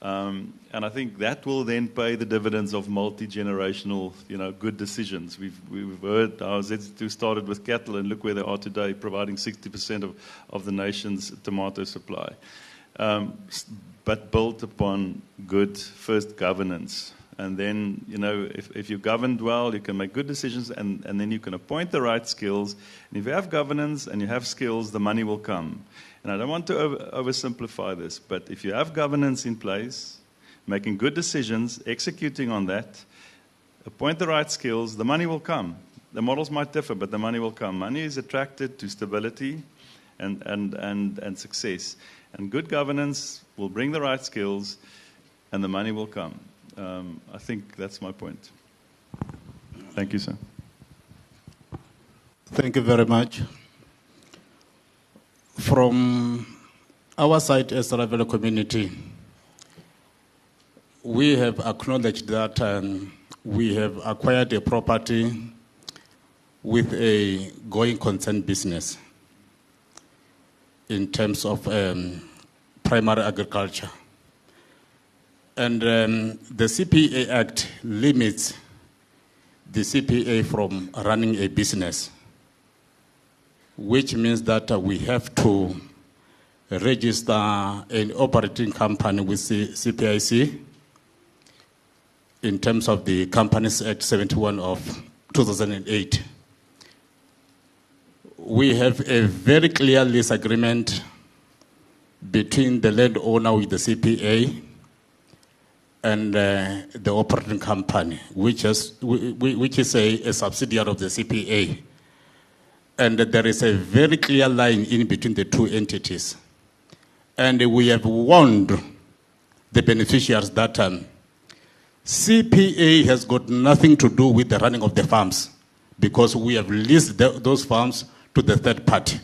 And I think that will then pay the dividends of multi-generational, good decisions. We've heard how Z2 started with cattle, and look where they are today, providing 60% of the nation's tomato supply. But built upon good first governance. And then, if you governed well, you can make good decisions, and then you can appoint the right skills. And if you have governance and you have skills, the money will come. And I don't want to oversimplify this, but if you have governance in place, making good decisions, executing on that, appoint the right skills, the money will come. The models might differ, but the money will come. Money is attracted to stability and success. And good governance will bring the right skills, and the money will come. I think that's my point. Thank you, sir. Thank you very much. From our side as a Revitalisation community, we have acknowledged that we have acquired a property with a going concern business in terms of primary agriculture. And the CPA Act limits the CPA from running a business, which means that we have to register an operating company with CPIC in terms of the Companies Act 71 of 2008. We have a very clear lease agreement between the landowner with the CPA and the operating company, which is a subsidiary of the CPA. And there is a very clear line in between the two entities. And we have warned the beneficiaries that CPA has got nothing to do with the running of the farms, because we have leased those farms to the third party.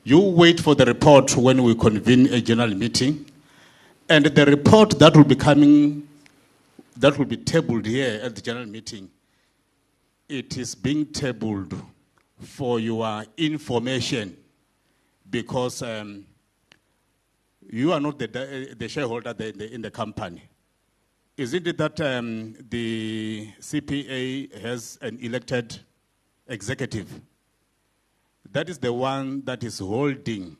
You wait for the report when we convene a general meeting, and the report that will be coming, that will be tabled here at the general meeting, it is being tabled for your information, because you are not the shareholder in the company. Isn't it that the CPA has an elected executive? That is the one that is holding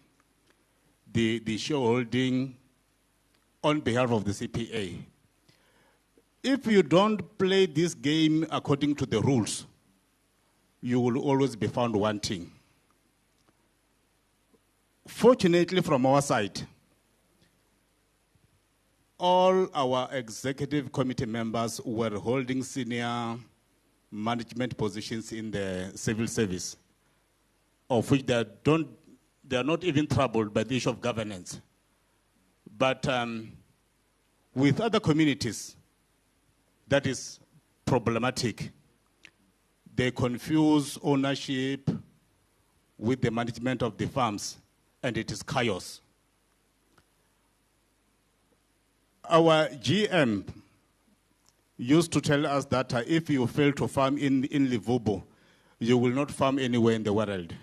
the shareholding on behalf of the CPA. If you don't play this game according to the rules, you will always be found wanting. Fortunately, from our side, all our executive committee members were holding senior management positions in the civil service, of which they are not even troubled by the issue of governance. But with other communities, that is problematic. They confuse ownership with the management of the farms, and it is chaos. Our GM used to tell us that if you fail to farm in Limpopo, you will not farm anywhere in the world.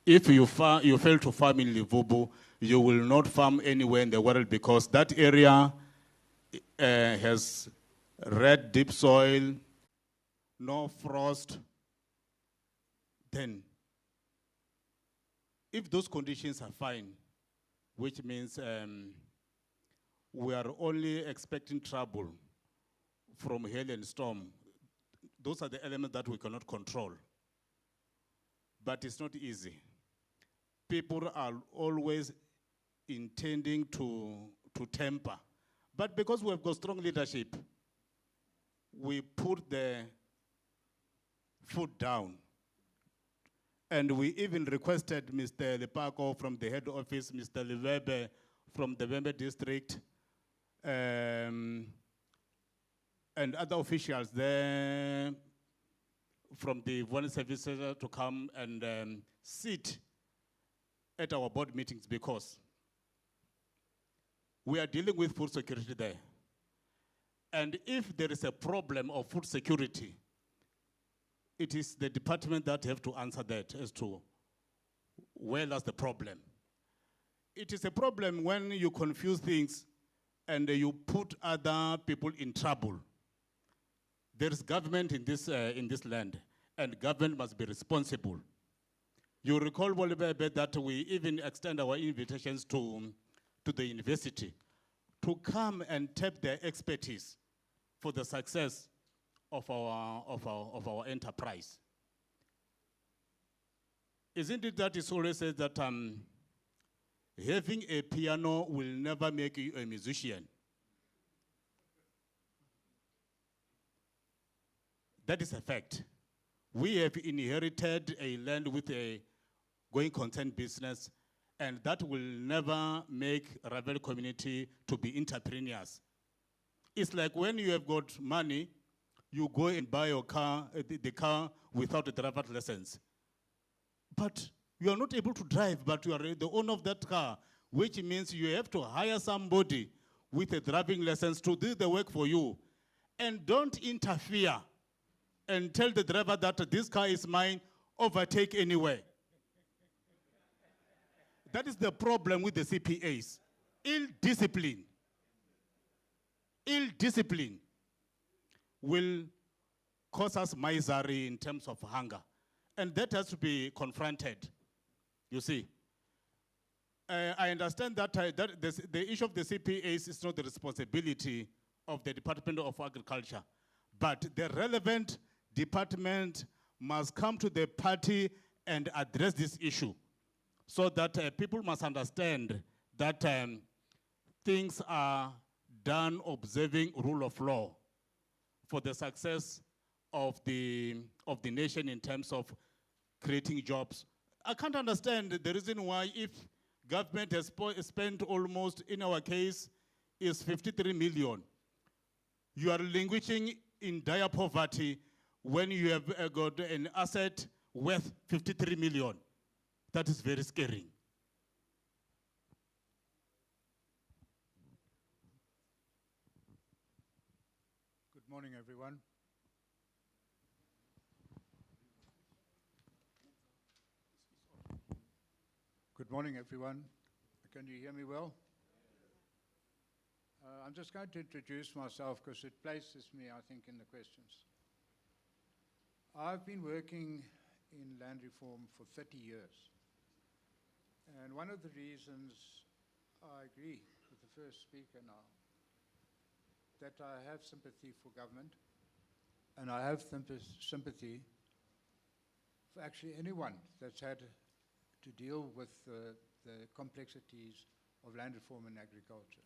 If you fail to farm in Limpopo, you will not farm anywhere in the world, because that area has red deep soil, no frost. Then, if those conditions are fine, which means we are only expecting trouble from hail and storm. Those are the elements that we cannot control. But it's not easy. People are always intending to temper. But because we have got strong leadership, we put the foot down. And we even requested Mr. Lepako from the head office, Mr. Levebe from the Vembe district, and other officials there from the Foreign Services to come and sit at our board meetings, because we are dealing with food security there. And if there is a problem of food security, it is the department that have to answer that as to where lies the problem. It is a problem when you confuse things and you put other people in trouble. There is government in this land, and government must be responsible. You recall, Bolibebe, that we even extend our invitations to the university to come and tap their expertise for the success of our enterprise. Isn't it that it's always said that having a piano will never make you a musician? That is a fact. We have inherited a land with a going concern business, and that will never make Ravel community to be entrepreneurs. It's like when you have got money, you go and buy your car, the car without a driver's license. But you are not able to drive, but you are the owner of that car, which means you have to hire somebody with a driving license to do the work for you. And don't interfere and tell the driver that this car is mine, overtake anywhere. That is the problem with the CPAs. Ill discipline. Ill discipline will cause us misery in terms of hunger. And that has to be confronted, you see. I understand that, the issue of the CPAs is not the responsibility of the Department of Agriculture, but the relevant department must come to the party and address this issue so that people must understand that things are done observing rule of law for the success of the nation in terms of creating jobs. I can't understand the reason why, if government has spent almost, in our case, is 53 million, you are languishing in dire poverty when you have got an asset worth 53 million. That is very scary. Good morning, everyone. Good morning, everyone. Can you hear me well? I'm just going to introduce myself because it places me, I think, in the questions. I've been working in land reform for 30 years. And one of the reasons I agree with the first speaker now, that I have sympathy for government, and I have sympathy for actually anyone that's had to deal with the complexities of land reform and agriculture.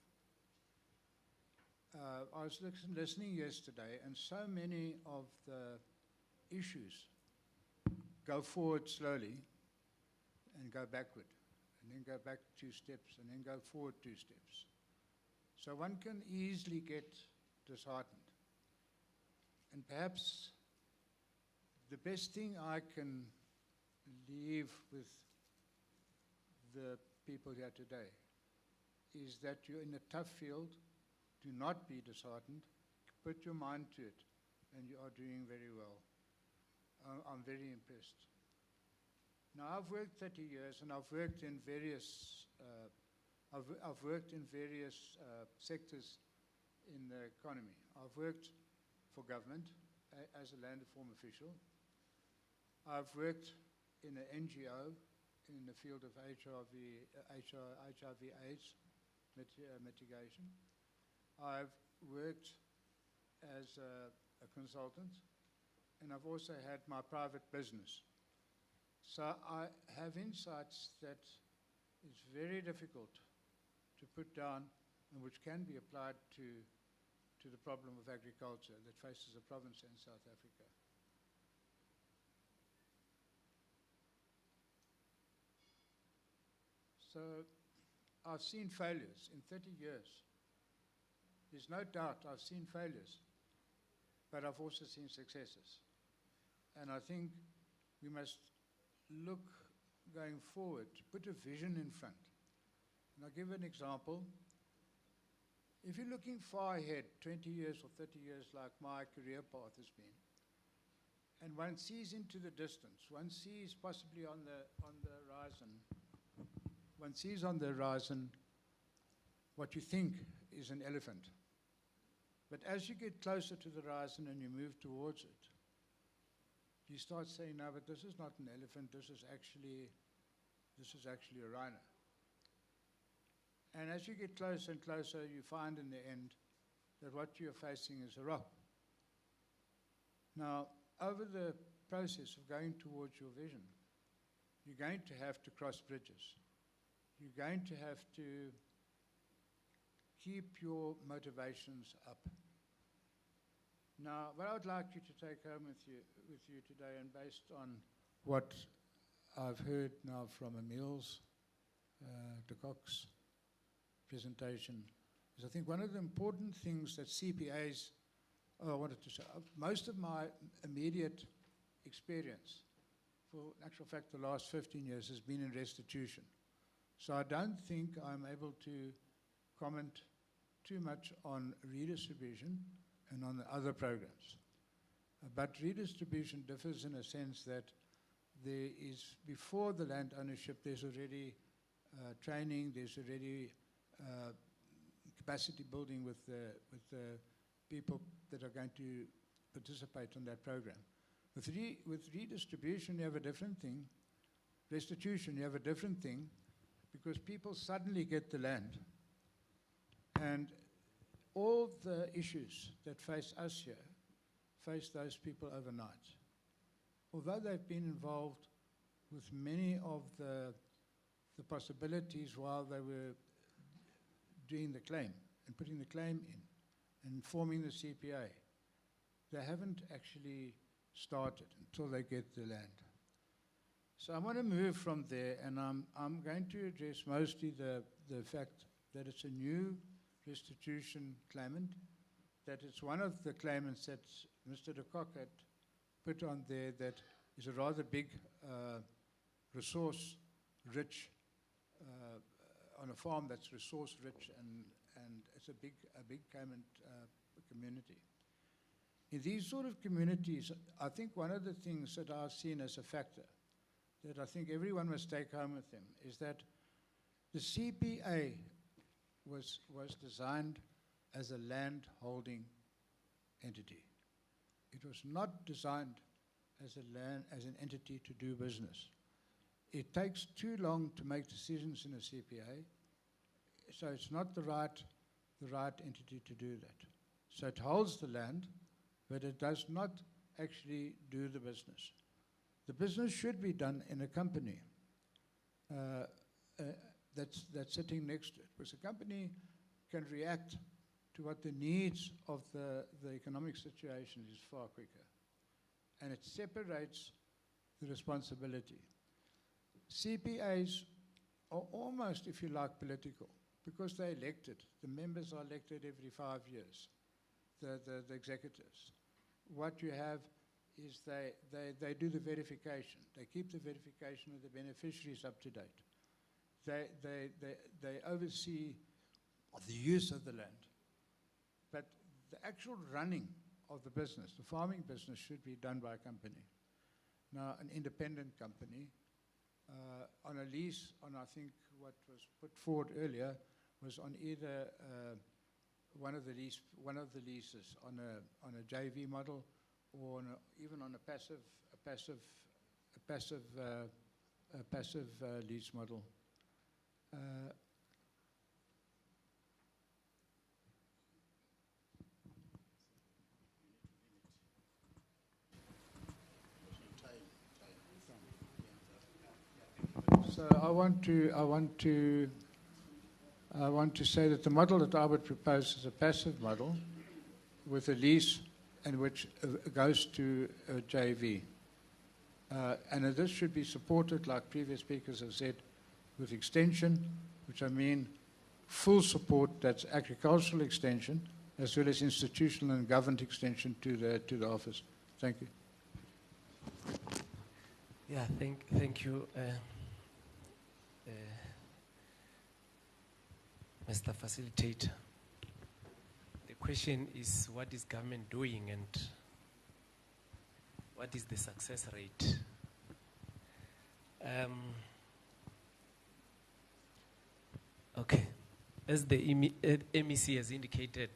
I was listening yesterday, and so many of the issues go forward slowly and go backward, and then go back 2 steps, and then go forward 2 steps. So one can easily get disheartened. And perhaps the best thing I can leave with the people here today is that you're in a tough field. Do not be disheartened. Put your mind to it, and you are doing very well. I'm very impressed. Now, I've worked 30 years, and I've worked in various sectors in the economy. I've worked for government as a land reform official. I've worked in an NGO in the field of HIV/AIDS mitigation. I've worked as a consultant, and I've also had my private business. So I have insights that it's very difficult to put down and which can be applied to the problem of agriculture that faces a province in South Africa. So I've seen failures in 30 years. There's no doubt I've seen failures, but I've also seen successes. And I think we must look going forward, put a vision in front. And I'll give an example. If you're looking far ahead, 20 years or 30 years like my career path has been, and one sees into the distance, one sees possibly on the horizon, one sees on the horizon what you think is an elephant. But as you get closer to the horizon and you move towards it, you start saying, no, but this is not an elephant, this is actually a rhino. And as you get closer and closer, you find in the end that what you're facing is a rock. Now, over the process of going towards your vision, you're going to have to cross bridges. You're going to have to keep your motivations up. Now, what I would like you to take home with you today, and based on what I've heard now from Emil's, de Kock's presentation, is I think one of the important things that CPAs, I wanted to say, most of my immediate experience, for in actual fact the last 15 years, has been in restitution. So I don't think I'm able to comment too much on redistribution and on the other programs. But redistribution differs in a sense that there is, before the land ownership, there's already training, there's already capacity building with the people that are going to participate in that program. With redistribution, you have a different thing. Restitution, you have a different thing, because people suddenly get the land. And all the issues that face us here face those people overnight. Although they've been involved with many of the possibilities while they were doing the claim and putting the claim in and forming the CPA, they haven't actually started until they get the land. So I want to move from there, and I'm going to address mostly the fact that it's a new restitution claimant, that it's one of the claimants that Mr. de Kock had put on there that is a rather big resource-rich, on a farm that's resource-rich, and it's a big claimant community. In these sort of communities, I think one of the things that I've seen as a factor that I think everyone must take home with them is that the CPA was designed as a land holding entity. It was not designed as an entity to do business. It takes too long to make decisions in a CPA, so it's not the right entity to do that. So it holds the land, but it does not actually do the business. The business should be done in a company that's sitting next to it, because a company can react to what the needs of the economic situation is far quicker. And it separates the responsibility. CPAs are almost, if you like, political, because they're elected. The members are elected every 5 years, the executives. What you have is they do the verification. They keep the verification of the beneficiaries up to date. They oversee the use of the land. But the actual running of the business, the farming business, should be done by a company. Now, an independent company, on a lease, on I think what was put forward earlier, was on either one of the leases on a JV model, or on even on a passive lease model. So I want to say that the model that I would propose is a passive model with a lease, and which goes to a JV. And this should be supported, like previous speakers have said, with extension, which I mean full support, that's agricultural extension, as well as institutional and government extension to the office. Thank you. Yeah, thank you, Mr. Facilitator. The question is, what is government doing and what is the success rate? Okay, as the MEC has indicated,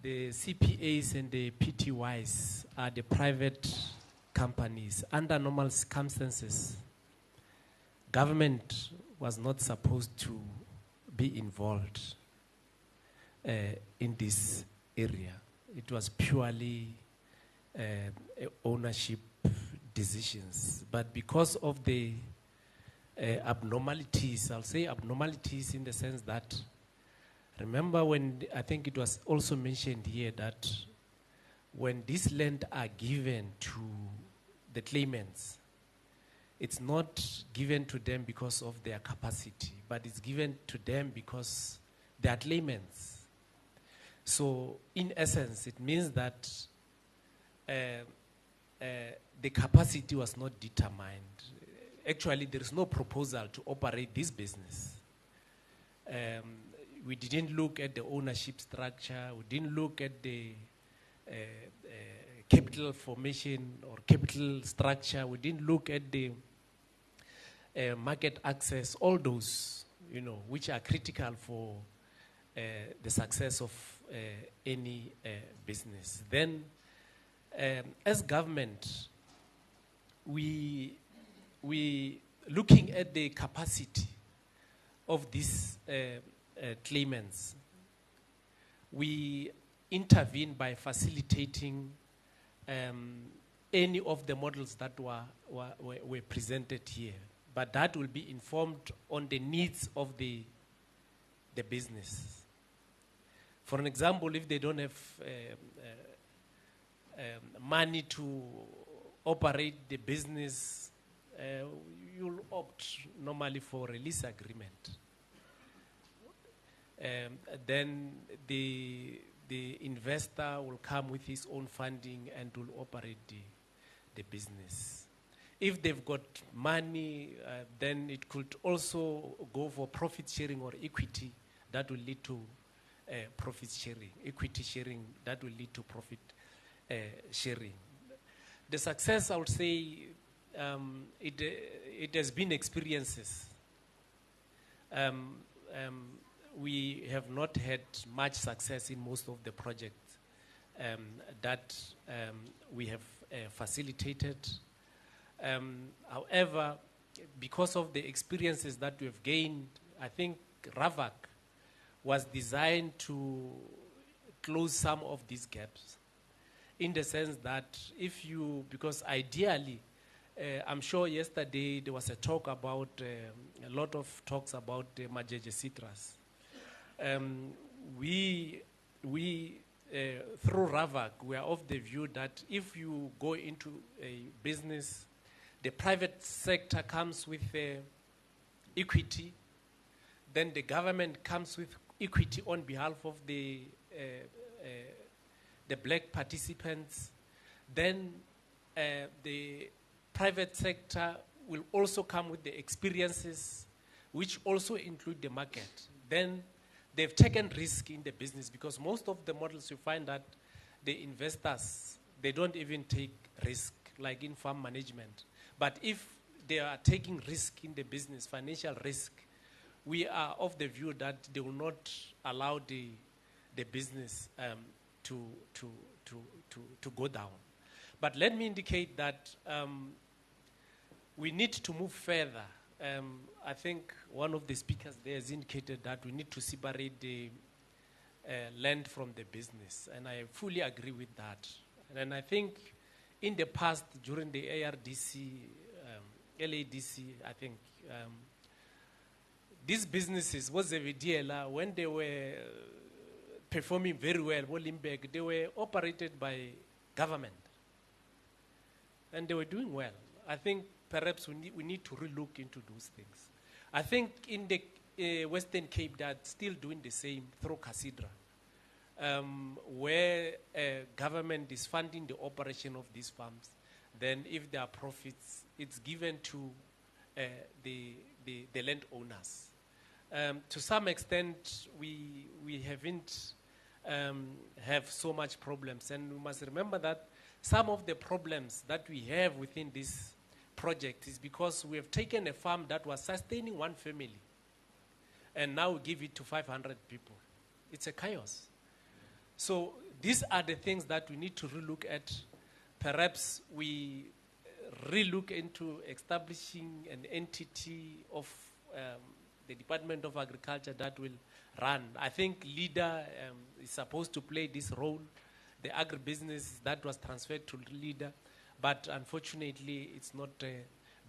the CPAs and the PTYs are the private companies. Under normal circumstances, government was not supposed to be involved in this area. It was purely ownership decisions. But because of the abnormalities, I'll say abnormalities in the sense that, remember when, I think it was also mentioned here that when these land are given to the claimants, it's not given to them because of their capacity, but it's given to them because they are claimants. So, in essence, it means that the capacity was not determined. Actually, there is no proposal to operate this business. We didn't look at the ownership structure. We didn't look at the capital formation or capital structure. We didn't look at the market access, all those, which are critical for the success of any business. Then, as government, we looking at the capacity of these claimants, we intervene by facilitating any of the models that were presented here. But that will be informed on the needs of the business. For an example, if they don't have money to operate the business, you'll opt normally for a lease agreement. Then the investor will come with his own funding and will operate the business. If they've got money, then it could also go for profit sharing or equity that will lead to profit sharing. Equity sharing that will lead to profit sharing. The success, I would say, it has been experiences. We have not had much success in most of the projects that we have facilitated. However, because of the experiences that we have gained, I think RAAVC was designed to close some of these gaps, in the sense that because ideally, I'm sure yesterday there was a talk about, a lot of talks about Majeje citrus. We through RAAVC, we are of the view that if you go into a business, the private sector comes with equity, then the government comes with equity on behalf of the black participants, then the private sector will also come with the experiences, which also include the market. Then they've taken risk in the business, because most of the models you find that the investors, they don't even take risk, like in farm management. But if they are taking risk in the business, financial risk, we are of the view that they will not allow the business to go down. But let me indicate that we need to move further. I think one of the speakers there has indicated that we need to separate the land from the business, and I fully agree with that. And I think in the past, during the ARDC, LADC, I think, these businesses, when they were performing very well, Limpopo, they were operated by government. And they were doing well. I think perhaps we need to relook into those things. I think in the Western Cape, they are still doing the same through Casidra, where government is funding the operation of these farms. Then if there are profits, it's given to the landowners. To some extent, we haven't have so much problems. And we must remember that some of the problems that we have within this project is because we have taken a farm that was sustaining one family and now we give it to 500 people. It's a chaos. So these are the things that we need to relook at. Perhaps we relook into establishing an entity of the Department of Agriculture that will run. I think LEADER is supposed to play this role. The agribusiness that was transferred to LEADER, but unfortunately it's not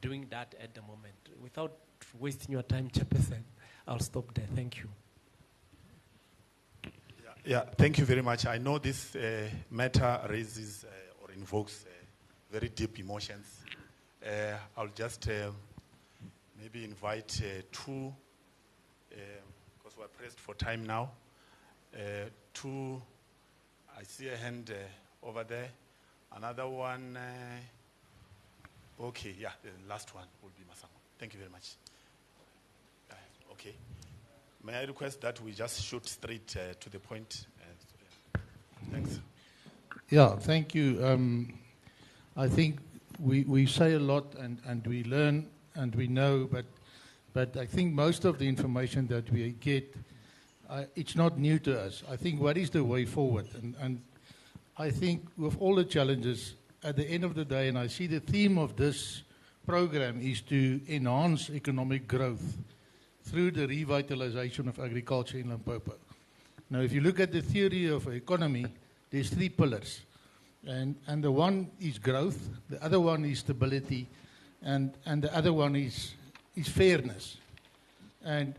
doing that at the moment. Without wasting your time, Chairperson, I'll stop there. Thank you. Yeah, Yeah, thank you very much. I know this matter raises or invokes very deep emotions. I'll just maybe invite two, because we're pressed for time now. Two, I see a hand over there. Another one, okay, yeah, the last one will be Masango. Thank you very much. Okay. May I request that we just shoot straight to the point? Thanks. Yeah, thank you. I think we say a lot and we learn and we know, but I think most of the information that we get, it's not new to us. I think what is the way forward? And I think with all the challenges, at the end of the day, and I see the theme of this program is to enhance economic growth through the revitalization of agriculture in Limpopo. Now, if you look at the theory of economy, there's three pillars. And the one is growth, the other one is stability, and the other one is fairness. And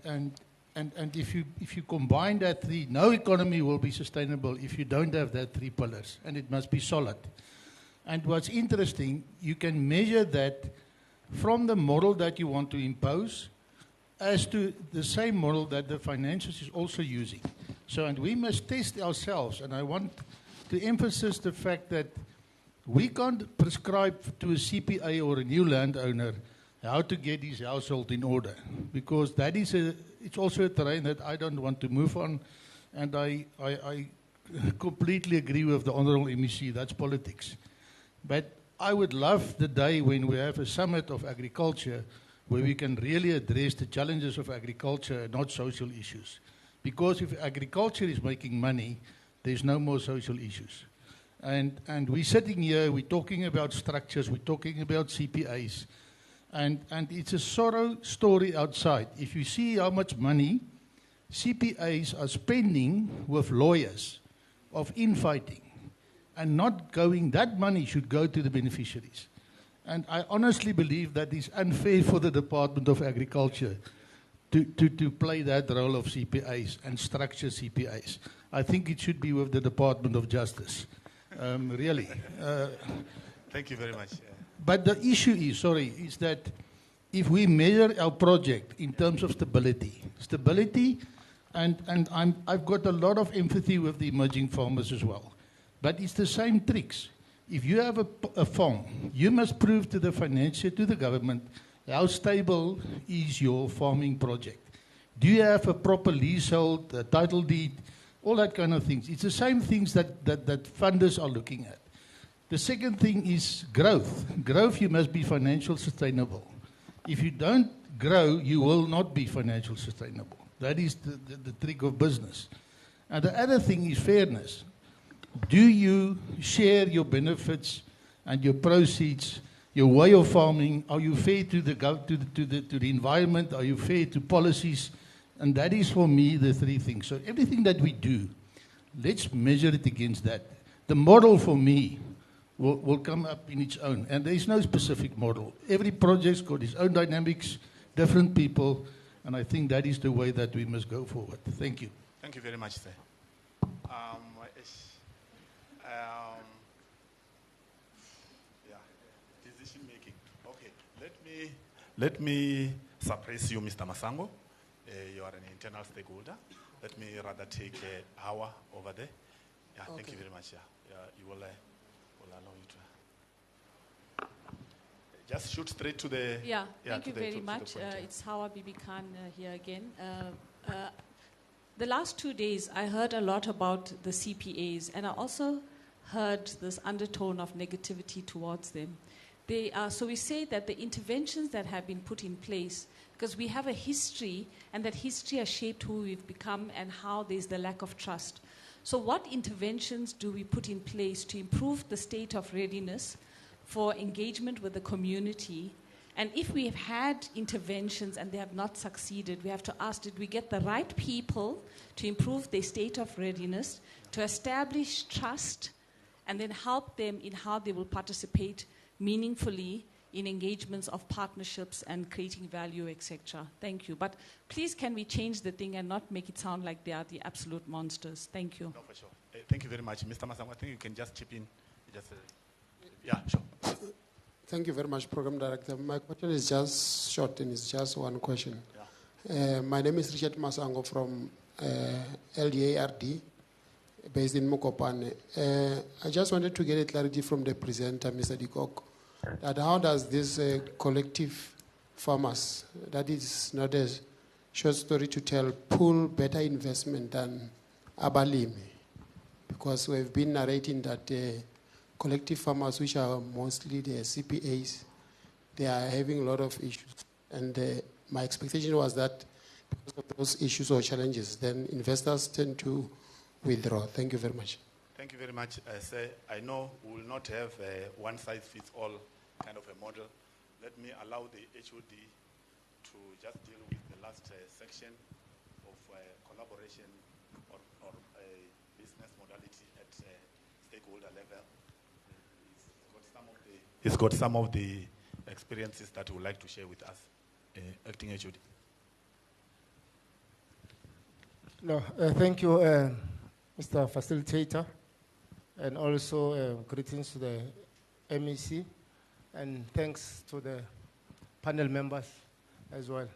if you combine that three, no economy will be sustainable if you don't have that three pillars, and it must be solid. And what's interesting, you can measure that from the model that you want to impose as to the same model that the financiers is also using. So, and we must test ourselves, and I want to emphasize the fact that we can't prescribe to a CPA or a new landowner how to get his household in order, because that is it's also a terrain that I don't want to move on, and I completely agree with the Honourable MEC, that's politics. But I would love the day when we have a summit of agriculture where we can really address the challenges of agriculture and not social issues. Because if agriculture is making money, there's no more social issues. And we're sitting here, we're talking about structures, we're talking about CPAs, and it's a sorrow story outside. If you see how much money CPAs are spending with lawyers of infighting, and not going, that money should go to the beneficiaries. And I honestly believe that it's unfair for the Department of Agriculture to play that role of CPAs and structure CPAs. I think it should be with the Department of Justice, really. Thank you very much. But the issue is that if we measure our project in terms of stability, and I've got a lot of empathy with the emerging farmers as well, but it's the same tricks. If you have a farm, you must prove to the financier, to the government, how stable is your farming project. Do you have a proper leasehold, a title deed, all that kind of things. It's the same things that funders are looking at. The second thing is growth. Growth, you must be financially sustainable. If you don't grow, you will not be financially sustainable. That is the trick of business. And the other thing is fairness. Do you share your benefits and your proceeds, your way of farming? Are you fair to the environment? Are you fair to policies? And that is for me the three things. So everything that we do, let's measure it against that. The model for me will come up in its own. And there is no specific model. Every project's got its own dynamics, different people, and I think that is the way that we must go forward. Thank you. Thank you very much, sir. Decision making. Okay, let me suppress you, Mr. Masango. You are an internal stakeholder. Let me rather take Hawa over there. Yeah, okay. Thank you very much. Yeah, you will allow you to. Just shoot straight to the. Yeah, thank you very much. It's Hawa Bibi Khan here again. The last 2 days, I heard a lot about the CPAs, and I also heard this undertone of negativity towards them. So we say that the interventions that have been put in place, because we have a history, and that history has shaped who we've become and how there's the lack of trust. So what interventions do we put in place to improve the state of readiness for engagement with the community? And if we have had interventions and they have not succeeded, we have to ask, did we get the right people to improve their state of readiness, to establish trust, and then help them in how they will participate meaningfully in engagements of partnerships and creating value, etc. Thank you. But please, can we change the thing and not make it sound like they are the absolute monsters? Thank you. No, for sure. Thank you very much. Mr. Masango, I think you can just chip in. Yeah, sure. Thank you very much, Program Director. My question is just short and it's just one question. Yeah. My name is Richard Masango from LDARD, based in Mookgophong. I just wanted to get a clarity from the presenter, Mr. Dikok, that how does this collective farmers, that is not a short story to tell, pull better investment than abalimi? Because we've been narrating that collective farmers, which are mostly the CPAs, they are having a lot of issues. And my expectation was that because of those issues or challenges, then investors tend to withdraw. Thank you very much. Thank you very much, sir. I know we will not have a one-size-fits-all kind of a model. Let me allow the HOD to just deal with the last section of collaboration or business modality at stakeholder level. He's got some of the experiences that he would like to share with us. Acting HOD. No, thank you, Mr. Facilitator, and also greetings to the MEC, and thanks to the panel members as well.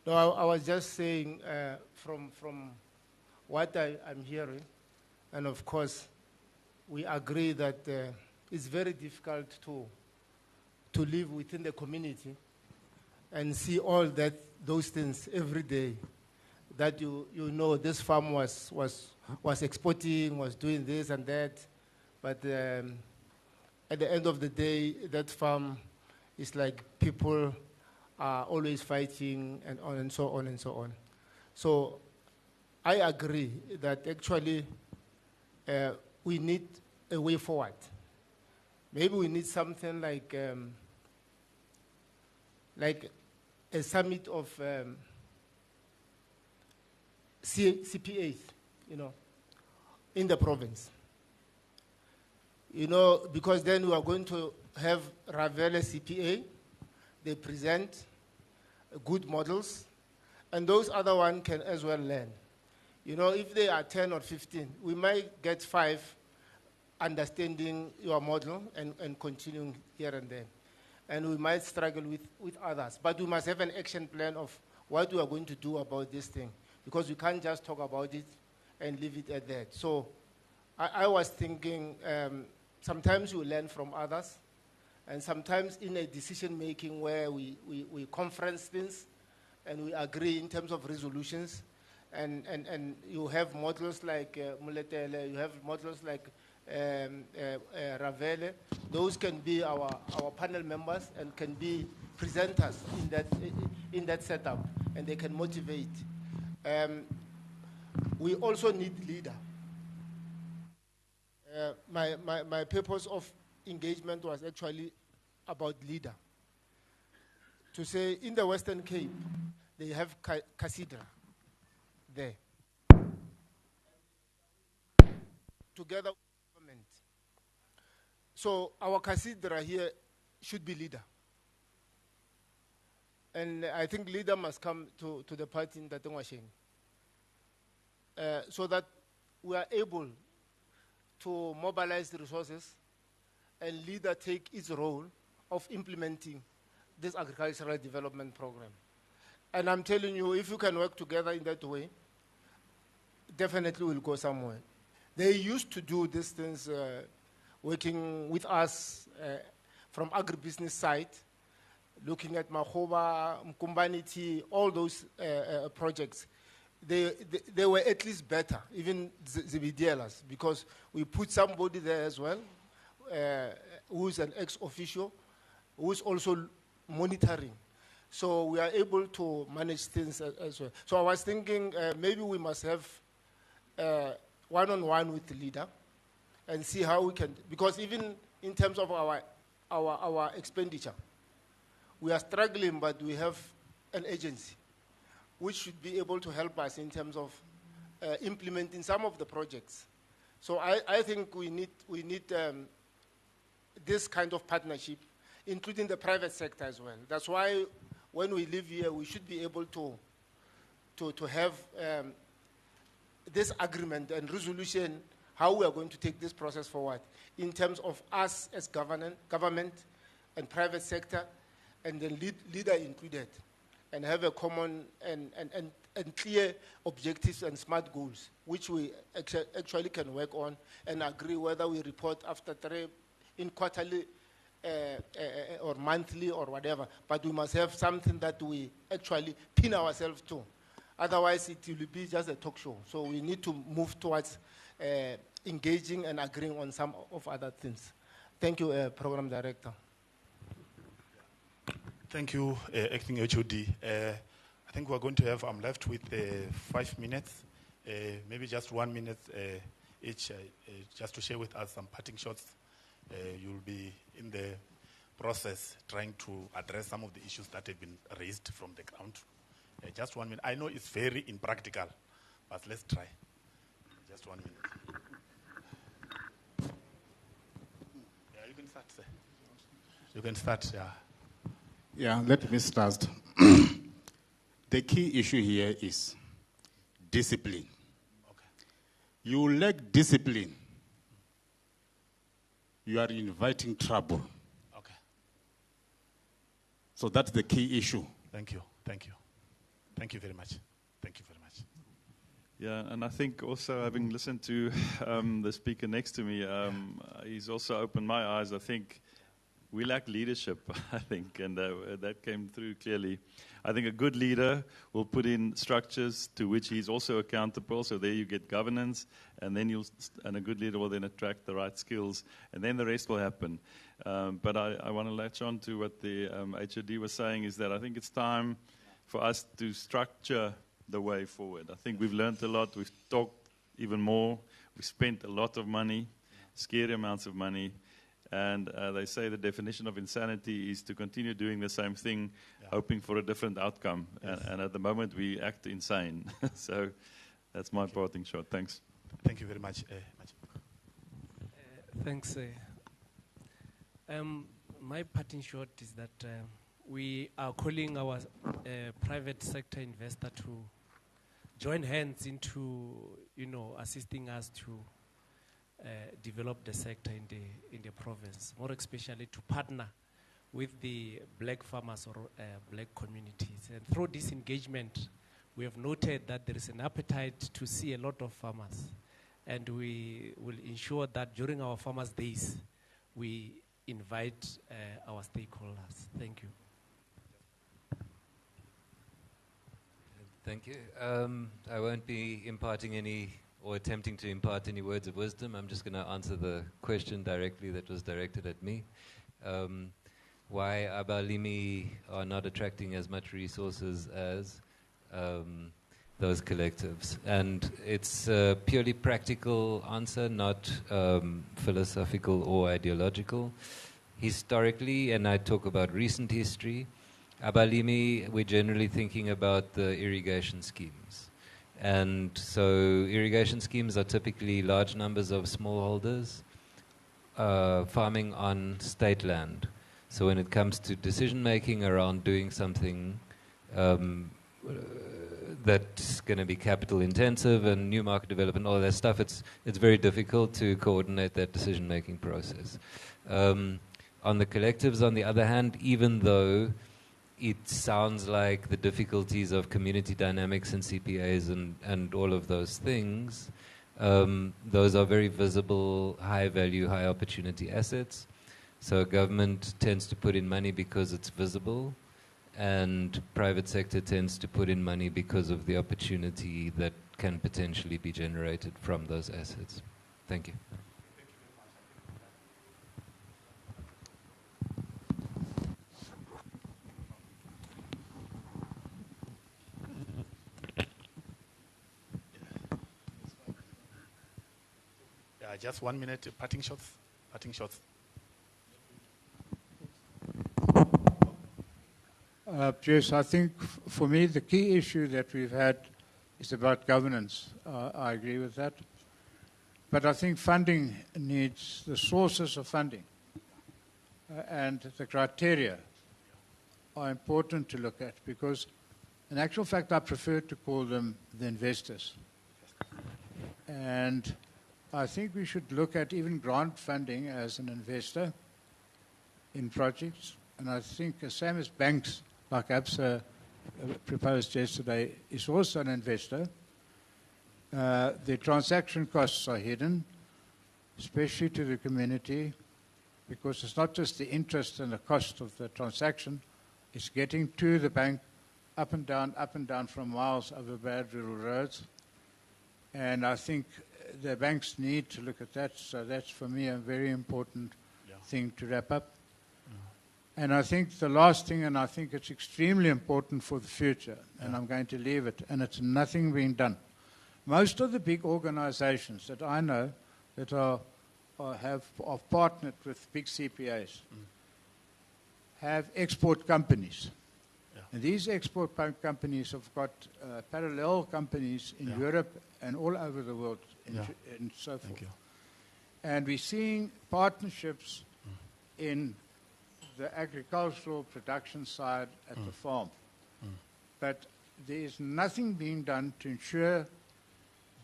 No, I was just saying from what I'm hearing, and of course, we agree that it's very difficult to live within the community and see all those things every day. That you know this farm was exporting, was doing this and that, but at the end of the day, that farm is like people are always fighting and on and so on and so on. So I agree that actually we need a way forward. Maybe we need something like a summit of CPAs, in the province. Because then we are going to have RAAVC CPA. They present good models, and those other ones can as well learn. If they are 10 or 15, we might get 5 understanding your model and continuing here and there. And we might struggle with others. But we must have an action plan of what we are going to do about this thing, because we can't just talk about it and leave it at that. So I was thinking sometimes we learn from others, and sometimes in a decision-making where we conference things and we agree in terms of resolutions, and you have models like Muletele, you have models like Ravele. Those can be our panel members and can be presenters in that setup, and they can motivate. We also need leader. My purpose of engagement was actually about leader. To say in the Western Cape, they have cathedral there. Together with government. So our cathedral here should be leader. And I think leader must come to the party in Tatengwasheng. So that we are able to mobilize the resources and leader take its role of implementing this agricultural development program. And I'm telling you, if you can work together in that way, definitely we'll go somewhere. They used to do these things working with us from agribusiness side, looking at Mahoba, Mkumbaniti, all those projects. They were at least better, even Zibidielas, because we put somebody there as well, who's an ex-official, who's also monitoring. So we are able to manage things as well. So I was thinking maybe we must have one-on-one with the leader and see how we can, because even in terms of our expenditure, we are struggling, but we have an agency which should be able to help us in terms of implementing some of the projects. So I think we need this kind of partnership including the private sector as well. That's why when we live here, we should be able to have this agreement and resolution, how we are going to take this process forward in terms of us as government and private sector, and the leader included, and have a common and clear objectives and smart goals, which we actually can work on and agree whether we report after in quarterly or monthly or whatever, but we must have something that we actually pin ourselves to. Otherwise, it will be just a talk show. So we need to move towards engaging and agreeing on some of other things. Thank you, Program Director. Thank you, Acting HOD. I think we're going to have, I'm left with 5 minutes, maybe just 1 minute each, just to share with us some parting shots. You'll be in the process trying to address some of the issues that have been raised from the ground. Just 1 minute. I know it's very impractical, but let's try. Just 1 minute. Yeah, you can start, sir. You can start, yeah. Yeah, let me start. The key issue here is discipline. Okay. You lack discipline, you are inviting trouble. Okay. So that's the key issue. Thank you. Thank you. Thank you very much. Thank you very much. Yeah, and I think also having listened to the speaker next to me, he's also opened my eyes. I think we lack leadership, I think, and that came through clearly. I think a good leader will put in structures to which he's also accountable, so there you get governance, and then a good leader will then attract the right skills, and then the rest will happen. But I want to latch on to what the HOD was saying, is that I think it's time for us to structure the way forward. I think we've learned a lot, we've talked even more, we've spent a lot of money, scary amounts of money, and they say the definition of insanity is to continue doing the same thing, hoping for a different outcome. Yes. And at the moment, we act insane. So that's my parting shot. Thanks. Thank you very much. Thanks. My parting shot is that we are calling our private sector investor to join hands into, assisting us to develop the sector in the province, more especially to partner with the black farmers or black communities. And through this engagement, we have noted that there is an appetite to see a lot of farmers. And we will ensure that during our Farmers' Days, we invite our stakeholders. Thank you. Thank you. I won't be imparting any or attempting to impart any words of wisdom. I'm just going to answer the question directly that was directed at me. Why abalimi are not attracting as much resources as those collectives. And it's a purely practical answer, not philosophical or ideological. Historically, and I talk about recent history, abalimi, we're generally thinking about the irrigation schemes. And so irrigation schemes are typically large numbers of smallholders farming on state land. So when it comes to decision making around doing something that's going to be capital intensive and new market development, all that stuff, it's very difficult to coordinate that decision making process. On the collectives, on the other hand, even though it sounds like the difficulties of community dynamics and CPAs and all of those things, those are very visible, high value, high opportunity assets. So government tends to put in money because it's visible, and private sector tends to put in money because of the opportunity that can potentially be generated from those assets. Thank you. Just 1 minute, parting shots. Parting shots. Yes, I think for me the key issue that we've had is about governance. I agree with that. But I think funding needs, the sources of funding and the criteria are important to look at, because in actual fact I prefer to call them the investors. And I think we should look at even grant funding as an investor in projects. And I think the same as banks, like ABSA proposed yesterday, is also an investor. The transaction costs are hidden, especially to the community, because it's not just the interest and the cost of the transaction, it's getting to the bank up and down from miles over bad rural roads. And I think the banks need to look at that, so that's for me a very important thing to wrap up. And I think the last thing, and I think it's extremely important for the future, and I'm going to leave it, and it's nothing being done. Most of the big organizations that I know that have partnered with big CPAs have export companies. And these export companies have got parallel companies in Europe and all over the world and so forth. And we're seeing partnerships in the agricultural production side at the farm. But there is nothing being done to ensure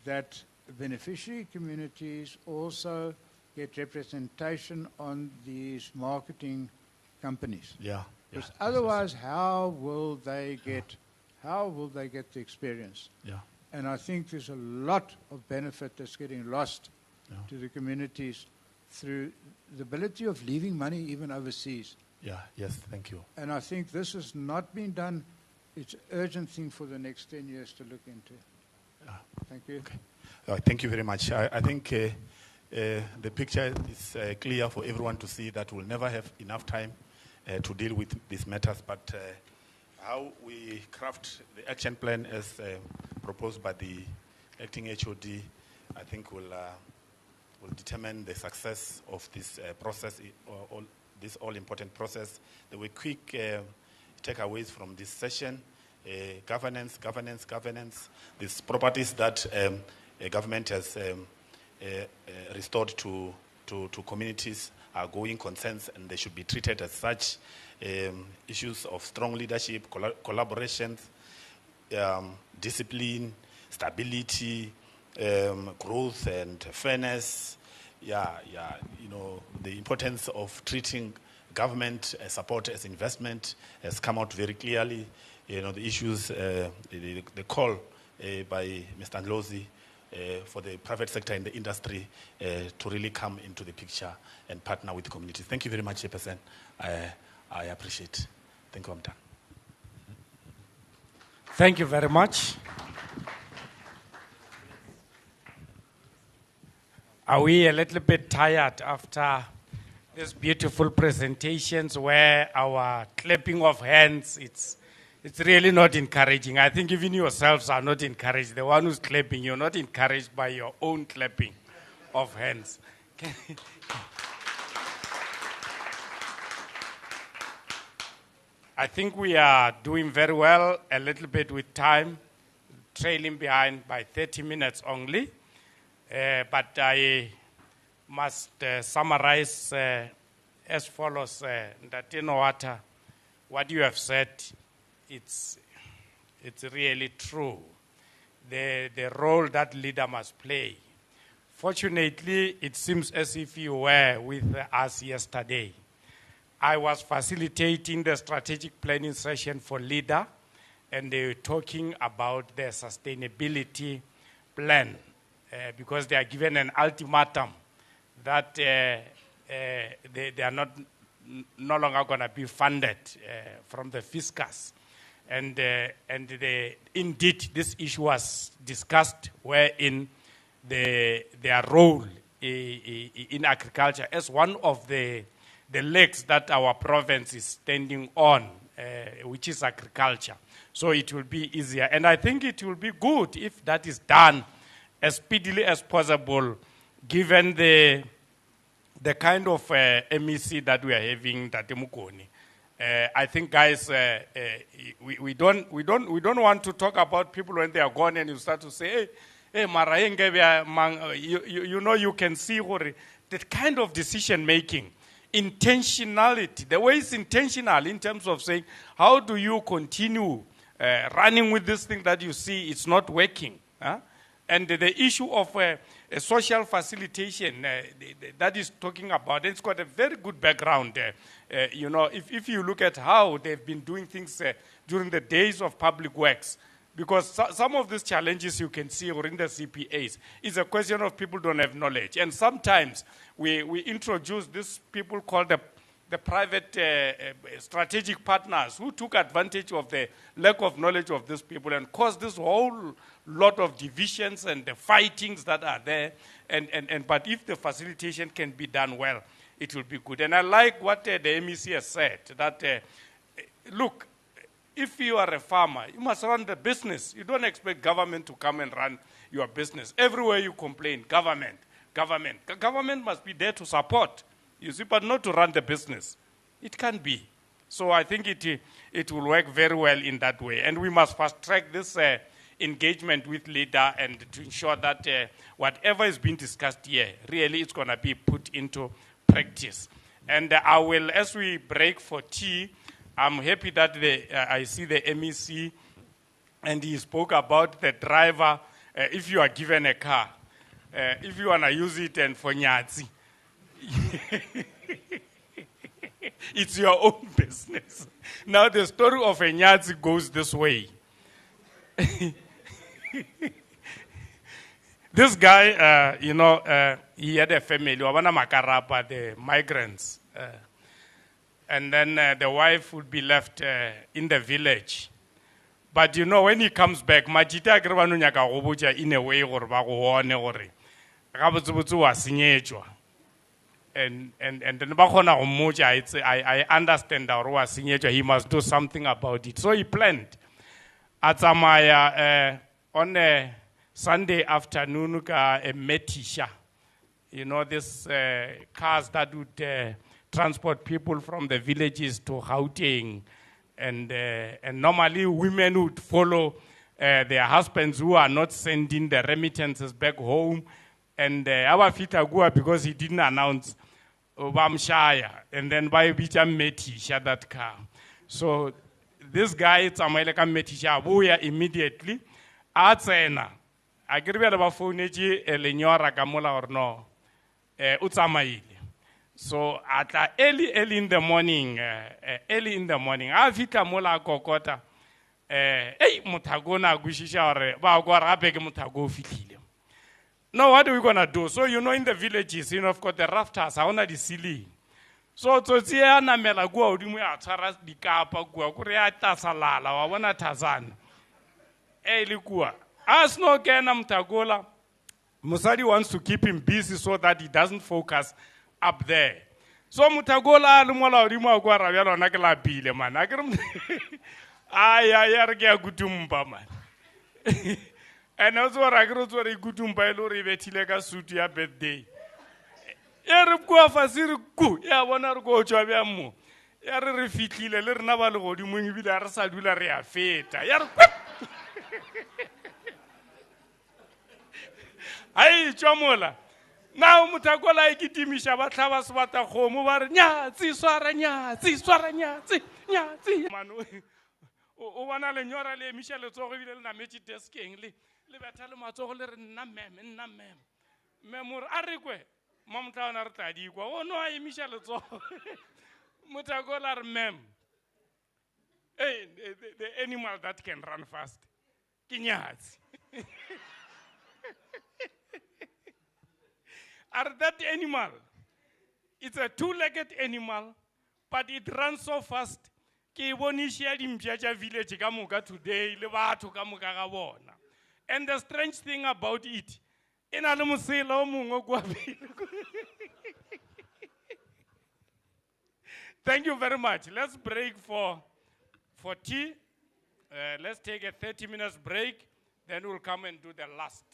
that beneficiary communities also get representation on these marketing companies. Because otherwise, how will they get the experience? And I think there's a lot of benefit that's getting lost to the communities through the ability of leaving money even overseas. Yes, thank you. And I think this has not been done. It's an urgent thing for the next 10 years to look into. Thank you. Thank you very much. I think the picture is clear for everyone to see that we'll never have enough time to deal with these matters, but how we craft the action plan as proposed by the acting HOD, I think will determine the success of this process, this all-important process. There were quick takeaways from this session. Governance. These properties that government has restored to communities are going concerns, and they should be treated as such. Issues of strong leadership, collaboration, discipline, stability, growth and fairness. You know, the importance of treating government support as investment has come out very clearly. You know, the issues, the call by Mr. Ndlozi for the private sector and the industry to really come into the picture and partner with the community. Thank you very much, Chairperson. I appreciate. Thank you, I'm done. Thank you very much. Are we a little bit tired after these beautiful presentations where our clapping of hands, it's really not encouraging. I think even yourselves are not encouraged. The one who's clapping, you're not encouraged by your own clapping of hands. I think we are doing very well, a little bit with time, trailing behind by 30 minutes only. But I must summarize as follows. That in water, what you have said, it's really true. The role that leader must play. Fortunately, it seems as if you were with us yesterday. I was facilitating the strategic planning session for leader, and they were talking about their sustainability plan because they are given an ultimatum that they are no longer going to be funded from the fiscus. And indeed, this issue was discussed wherein their role in agriculture as one of the legs that our province is standing on, which is agriculture. So it will be easier. And I think it will be good if that is done as speedily as possible, given the kind of MEC that we are having, Tate Mukoni. I think, guys, we don't want to talk about people when they are gone and you start to say, hey, you know, you can see that kind of decision making intentionality. The way it's intentional in terms of saying, how do you continue running with this thing that you see it's not working? Huh? And the issue of social facilitation that is talking about, it's got a very good background. You know, if you look at how they've been doing things during the days of public works, because some of these challenges you can see within the CPAs is a question of people don't have knowledge. And sometimes we introduce these people called the private strategic partners who took advantage of the lack of knowledge of these people and caused this whole lot of divisions and the fightings that are there. But if the facilitation can be done well, it will be good. And I like what the MEC has said, that look, if you are a farmer, you must run the business. You don't expect government to come and run your business. Everywhere you complain, government. Government must be there to support, you see, but not to run the business. It can be. So I think it will work very well in that way. And we must fast track this engagement with leader and to ensure that whatever is being discussed here, really it's going to be put into practice. And I will, as we break for tea, I'm happy that I see the MEC, and he spoke about the driver. If you are given a car, if you want to use it and for nyatsi, it's your own business. Now the story of a nyatsi goes this way. This guy, you know, he had a family, the migrants. And then the wife would be left in the village. But you know, when he comes back, majita agribanu nyaka goboja in a way or ba go one or gabotsobotso wa senyetjwa. And then ba khona go moja, I understand that wa senyetjwa, he must do something about it. So he planned. Atsamaya on a Sunday afternoon ka a metisha. You know, these cars that would transport people from the villages to Gauteng, and normally women would follow their husbands who are not sending the remittances back home, and our Fitagua, because he didn't announce Obamshire, and then by Bicha Metisha that car. So this guy, it's America Metisha, we are immediately at Sena. I agree with about Funeji, Eleonora Gamola or no, Utsamaili. So at early in the morning, I fika mola kokota. Hey, mutagona gushisha ore ba go rabe ke mutago fitile. Now what are we gonna do? So you know, in the villages, you know, of course the rafters are under the ceiling. So tsotsiya na mela go odimu ya tshara dikapa go go re ya tasalala wa bona Tazana. Likuwa. As no kena mutagola. Musadi wants to keep him busy so that he doesn't focus up there. So mutagola lumola odimo go rabya lona ke la bile man. Ayarge gutumba man. And also ragro tsore gutumba lo Revitile ka suit ya birthday. Ere kwa fasiri ku ya bona re go tswa bya mo. Ya re fitlile le rena ba le godimo ngibile re sa dula re a feta. Ya re ai tswamola. Now mutagola ikitimisha batlhaba sebata khomo ba re nyatsi swara nyatsi manu o bona le nyora le emisha le tsogo bile le na metsi deskeng le betha le matsogo le re nna mem memor a re kwe mamtlaona re tadi kwa o no a emisha le tsogo mutagola re mem. Hey, the animal that can run fast ke nyatsi. Are that animal? It's a two-legged animal, but it runs so fast. Village today, and the strange thing about it, thank you very much. Let's break for tea. Let's take a 30 minutes break, then we'll come and do the last.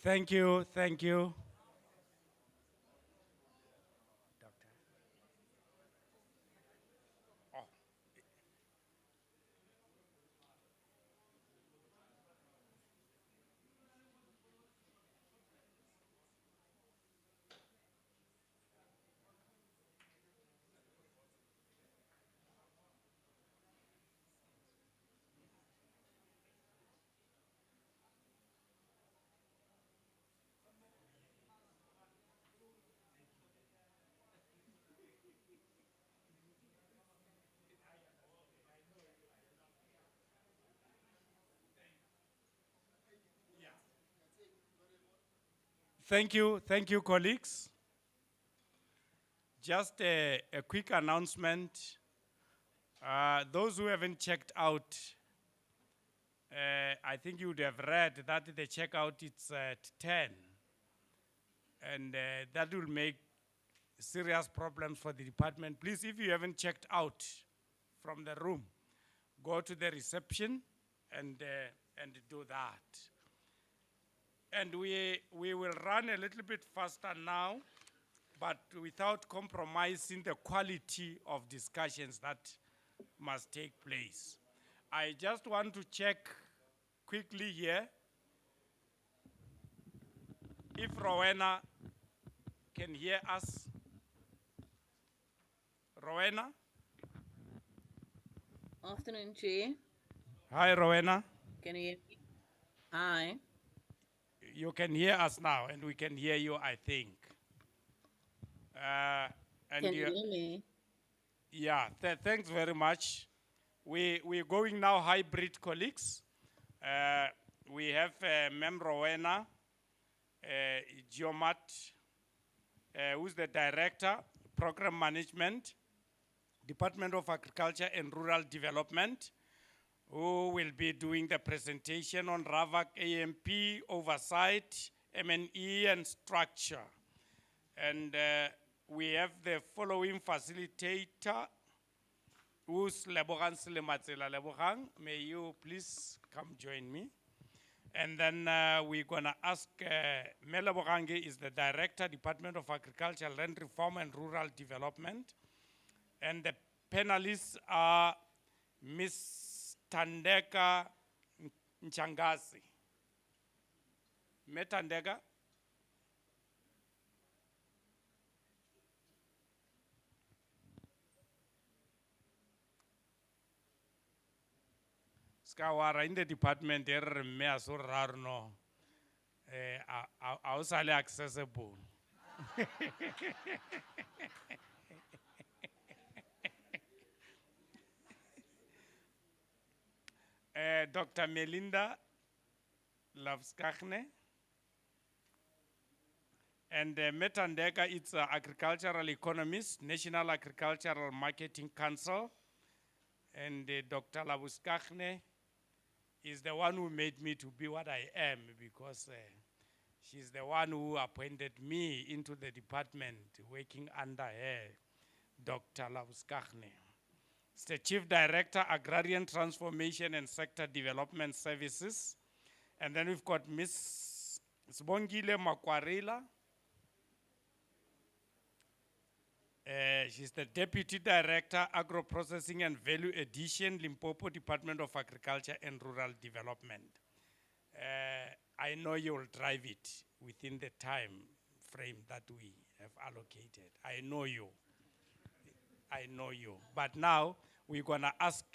Thank you, thank you. Thank you, colleagues. Just a quick announcement. Those who haven't checked out, I think you would have read that the checkout is at 10. And that will make serious problems for the department. Please, if you haven't checked out from the room, go to the reception and do that. And we will run a little bit faster now, but without compromising the quality of discussions that must take place. I just want to check quickly here if Rowena can hear us. Rowena? Afternoon, Chair. Hi, Rowena. Can you hear me? Hi. You can hear us now, and we can hear you, I think. And Can you hear me? Yeah, thanks very much. We're going now hybrid, colleagues. We have Mem Rowena Geomat, who's the Director, Program Management, Department of Agriculture and Rural Development, who will be doing the presentation on RAAVC AMP, oversight, M&E, and structure. And we have the following facilitator, who's Lebogang Selematsela. Lebogang, may you please come join me? And then we're gonna ask, Lebogang is the Director, Department of Agriculture, Land Reform and Rural Development. And the panelists are Ms. Tandeka Nchangazi. Tandeka. Skawara in the department there me so rare no outside accessible. Dr. Melinda Lavskachne. And Metandeka, it's an agricultural economist, National Agricultural Marketing Council. And Dr. Lavskachne is the one who made me to be what I am, because she's the one who appointed me into the department, working under her, Dr. Lavskachne. It's the Chief Director, Agrarian Transformation and Sector Development Services. And then we've got Ms. Sbongile Makwarela. She's the Deputy Director, Agro-processing and Value Addition, Limpopo Department of Agriculture and Rural Development. I know you'll drive it within the time frame that we have allocated. I know you. I know you. But now we're gonna ask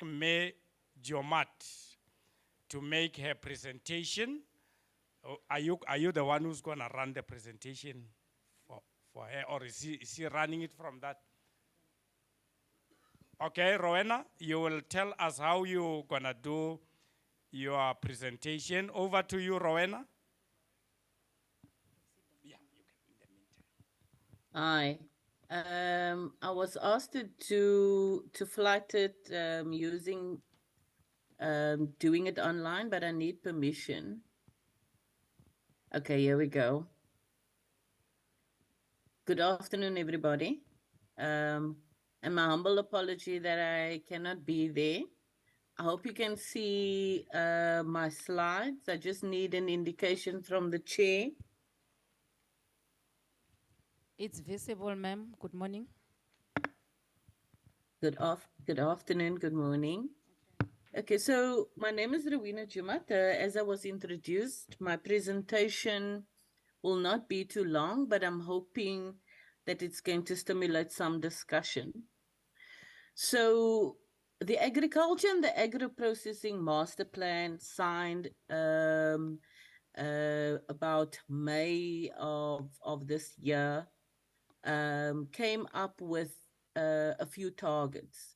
May Geomat to make her presentation. Are you the one who's gonna run the presentation for her, or is she running it from that? Okay, Rowena, you will tell us how you're gonna do your presentation. Over to you, Rowena. Yeah, you can in the meantime. Hi. I was asked to flight it using doing it online, but I need permission. Okay, here we go. Good afternoon, everybody. And my humble apology that I cannot be there. I hope you can see my slides. I just need an indication from the chair. It's visible, ma'am. Good morning. Good afternoon, good morning. Okay, so my name is Rowena Jumata. As I was introduced, my presentation will not be too long, but I'm hoping that it's going to stimulate some discussion. So the agriculture and the agro-processing master plan signed about May of this year came up with a few targets.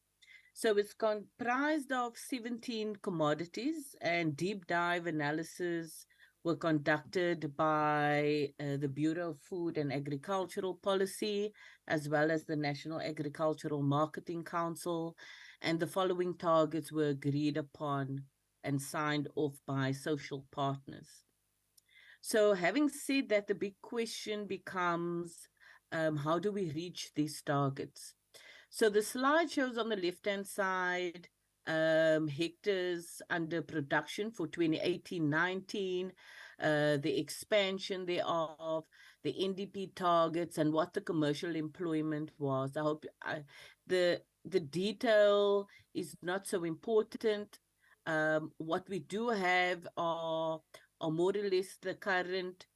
So it's comprised of 17 commodities, and deep dive analysis were conducted by the Bureau of Food and Agricultural Policy, as well as the National Agricultural Marketing Council. And the following targets were agreed upon and signed off by social partners. So having said that, the big question becomes, how do we reach these targets? So the slide shows on the left-hand side hectares under production for 2018-19, the expansion thereof, the NDP targets, and what the commercial employment was. I hope the detail is not so important. What we do have are more or less the current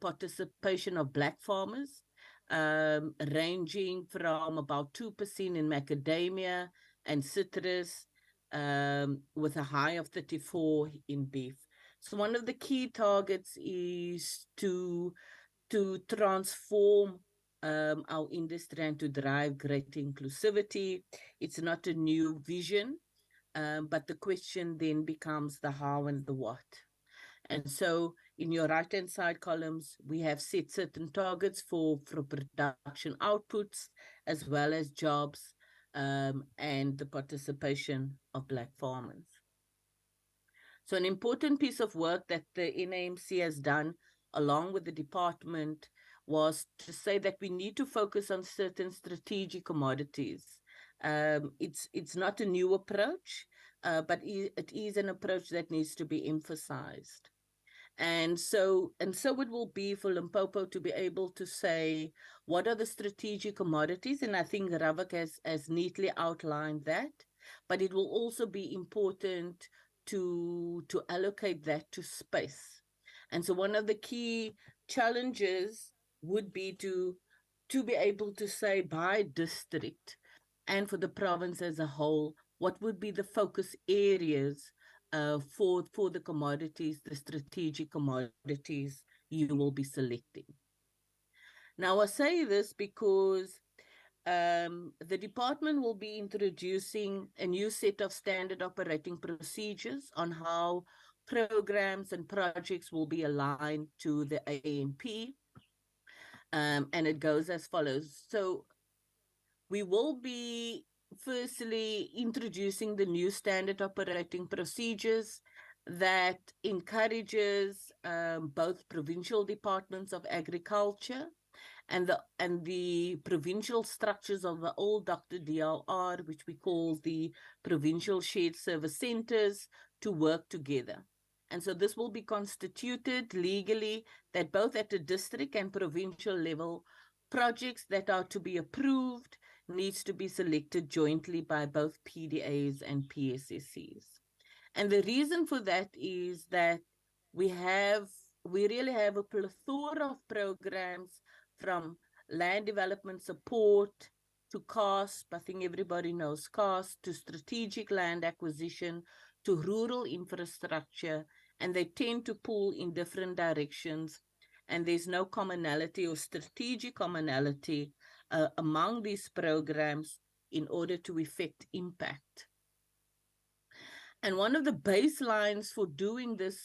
participation of black farmers, ranging from about 2% in macadamia and citrus, with a high of 34 in beef. So one of the key targets is to transform our industry and to drive greater inclusivity. It's not a new vision, but the question then becomes the how and the what. And so in your right-hand side columns, we have set certain targets for production outputs, as well as jobs and the participation of black farmers. So an important piece of work that the NAMC has done, along with the department, was to say that we need to focus on certain strategic commodities. It's not a new approach, but it is an approach that needs to be emphasized. And so it will be for Limpopo to be able to say, what are the strategic commodities? And I think Ravak has neatly outlined that, but it will also be important to allocate that to space. And so one of the key challenges would be to be able to say by district and for the province as a whole, what would be the focus areas for the commodities, the strategic commodities you will be selecting. Now, I say this because the department will be introducing a new set of standard operating procedures on how programs and projects will be aligned to the AMP. And it goes as follows. So we will be firstly introducing the new standard operating procedures that encourages both provincial departments of agriculture and the provincial structures of the old Dr. DLR, which we call the provincial shared service centers, to work together. And so this will be constituted legally that both at the district and provincial level, projects that are to be approved needs to be selected jointly by both PDAs and PSSCs. And the reason for that is that we really have a plethora of programs, from land development support to CASP, I think everybody knows CASP, to strategic land acquisition, to rural infrastructure, and they tend to pull in different directions, and there's no commonality or strategic commonality among these programs in order to effect impact. And one of the baselines for doing this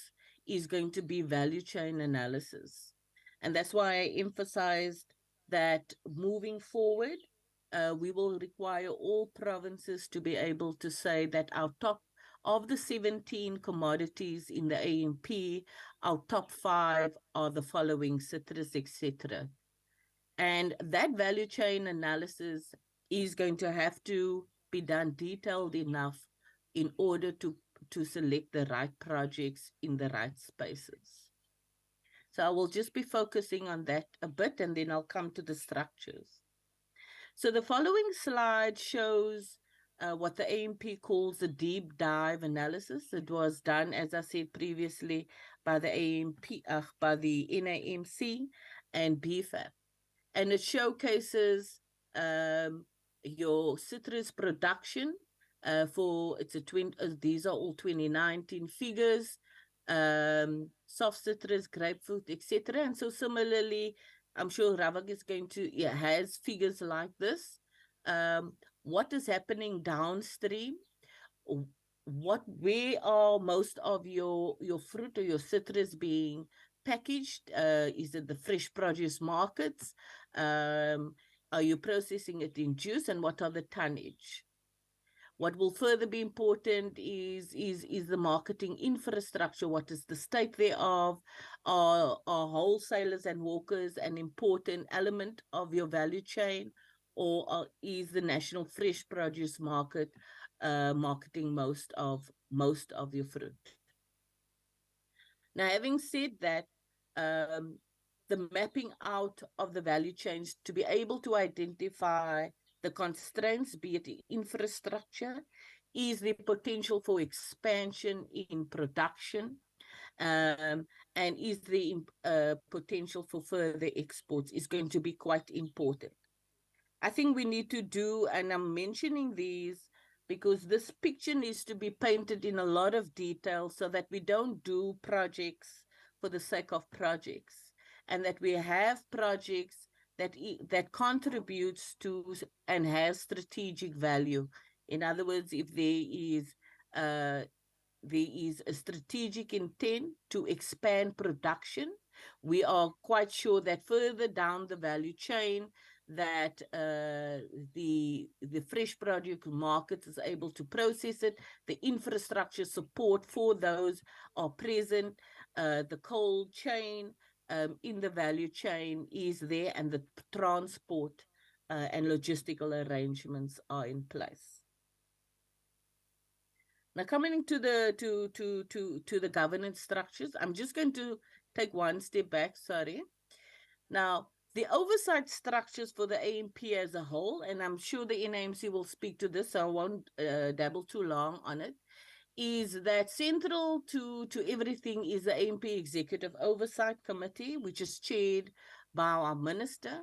is going to be value chain analysis. And that's why I emphasized that moving forward, we will require all provinces to be able to say that our top of the 17 commodities in the AMP, our top 5 are the following: citrus, etc. And that value chain analysis is going to have to be done detailed enough in order to select the right projects in the right spaces. So I will just be focusing on that a bit, and then I'll come to the structures. So the following slide shows what the AMP calls a deep dive analysis. It was done, as I said previously, by the by the NAMC and BFAP. And it showcases your citrus production these are all 2019 figures, soft citrus, grapefruit, etc. And so similarly, I'm sure Ravak is going to, has figures like this. What is happening downstream? Where are most of your fruit or your citrus being packaged? Is it the fresh produce markets? Are you processing it in juice, and what are the tonnage? What will further be important is the marketing infrastructure. What is the state thereof? Are wholesalers and walkers an important element of your value chain, or is the national fresh produce market marketing most of your fruit? Now, having said that, the mapping out of the value chains to be able to identify the constraints, be it infrastructure, is the potential for expansion in production, and is the potential for further exports is going to be quite important. I think we need to do, and I'm mentioning these because this picture needs to be painted in a lot of detail so that we don't do projects for the sake of projects, and that we have projects that contributes to and has strategic value. In other words, if there is a strategic intent to expand production, we are quite sure that further down the value chain, that the fresh produce market is able to process it, the infrastructure support for those are present, the cold chain in the value chain is there, and the transport and logistical arrangements are in place. Now, coming to the governance structures, I'm just going to take one step back, sorry. Now, the oversight structures for the AMP as a whole, and I'm sure the NAMC will speak to this, so I won't dabble too long on it, is that central to everything is the AMP Executive Oversight Committee, which is chaired by our minister.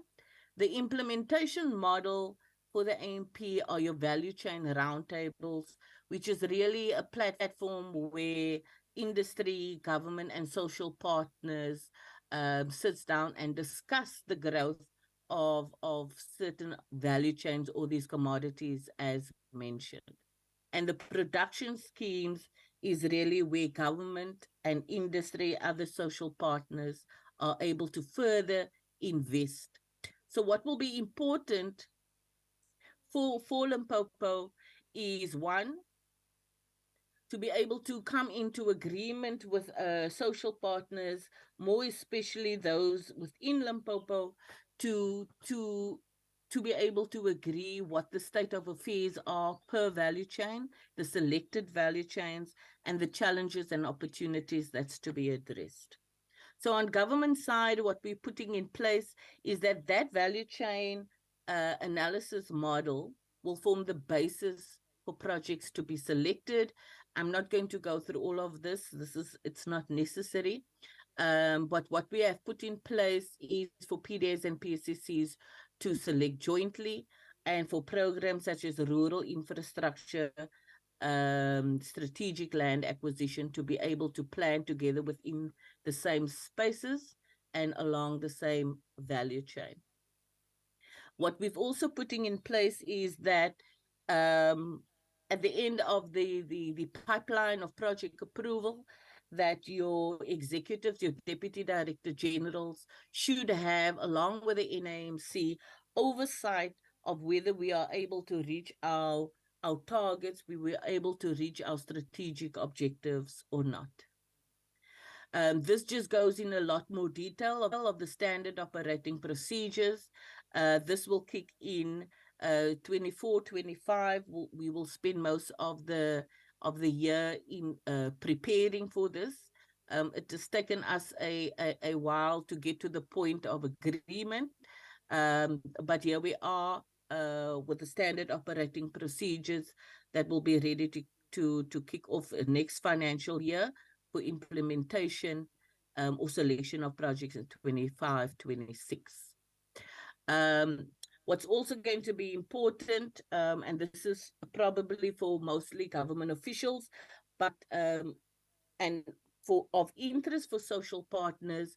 The implementation model for the AMP are your value chain roundtables, which is really a platform where industry, government, and social partners sits down and discuss the growth of certain value chains or these commodities as mentioned. And the production schemes is really where government and industry, other social partners are able to further invest. So what will be important for Limpopo is, one, to be able to come into agreement with social partners, more especially those within Limpopo, to be able to agree what the state of affairs are per value chain, the selected value chains, and the challenges and opportunities that's to be addressed. So on government side, what we're putting in place is that value chain analysis model will form the basis for projects to be selected. I'm not going to go through all of this. It's not necessary. But what we have put in place is for PDAs and PSCCs to select jointly, and for programs such as rural infrastructure, strategic land acquisition, to be able to plan together within the same spaces and along the same value chain. What we've also putting in place is that at the end of the pipeline of project approval, that your executives, your deputy director generals should have, along with the NAMC, oversight of whether we are able to reach our targets, we were able to reach our strategic objectives or not. This just goes in a lot more detail of the standard operating procedures. This will kick in 24, 25. We will spend most of the of the year in preparing for this. It has taken us a while to get to the point of agreement, but here we are with the standard operating procedures that will be ready to kick off next financial year for implementation or selection of projects in 25-26. What's also going to be important, and this is probably for mostly government officials, but and of interest for social partners,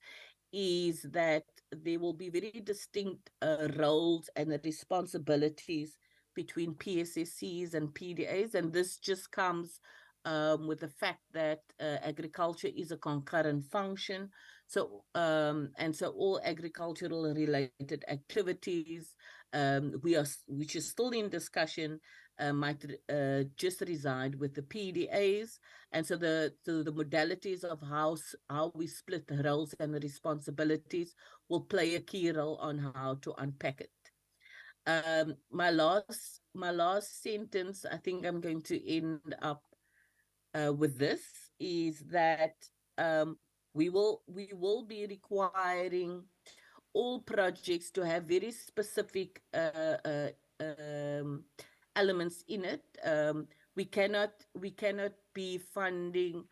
is that there will be very distinct roles and responsibilities between PSSCs and PDAs, and this just comes with the fact that agriculture is a concurrent function. So, and so all agricultural related activities, which is still in discussion, might just reside with the PDAs. And so the modalities of how we split the roles and the responsibilities will play a key role on how to unpack it. My last sentence, I think I'm going to end up with this, is that we will be requiring all projects to have very specific elements in it. We cannot be funding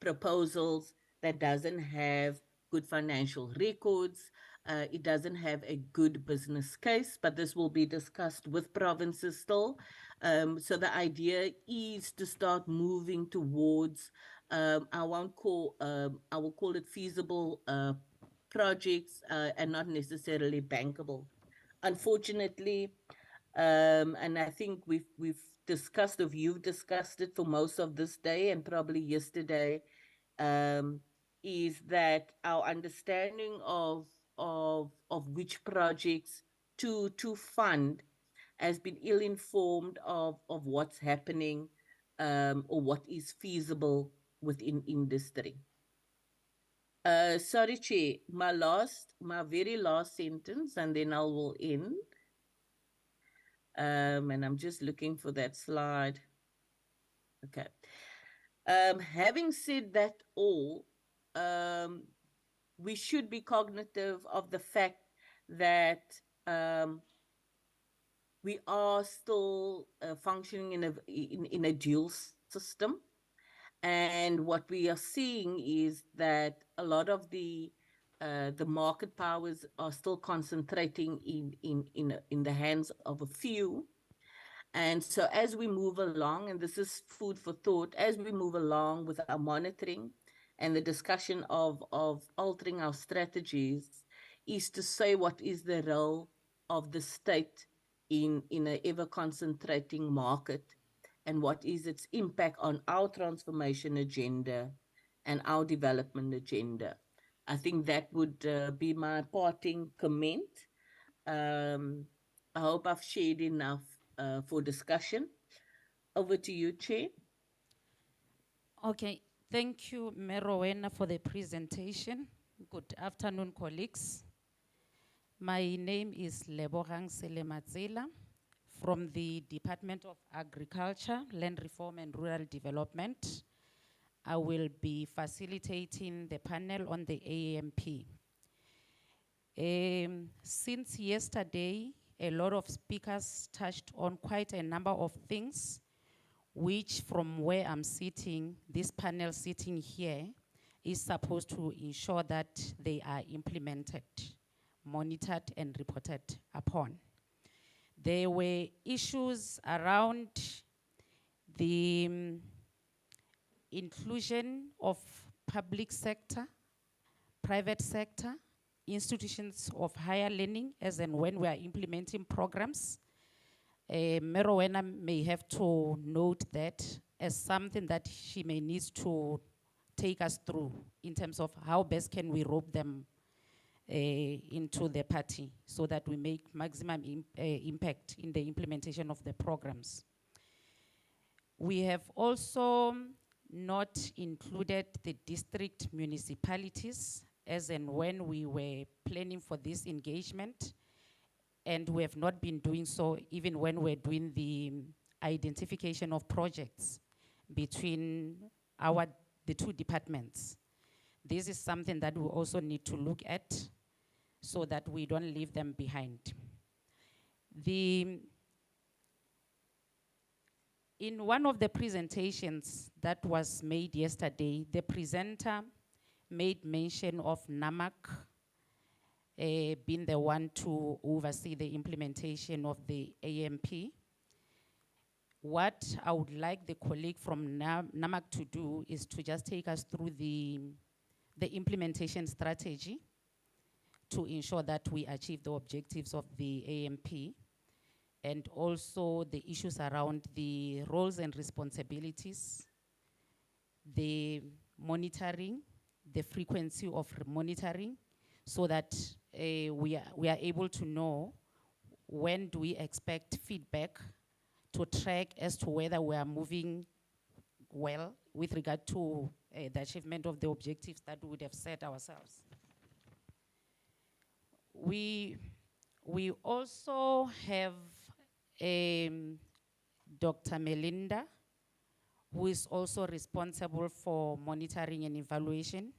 proposals that doesn't have good financial records. It doesn't have a good business case, but this will be discussed with provinces still. So the idea is to start moving towards, I will call it feasible projects and not necessarily bankable. Unfortunately, and I think we've discussed, or you've discussed it for most of this day and probably yesterday, is that our understanding of which projects to fund has been ill-informed of what's happening or what is feasible within industry. Sorry, Chair, my very last sentence, and then I will end. And I'm just looking for that slide. Okay. Having said that all, we should be cognitive of the fact that we are still functioning in a dual system. And what we are seeing is that a lot of the market powers are still concentrating in the hands of a few. And so as we move along, and this is food for thought, as we move along with our monitoring and the discussion of altering our strategies, is to say what is the role of the state in an ever-concentrating market, and what is its impact on our transformation agenda and our development agenda. I think that would be my parting comment. I hope I've shared enough for discussion. Over to you, Chair. Okay, thank you, Merowena, for the presentation. Good afternoon, colleagues. My name is Lebogang Selematsela from the Department of Agriculture, Land Reform and Rural Development. I will be facilitating the panel on the AMP. Since yesterday, a lot of speakers touched on quite a number of things, which from where I'm sitting, this panel sitting here, is supposed to ensure that they are implemented, monitored, and reported upon. There were issues around the inclusion of public sector, private sector, institutions of higher learning, as and when we are implementing programs. Merowena may have to note that as something that she may need to take us through in terms of how best can we rope them into the party so that we make maximum impact in the implementation of the programs. We have also not included the district municipalities as and when we were planning for this engagement, and we have not been doing so even when we're doing the identification of projects between the two departments. This is something that we also need to look at so that we don't leave them behind. In one of the presentations that was made yesterday, the presenter made mention of NAMAC being the one to oversee the implementation of the AMP. What I would like the colleague from NAMAC to do is to just take us through the implementation strategy to ensure that we achieve the objectives of the AMP, and also the issues around the roles and responsibilities, the monitoring, the frequency of monitoring, so that we are able to know when do we expect feedback to track as to whether we are moving well with regard to the achievement of the objectives that we would have set ourselves. We also have Dr. Melinda, who is also responsible for monitoring and evaluation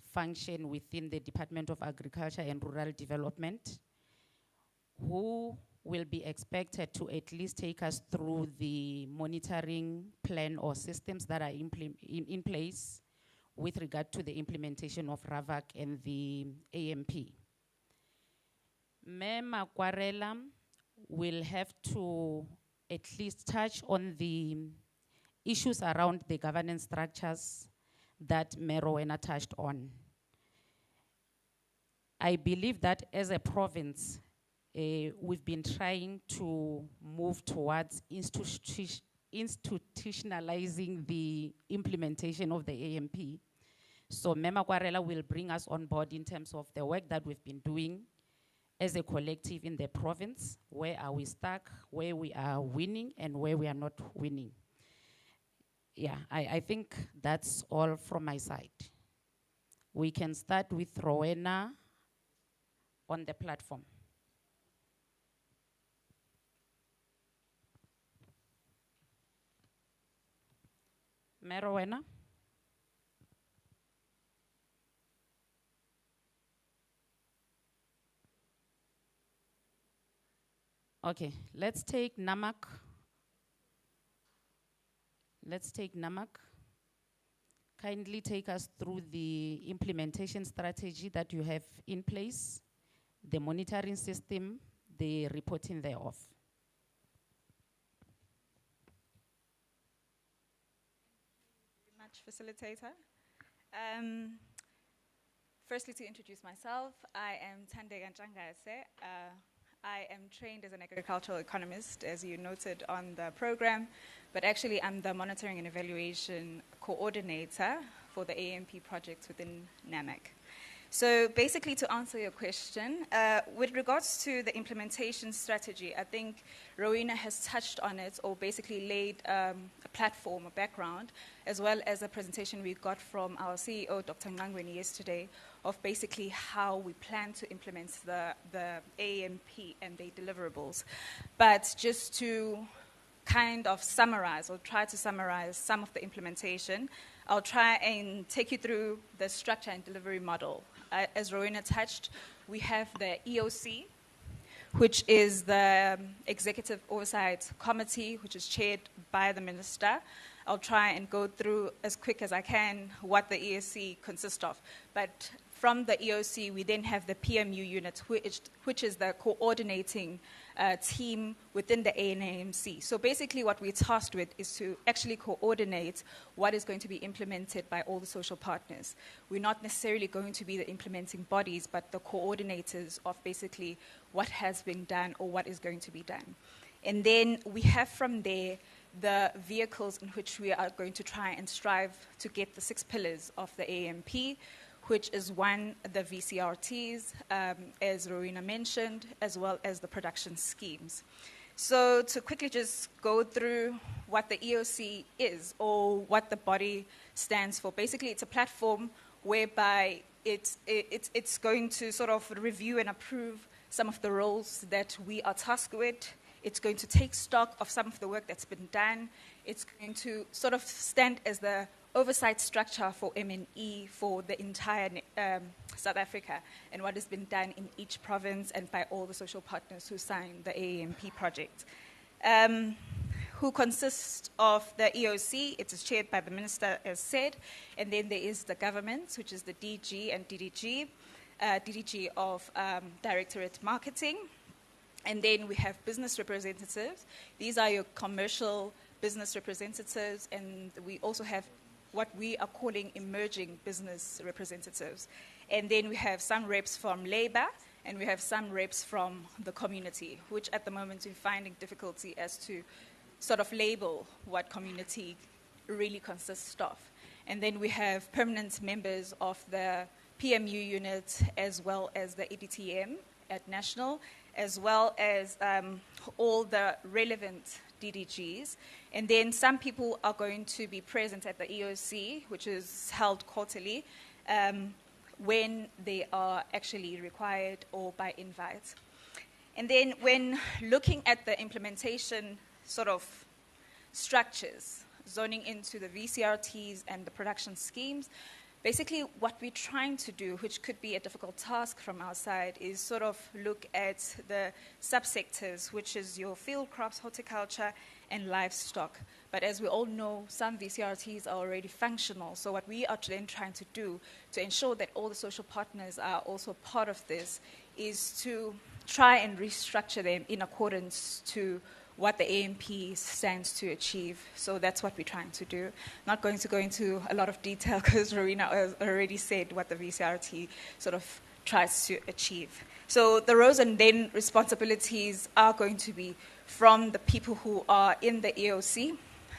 function within the Department of Agriculture and Rural Development, who will be expected to at least take us through the monitoring plan or systems that are in place with regard to the implementation of RAAVC and the AMP. Mema Kwarela will have to at least touch on the issues around the governance structures that Rowena touched on. I believe that as a province, we've been trying to move towards institutionalizing the implementation of the AMP. So Mema Kwarela will bring us on board in terms of the work that we've been doing as a collective in the province. Where are we stuck, where we are winning, and where we are not winning. Yeah, I think that's all from my side. We can start with Rowena on the platform. Rowena? Okay, let's take NAMAC. Kindly take us through the implementation strategy that you have in place, the monitoring system, the reporting thereof. Much, facilitator. Firstly, to introduce myself, I am Thandeka Ntshangase. I am trained as an agricultural economist, as you noted on the program, but actually I'm the monitoring and evaluation coordinator for the AMP projects within NAMAC. So basically, to answer your question, with regards to the implementation strategy, I think Rowena has touched on it, or basically laid a platform, a background, as well as a presentation we got from our CEO, Dr. Ngangweni, yesterday, of basically how we plan to implement the AMP and the deliverables. But just to kind of summarize, or try to summarize some of the implementation, I'll try and take you through the structure and delivery model. As Rowena touched, we have the EOC, which is the Executive Oversight Committee, which is chaired by the Minister. I'll try and go through as quick as I can what the EOC consists of. But from the EOC, we then have the PMU unit, which is the coordinating team within the ANAMC. So basically what we're tasked with is to actually coordinate what is going to be implemented by all the social partners. We're not necessarily going to be the implementing bodies, but the coordinators of basically what has been done or what is going to be done. And then we have from there the vehicles in which we are going to try and strive to get the 6 pillars of the AMP, which is one, the VCRTs, as Rowena mentioned, as well as the production schemes. So to quickly just go through what the EOC is, or what the body stands for. Basically, it's a platform whereby it's going to sort of review and approve some of the roles that we are tasked with It's going to take stock of some of the work that's been done. It's going to sort of stand as the oversight structure for MNE for the entire South Africa and what has been done in each province and by all the social partners who signed the AAMP project. Who consists of the EOC. It is chaired by the minister, as said, and then there is the government, which is the DG and DDG, DDG of Directorate Marketing, and then we have business representatives. These are your commercial business representatives, and we also have what we are calling emerging business representatives. And then we have some reps from labor, and we have some reps from the community, which at the moment we're finding difficulty as to sort of label what community really consists of. And then we have permanent members of the PMU unit as well as the EDTM at national, as well as all the relevant DDGs. And then some people are going to be present at the EOC, which is held quarterly, when they are actually required or by invite. And then when looking at the implementation sort of structures, zoning into the VCRTs and the production schemes, basically what we're trying to do, which could be a difficult task from our side, is sort of look at the subsectors, which is your field crops, horticulture, and livestock. But as we all know, some VCRTs are already functional. So what we are then trying to do to ensure that all the social partners are also part of this is to try and restructure them in accordance to what the AMP stands to achieve. So that's what we're trying to do. Not going to go into a lot of detail because Rowena has already said what the VCRT sort of tries to achieve. So the roles and then responsibilities are going to be from the people who are in the EOC,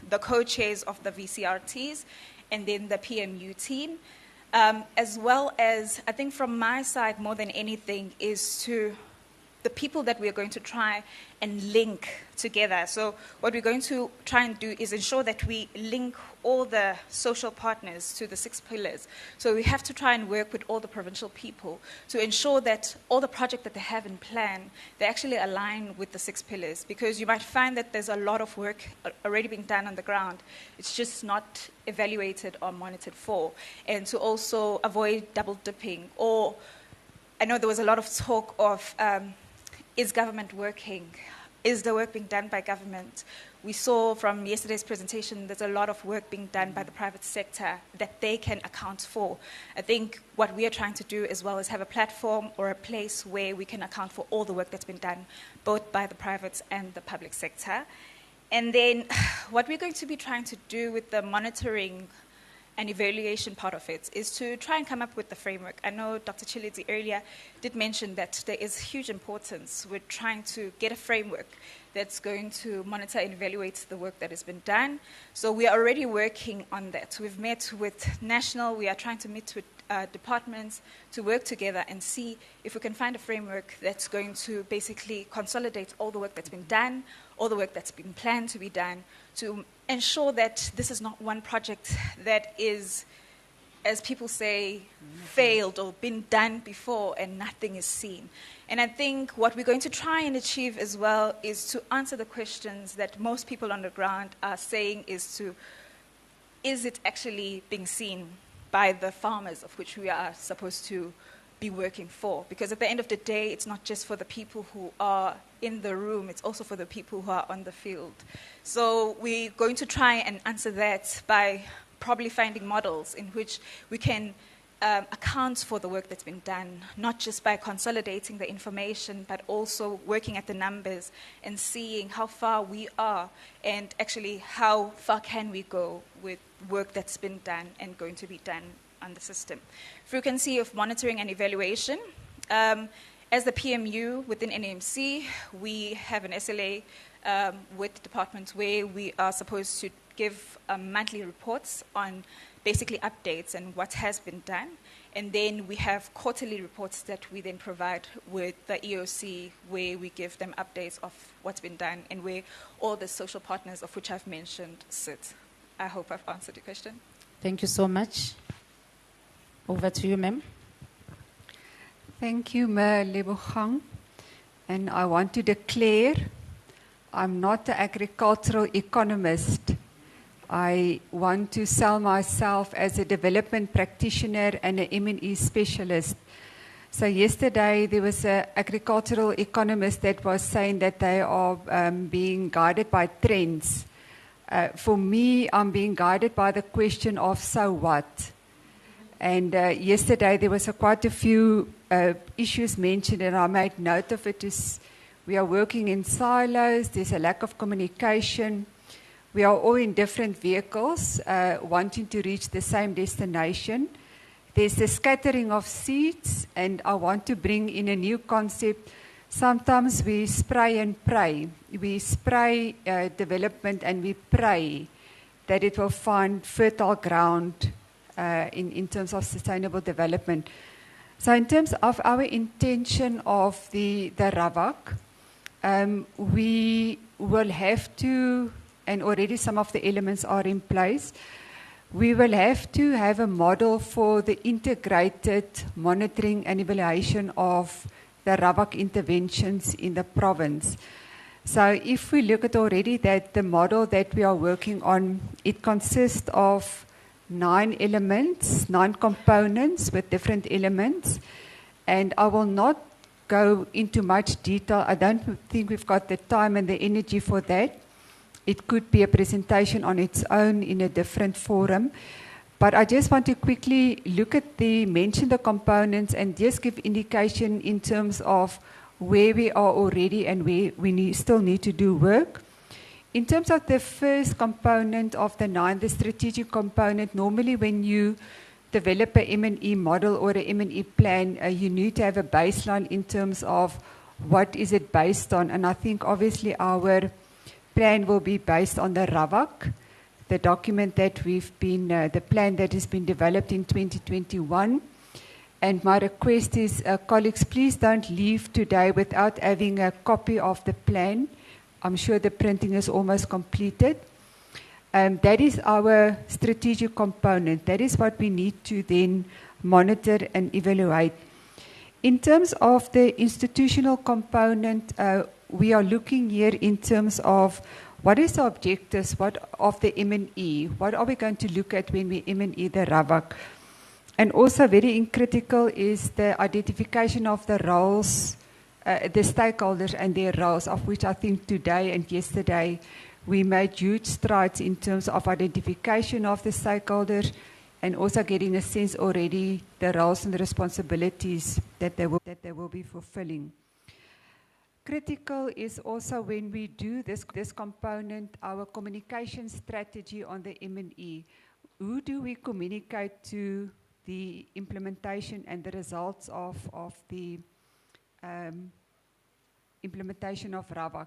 the co-chairs of the VCRTs, and then the PMU team, as well as, I think from my side more than anything, is to the people that we're going to try and link together. So what we're going to try and do is ensure that we link all the social partners to the 6 pillars. So we have to try and work with all the provincial people to ensure that all the projects that they have in plan, they actually align with the 6 pillars, because you might find that there's a lot of work already being done on the ground. It's just not evaluated or monitored for. And to also avoid double dipping, or I know there was a lot of talk of is government working? Is the work being done by government? We saw from yesterday's presentation there's a lot of work being done by the private sector that they can account for. I think what we are trying to do as well is have a platform or a place where we can account for all the work that's been done, both by the private and the public sector. And then what we're going to be trying to do with the monitoring and evaluation part of it is to try and come up with the framework. I know Dr. Chilidzi earlier did mention that there is huge importance with trying to get a framework that's going to monitor and evaluate the work that has been done. So we are already working on that. We've met with national, we are trying to meet with departments to work together and see if we can find a framework that's going to basically consolidate all the work that's been done, all the work that's been planned to be done, to ensure that this is not one project that is, as people say, failed or been done before and nothing is seen. And I think what we're going to try and achieve as well is to answer the questions that most people on the ground are saying is it actually being seen by the farmers of which we are supposed to be working for? Because at the end of the day, it's not just for the people who are in the room, it's also for the people who are on the field. So we're going to try and answer that by probably finding models in which we can account for the work that's been done, not just by consolidating the information, but also working at the numbers and seeing how far we are and actually how far can we go with work that's been done and going to be done on the system. Frequency of monitoring and evaluation. As the PMU within NAMC, we have an SLA with departments where we are supposed to give monthly reports on basically updates and what has been done. And then we have quarterly reports that we then provide with the EOC where we give them updates of what's been done and where all the social partners of which I've mentioned sit. I hope I've answered your question. Thank you so much. Over to you, ma'am. Thank you, Mookgophong. And I want to declare I'm not an agricultural economist. I want to sell myself as a development practitioner and an M&E specialist. So yesterday there was an agricultural economist that was saying that they are being guided by trends. For me, I'm being guided by the question of so what? And yesterday there was quite a few issues mentioned, and I made note of it. We are working in silos, there's a lack of communication. We are all in different vehicles wanting to reach the same destination. There's the scattering of seeds, and I want to bring in a new concept. Sometimes we spray and pray. We spray development and we pray that it will find fertile ground in terms of sustainable development. So in terms of our intention of the RAAVC, we will have to, and already some of the elements are in place, we will have to have a model for the integrated monitoring and evaluation of the RAAVC interventions in the province. So if we look at already that the model that we are working on, it consists of 9 elements, 9 components with different elements, and I will not go into much detail. I don't think we've got the time and the energy for that. It could be a presentation on its own in a different forum. But I just want to quickly look at mention the components and just give indication in terms of where we are already and where we still need to do work. In terms of the first component of the 9, the strategic component, normally when you develop a M&E model or a M&E plan, you need to have a baseline in terms of what is it based on. And I think obviously our plan will be based on the RAAVC, the document that the plan that has been developed in 2021. And my request is, colleagues, please don't leave today without having a copy of the plan. I'm sure the printing is almost completed. That is our strategic component. That is what we need to then monitor and evaluate. In terms of the institutional component, we are looking here in terms of what is the objectives of the M&E? What are we going to look at when we M&E the RAAVC? And also very critical is the identification of the roles, the stakeholders and their roles, of which I think today and yesterday we made huge strides in terms of identification of the stakeholders and also getting a sense already the roles and the responsibilities that they will be fulfilling. Critical is also when we do this component, our communication strategy on the M&E. Who do we communicate to the implementation and the results of the implementation of RAAVC?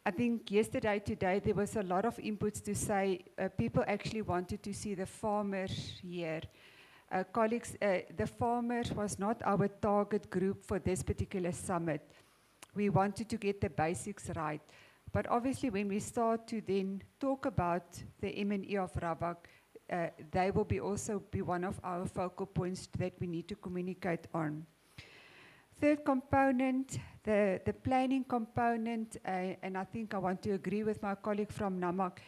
I think today, there was a lot of inputs to say people actually wanted to see the farmers here. Colleagues, the farmers was not our target group for this particular summit. We wanted to get the basics right. But obviously when we start to then talk about the M&E of RAAVC, they will also be one of our focal points that we need to communicate on. Third component, the planning component, and I think I want to agree with my colleague from NAMAC,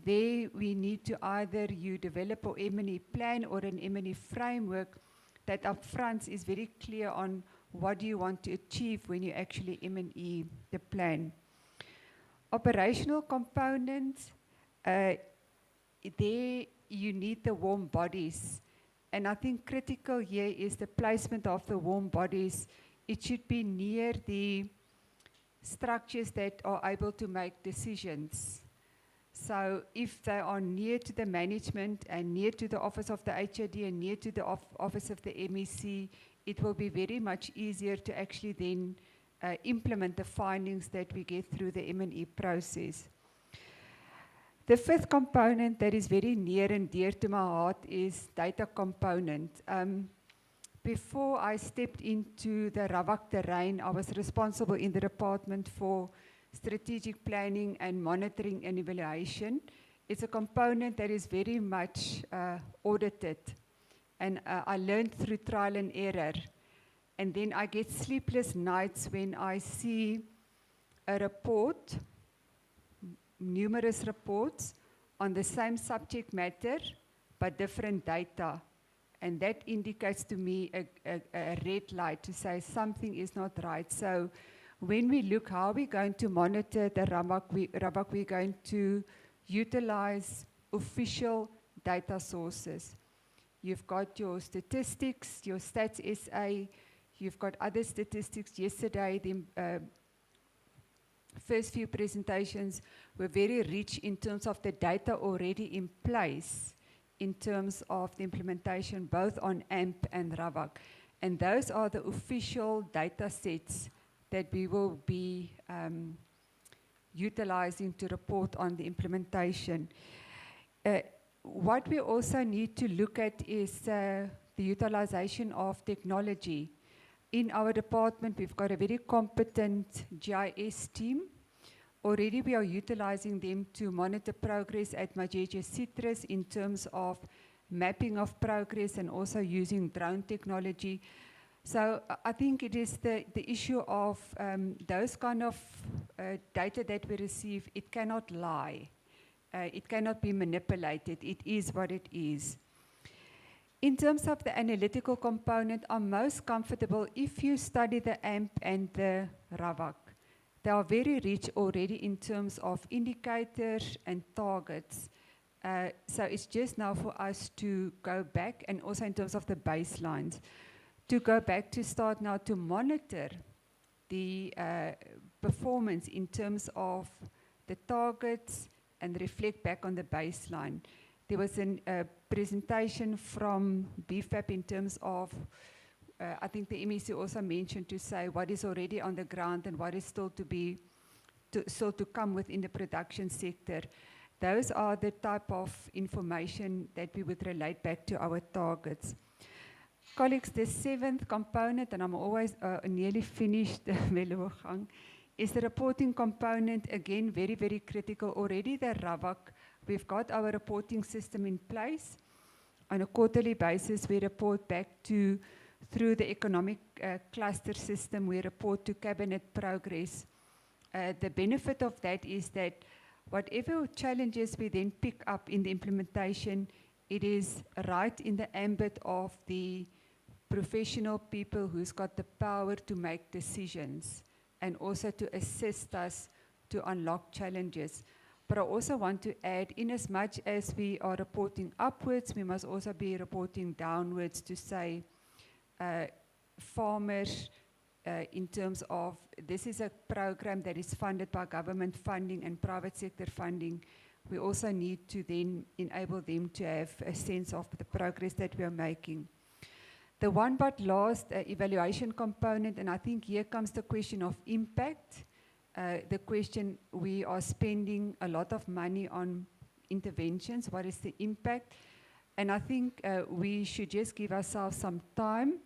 there we need to either you develop an M&E plan or an M&E framework that up front is very clear on what do you want to achieve when you actually M&E the plan. Operational components, there you need the warm bodies. And I think critical here is the placement of the warm bodies. It should be near the structures that are able to make decisions. So if they are near to the management and near to the office of the HOD and near to the office of the MEC, it will be very much easier to actually then implement the findings that we get through the M&E process. The fifth component that is very near and dear to my heart is data component. Before I stepped into the RAAVC terrain, I was responsible in the department for strategic planning and monitoring and evaluation. It's a component that is very much audited. And I learned through trial and error. And then I get sleepless nights when I see a report numerous reports on the same subject matter, but different data. And that indicates to me a red light to say something is not right. So when we look how we're going to monitor the RAAVC, we're going to utilize official data sources. You've got your statistics, your Stats SA, you've got other statistics. Yesterday, the first few presentations were very rich in terms of the data already in place, in terms of the implementation both on AMP and RAAVC. And those are the official data sets that we will be utilizing to report on the implementation. What we also need to look at is the utilization of technology. In our department, we've got a very competent GIS team. Already we are utilizing them to monitor progress at Majeje Citrus in terms of mapping of progress and also using drone technology. So I think it is the issue of those kind of data that we receive, it cannot lie. It cannot be manipulated. It is what it is. In terms of the analytical component, I'm most comfortable if you study the AMP and the RAAVC. They are very rich already in terms of indicators and targets. So it's just now for us to go back, and also in terms of the baselines, to go back to start now to monitor the performance in terms of the targets and reflect back on the baseline. There was a presentation from BFAP in terms of, I think the MEC also mentioned to say what is already on the ground and what is still to come within the production sector. Those are the type of information that we would relate back to our targets. Colleagues, the seventh component, and I'm always nearly finished, Mookgophong, is the reporting component. Again, very, very critical. Already the RAAVC, we've got our reporting system in place. On a quarterly basis, we report back through the economic cluster system, we report to cabinet progress. The benefit of that is that whatever challenges we then pick up in the implementation, it is right in the ambit of the professional people who's got the power to make decisions and also to assist us to unlock challenges. But I also want to add, in as much as we are reporting upwards, we must also be reporting downwards to say, farmers, in terms of, this is a program that is funded by government funding and private sector funding. We also need to then enable them to have a sense of the progress that we are making. The one but last evaluation component, and I think here comes the question of impact. The question, we are spending a lot of money on interventions. What is the impact? And I think we should just give ourselves some time.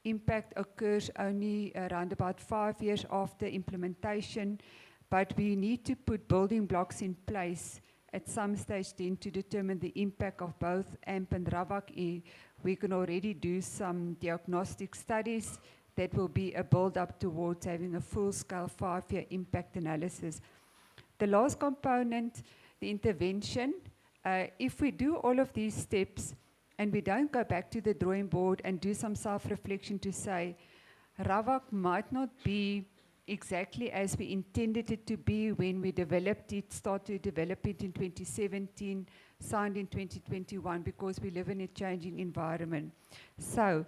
Impact occurs only around about 5 years after implementation, but we need to put building blocks in place at some stage then to determine the impact of both AMP and RAAVC. We can already do some diagnostic studies that will be a build-up towards having a full-scale 5-year impact analysis. The last component, the intervention. If we do all of these steps and we don't go back to the drawing board and do some self-reflection to say, RAAVC might not be exactly as we intended it to be when we developed it, started to develop it in 2017, signed in 2021, because we live in a changing environment. So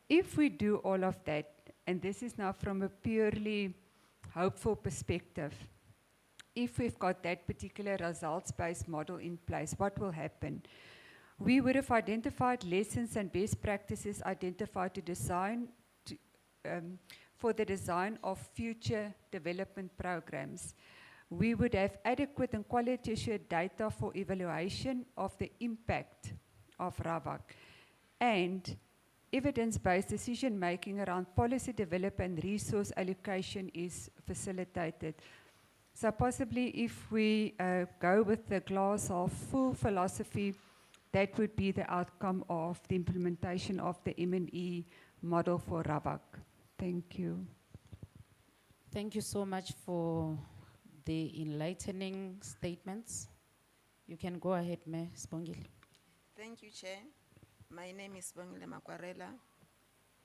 if we do all of that, and this is now from a purely hopeful perspective, if we've got that particular results-based model in place, what will happen? We would have identified lessons and best practices identified to design, for the design of future development programs. We would have adequate and quality assured data for evaluation of the impact of RAAVC, and evidence-based decision-making around policy development and resource allocation is facilitated. So possibly if we go with the glass half full philosophy, that would be the outcome of the implementation of the M&E model for RAAVC. Thank you. Thank you so much for the enlightening statements. You can go ahead, Mayor Sibongile. Thank you, Chair. My name is Bongile Makwarela,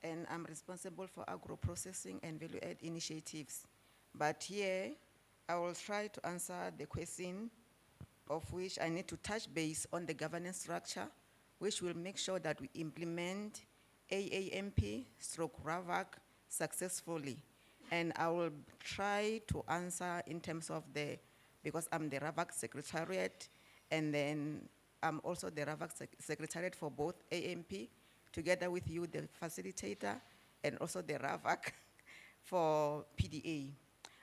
and I'm responsible for agro-processing and value-add initiatives. But here, I will try to answer the question of which I need to touch base on the governance structure, which will make sure that we implement AAMP/RAAVC successfully. And I will try to answer in terms of because I'm the RAAVC Secretariat, and then I'm also the RAAVC Secretariat for both AMP, together with you, the facilitator, and also the RAAVC for PDA.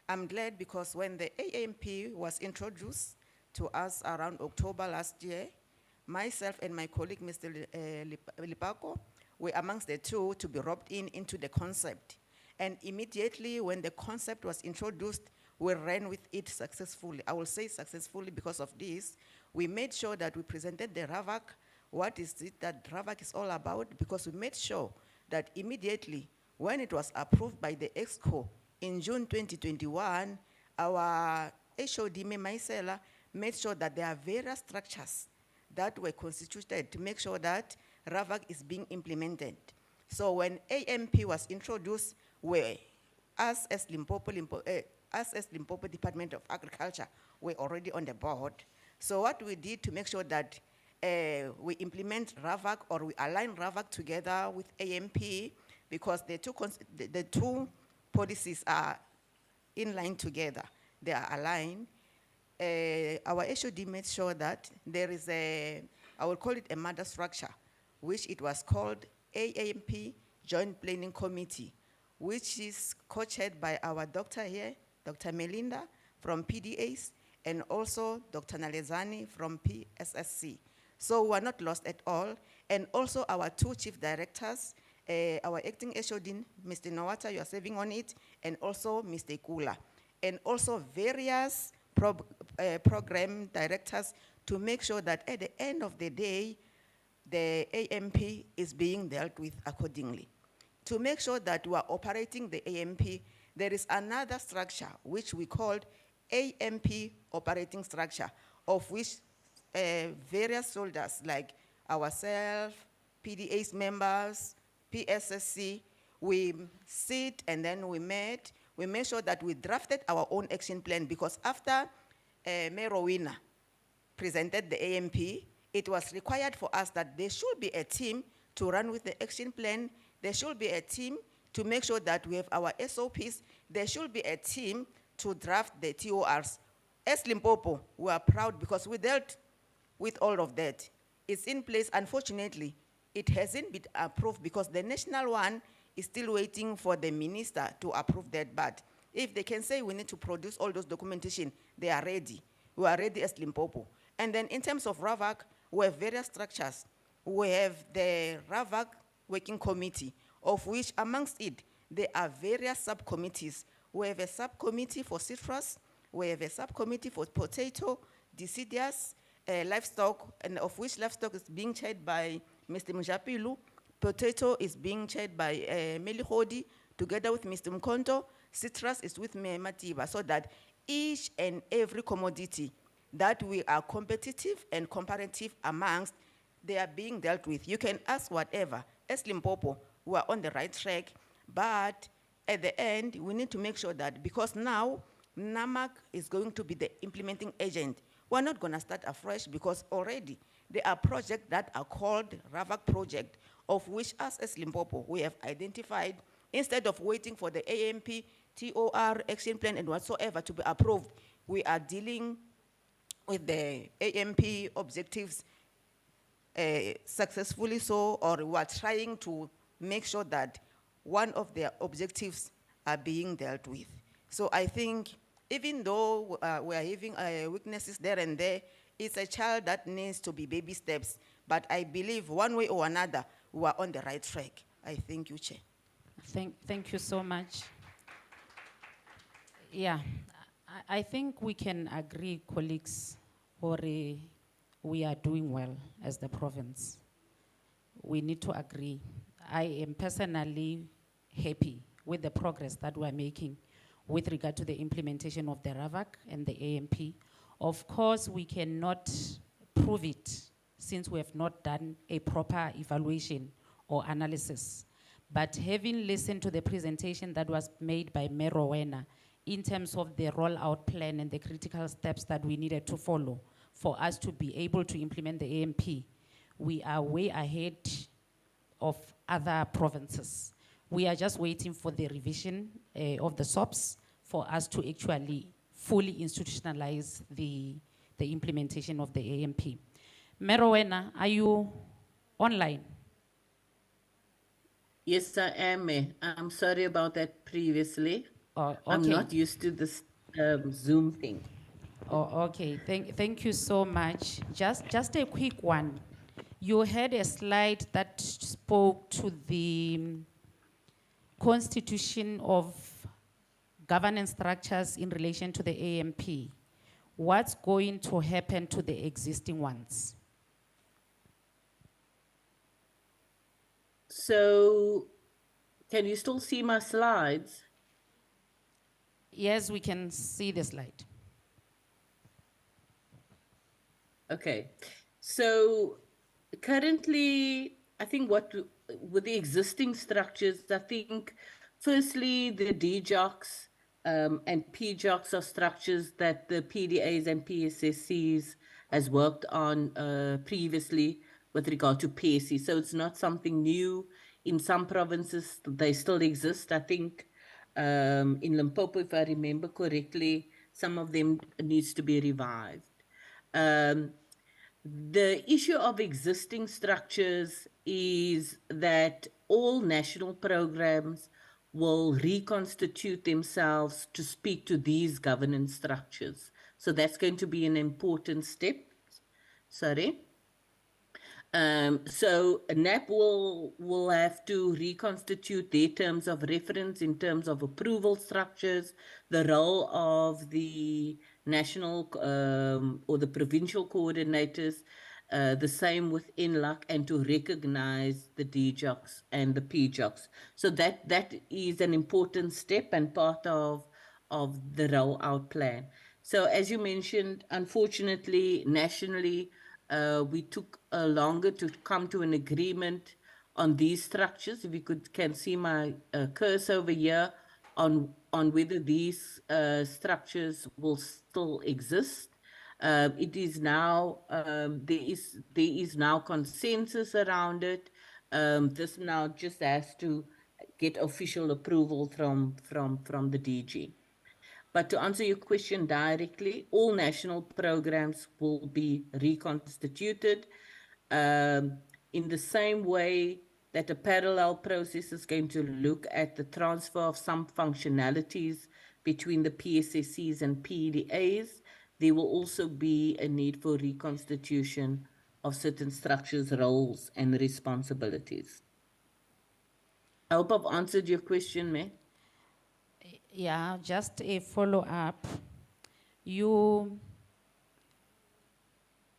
I'm glad because when the AMP was introduced to us around October last year, myself and my colleague, Mr. Lipako, were amongst the two to be roped into the concept. And immediately when the concept was introduced, we ran with it successfully. I will say successfully because of this. We made sure that we presented the RAAVC, what is it that RAAVC is all about, because we made sure that immediately when it was approved by the EXCO in June 2021, our HOD, Maisela, made sure that there are various structures that were constituted to make sure that RAAVC is being implemented. So when AMP was introduced, us as Limpopo Department of Agriculture, were already on the board. So what we did to make sure that we implement RAAVC or we align RAAVC together with AMP, because the two policies are in line together, they are aligned. Our HOD made sure that there is I will call it a mother structure, which it was called AMP Joint Planning Committee, which is co-chaired by our doctor here, Dr. Melinda from PDAs, and also Dr. Nalezani from PSSC. So we're not lost at all. And also our two chief directors, our acting HOD, Mr. Nawata, you are serving on it, and also Mr. Kula. And also various program directors to make sure that at the end of the day, the AMP is being dealt with accordingly. To make sure that we are operating the AMP, there is another structure which we called AMP operating structure, of which various soldiers like ourselves, PDA's members, PSSC, we sit and then we met. We made sure that we drafted our own action plan, because after Mayor Rowena presented the AMP, it was required for us that there should be a team to run with the action plan. There should be a team to make sure that we have our SOPs. There should be a team to draft the TORs. As Limpopo, we are proud because we dealt with all of that. It's in place. Unfortunately, it hasn't been approved because the national one is still waiting for the minister to approve that. But if they can say we need to produce all those documentation, they are ready. We are ready as Limpopo. And then in terms of RAAVC, we have various structures. We have the RAAVC Working Committee, of which amongst it, there are various subcommittees. We have a subcommittee for citrus, we have a subcommittee for potato, deciduous, livestock, and of which livestock is being chaired by Mr. Mjapilu. Potato is being chaired by Melihodi, together with Mr. Mkonto. Citrus is with Matiba, so that each and every commodity that we are competitive and comparative amongst, they are being dealt with. You can ask whatever. As Limpopo, we are on the right track, but at the end, we need to make sure that, because now NAMAC is going to be the implementing agent, we're not going to start afresh, because already there are projects that are called RAAVC project, of which us as Limpopo, we have identified. Instead of waiting for the AMP, TOR, action plan, and whatsoever to be approved, we are dealing with the AMP objectives successfully so, or we are trying to make sure that one of their objectives are being dealt with. So I think even though we are having weaknesses there and there, it's a child that needs to be baby steps. But I believe one way or another, we are on the right track. I thank you, Chair. Thank you so much. Yeah, I think we can agree, colleagues, or we are doing well as the province. We need to agree. I am personally happy with the progress that we're making. with regard to the implementation of the RAVAC and the AMP. Of course, we cannot prove it since we have not done a proper evaluation or analysis. But having listened to the presentation that was made by Mayor Rowena in terms of the rollout plan and the critical steps that we needed to follow for us to be able to implement the AMP, we are way ahead of other provinces. We are just waiting for the revision of the SOPs for us to actually fully institutionalize the implementation of the AMP. Mayor Rowena, are you online? Yes, I am. I'm sorry about that previously. Okay. I'm not used to this Zoom thing. Oh, okay. Thank you so much. Just a quick one. You had a slide that spoke to the constitution of governance structures in relation to the AMP. What's going to happen to the existing ones? So, can you still see my slides? Yes, we can see the slide. Okay. So, currently, I think with the existing structures, I think, firstly, the DJOCs and PJOCs are structures that the PDAs and PSSCs has worked on previously with regard to PSC. So it's not something new. In some provinces, they still exist. I think in Limpopo, if I remember correctly, some of them needs to be revived. The issue of existing structures is that all national programs will reconstitute themselves to speak to these governance structures. So that's going to be an important step. Sorry. So NAP will have to reconstitute their terms of reference in terms of approval structures, the role of the national or the provincial coordinators, the same with NLAC, and to recognize the DJOCs and the PJOCs. So that is an important step and part of the rollout plan. So as you mentioned, unfortunately, nationally, we took longer to come to an agreement on these structures. If you can see my cursor over here on whether these structures will still exist. It is now there is now consensus around it. This now just has to get official approval from the DG. But to answer your question directly, all national programs will be reconstituted in the same way that a parallel process is going to look at the transfer of some functionalities between the PSSCs and PDAs. There will also be a need for reconstitution of certain structures, roles, and responsibilities. I hope I've answered your question, May. Yeah, just a follow-up. You,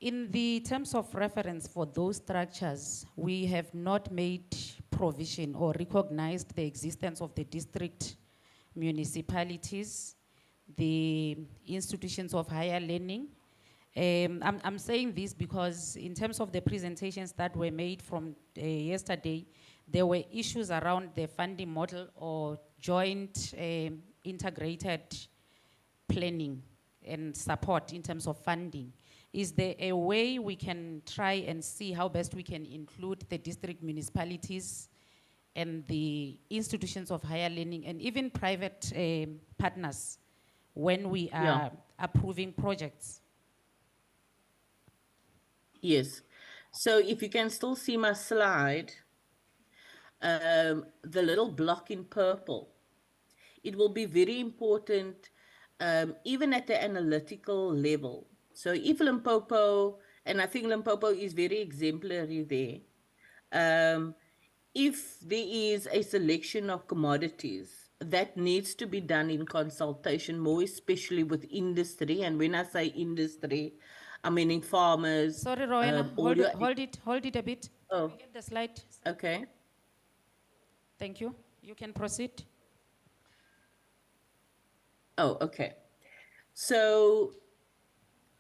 in the terms of reference for those structures, we have not made provision or recognized the existence of the district municipalities, the institutions of higher learning. I'm saying this because in terms of the presentations that were made from yesterday, there were issues around the funding model or joint integrated planning and support in terms of funding. Is there a way we can try and see how best we can include the district municipalities and the institutions of higher learning and even private partners when we are approving projects? Yes. So if you can still see my slide, the little block in purple, it will be very important even at the analytical level. So if Limpopo, and I think Limpopo is very exemplary there, if there is a selection of commodities that needs to be done in consultation, more especially with industry, and when I say industry, I mean in farmers. Sorry, Rowena, hold it a bit. Oh. Can we get the slide? Okay. Thank you. You can proceed. Oh, okay. So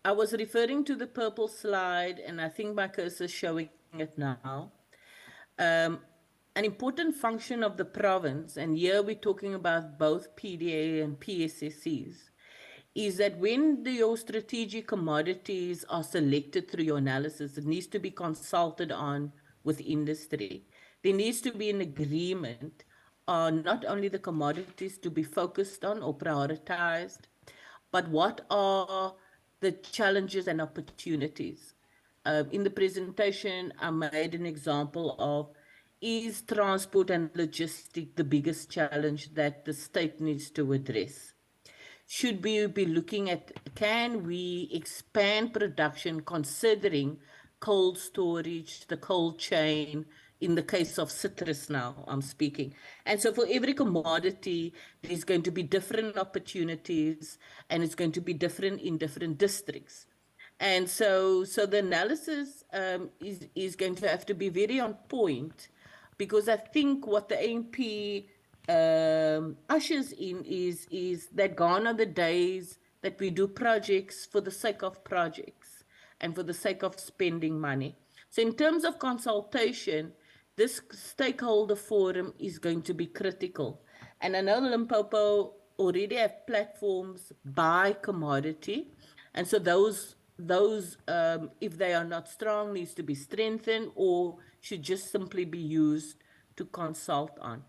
I was referring to the purple slide, and I think my cursor is showing it now. An important function of the province, and here we're talking about both PDA and PSSCs, is that when your strategic commodities are selected through your analysis, it needs to be consulted on with industry. There needs to be an agreement on not only the commodities to be focused on or prioritized, but what are the challenges and opportunities. In the presentation, I made an example of, is transport and logistics the biggest challenge that the state needs to address? Should we be looking at, can we expand production considering cold storage, the cold chain, in the case of citrus now, I'm speaking. And so for every commodity, there's going to be different opportunities, and it's going to be different in different districts. And so the analysis is going to have to be very on point, because I think what the AMP ushers in is that gone are the days that we do projects for the sake of projects and for the sake of spending money. So in terms of consultation, this stakeholder forum is going to be critical. And I know Limpopo already have platforms by commodity. And so those if they are not strong, needs to be strengthened or should just simply be used to consult on.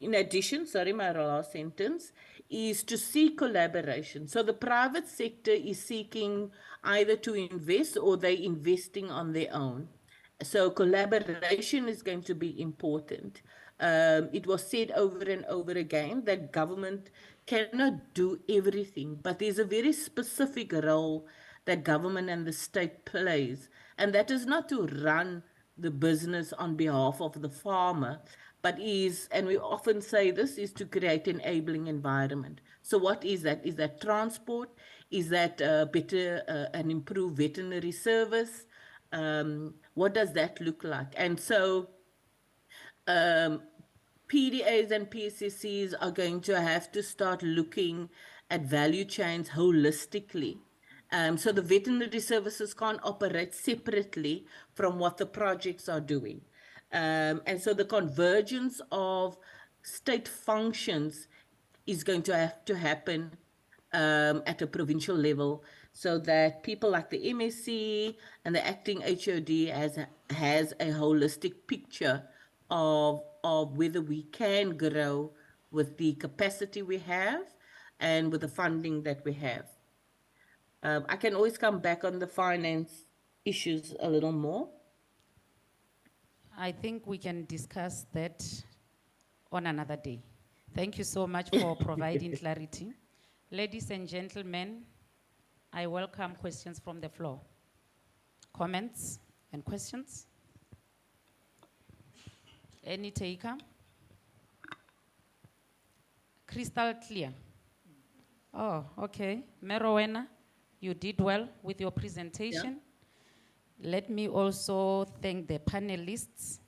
In addition, sorry, my last sentence, is to seek collaboration. So the private sector is seeking either to invest or they're investing on their own. So collaboration is going to be important. It was said over and over again that government cannot do everything, but there's a very specific role that government and the state plays, and that is not to run the business on behalf of the farmer, but is, and we often say this, is to create an enabling environment. So what is that? Is that transport? Is that better and improved veterinary service? What does that look like? And so PDAs and PSSCs are going to have to start looking at value chains holistically. So the veterinary services can't operate separately from what the projects are doing. And so the convergence of state functions is going to have to happen at a provincial level, so that people like the MSC and the acting HOD has a holistic picture of whether we can grow with the capacity we have and with the funding that we have. I can always come back on the finance issues a little more. I think we can discuss that on another day. Thank you so much for providing clarity. Ladies and gentlemen, I welcome questions from the floor. Comments and questions? Any taker? Crystal clear. Oh, okay. Merowena, you did well with your presentation. Yeah. Let me also thank the panelists.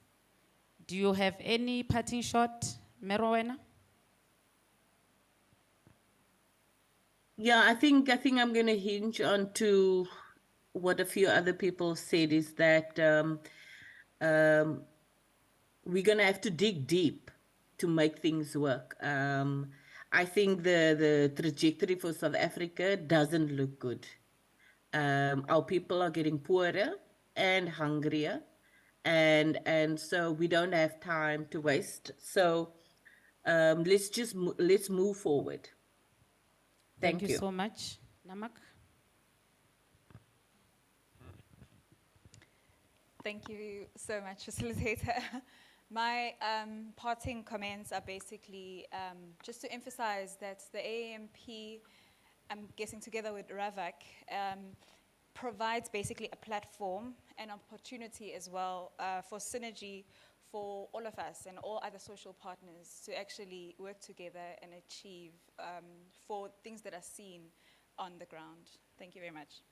Do you have any parting shot, Merowena? Yeah, I think I'm going to hinge on to what a few other people said, is that we're going to have to dig deep to make things work. I think the trajectory for South Africa doesn't look good. Our people are getting poorer and hungrier, and so we don't have time to waste. So let's move forward. Thank you so much. Namak? Thank you so much, facilitator. My parting comments are basically just to emphasize that the AAMP, I'm guessing together with RAAVC, provides basically a platform and opportunity as well for synergy for all of us and all other social partners to actually work together and achieve for things that are seen on the ground. Thank you very much.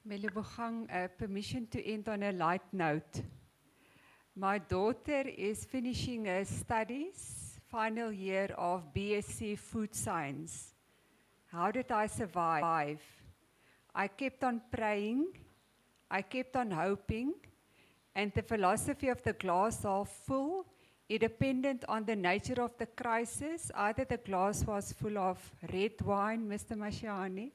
Mookgophong, permission to end on a light note. My daughter is finishing her studies final year of BSc Food Science. How did I survive? I kept on praying, I kept on hoping, and the philosophy of the glass half full, it depended on the nature of the crisis. Either the glass was full of red wine, Mr. Mashiane,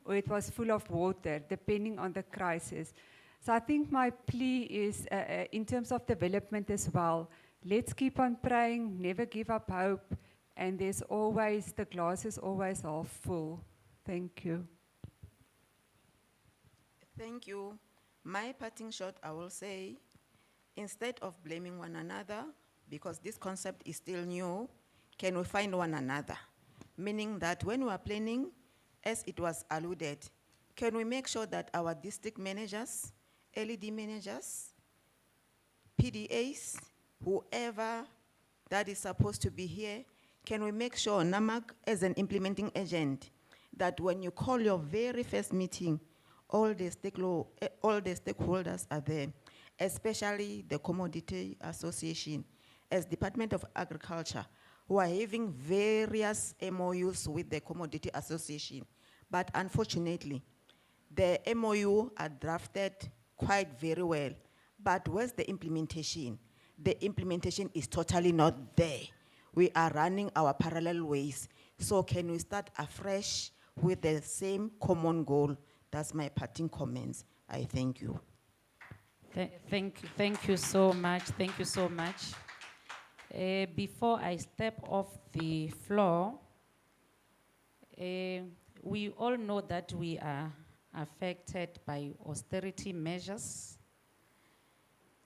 or it was full of water, depending on the crisis. So I think my plea is, in terms of development as well, let's keep on praying, never give up hope, and there's always, the glass is always half full. Thank you. Thank you. My parting shot, I will say, instead of blaming one another, because this concept is still new, can we find one another? Meaning that when we are planning, as it was alluded, can we make sure that our district managers, LED managers, PDAs, whoever that is supposed to be here, can we make sure NAMAG as an implementing agent, that when you call your very first meeting, all the stakeholders are there, especially the Commodity Association, as Department of Agriculture, who are having various MOUs with the Commodity Association. But unfortunately, the MOU are drafted quite very well. But where's the implementation? The implementation is totally not there. We are running our parallel ways. So can we start afresh with the same common goal? That's my parting comments. I thank you. Thank you so much. Thank you so much. Before I step off the floor, we all know that we are affected by austerity measures.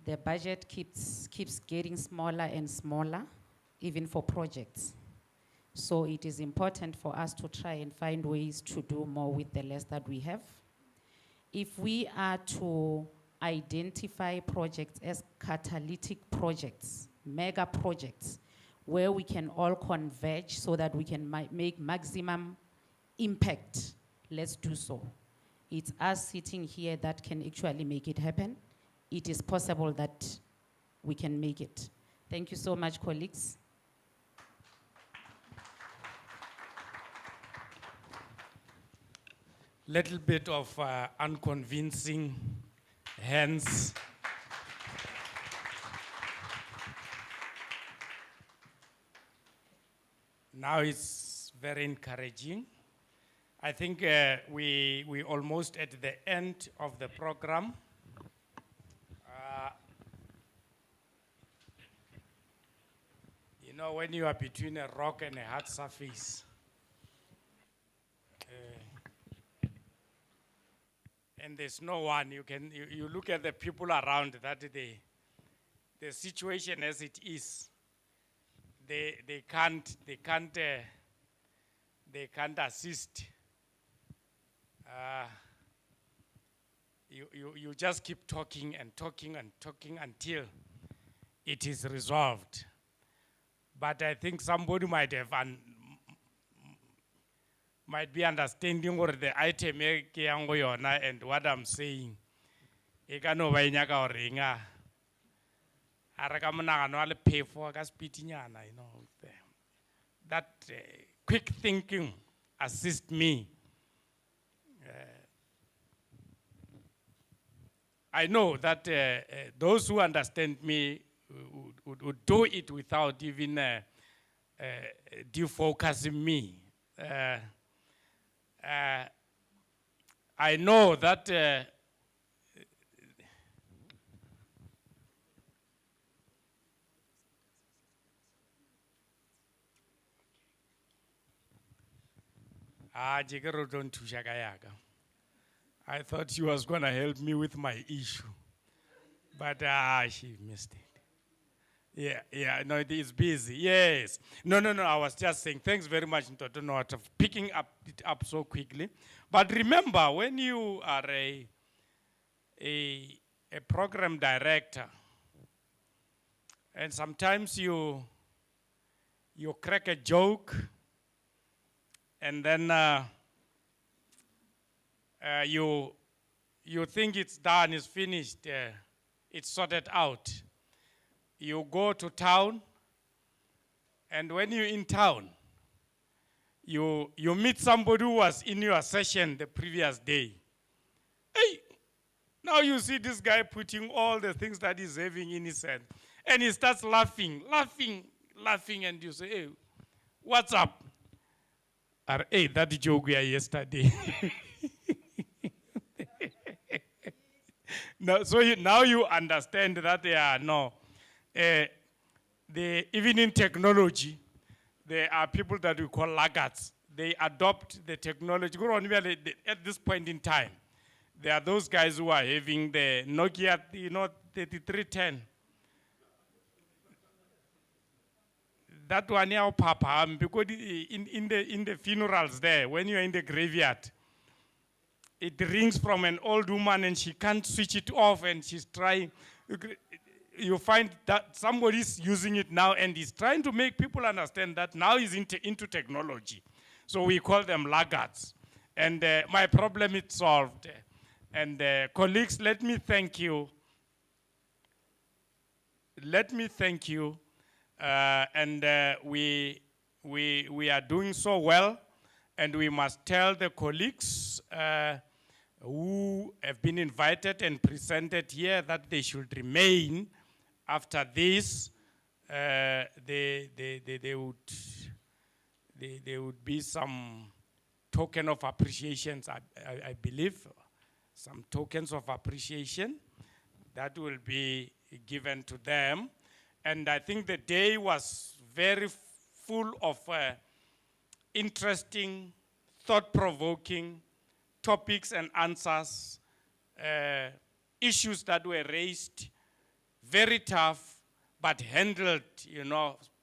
The budget keeps getting smaller and smaller, even for projects. So it is important for us to try and find ways to do more with the less that we have. If we are to identify projects as catalytic projects, mega projects, where we can all converge so that we can make maximum impact, let's do so. It's us sitting here that can actually make it happen. It is possible that we can make it. Thank you so much, colleagues. Little bit of unconvincing hands. Now it's very encouraging. I think we almost at the end of the program. You know, when you are between a rock and a hard surface, and there's no one, you look at the people around that the situation as it is, they can't assist. You just keep talking and talking and talking until it is resolved. But I think somebody might be understanding what the item and what I'm saying. Pay for that quick thinking assist me. I know that those who understand me would do it without even defocusing me. I know that I thought she was going to help me with my issue, but she missed it. Yeah, no, it is busy, yes. No, I was just saying, thanks very much, Ntoto, for picking it up so quickly. But remember, when you are a program director, and sometimes you crack a joke, and then you think it's done, it's finished, it's sorted out. You go to town And when you're in town, you meet somebody who was in your session the previous day. Hey, now you see this guy putting all the things that he's having in his hand. And he starts laughing, and you say, hey, what's up? Hey, that joke we had yesterday. No, so now you understand that even in technology, there are people that we call laggards. They adopt the technology. At this point in time, there are those guys who are having the Nokia, 3310. That one here, Papa, because in the funerals there, when you're in the graveyard, it rings from an old woman and she can't switch it off and she's trying. You find that somebody's using it now and he's trying to make people understand that now he's into technology. So we call them laggards. And my problem is solved. And colleagues, let me thank you. We are doing so well, and we must tell the colleagues who have been invited and presented here that they should remain after this. There would be some token of appreciation, I believe, some tokens of appreciation that will be given to them. And I think the day was very full of interesting, thought-provoking topics and answers, issues that were raised, very tough, but handled,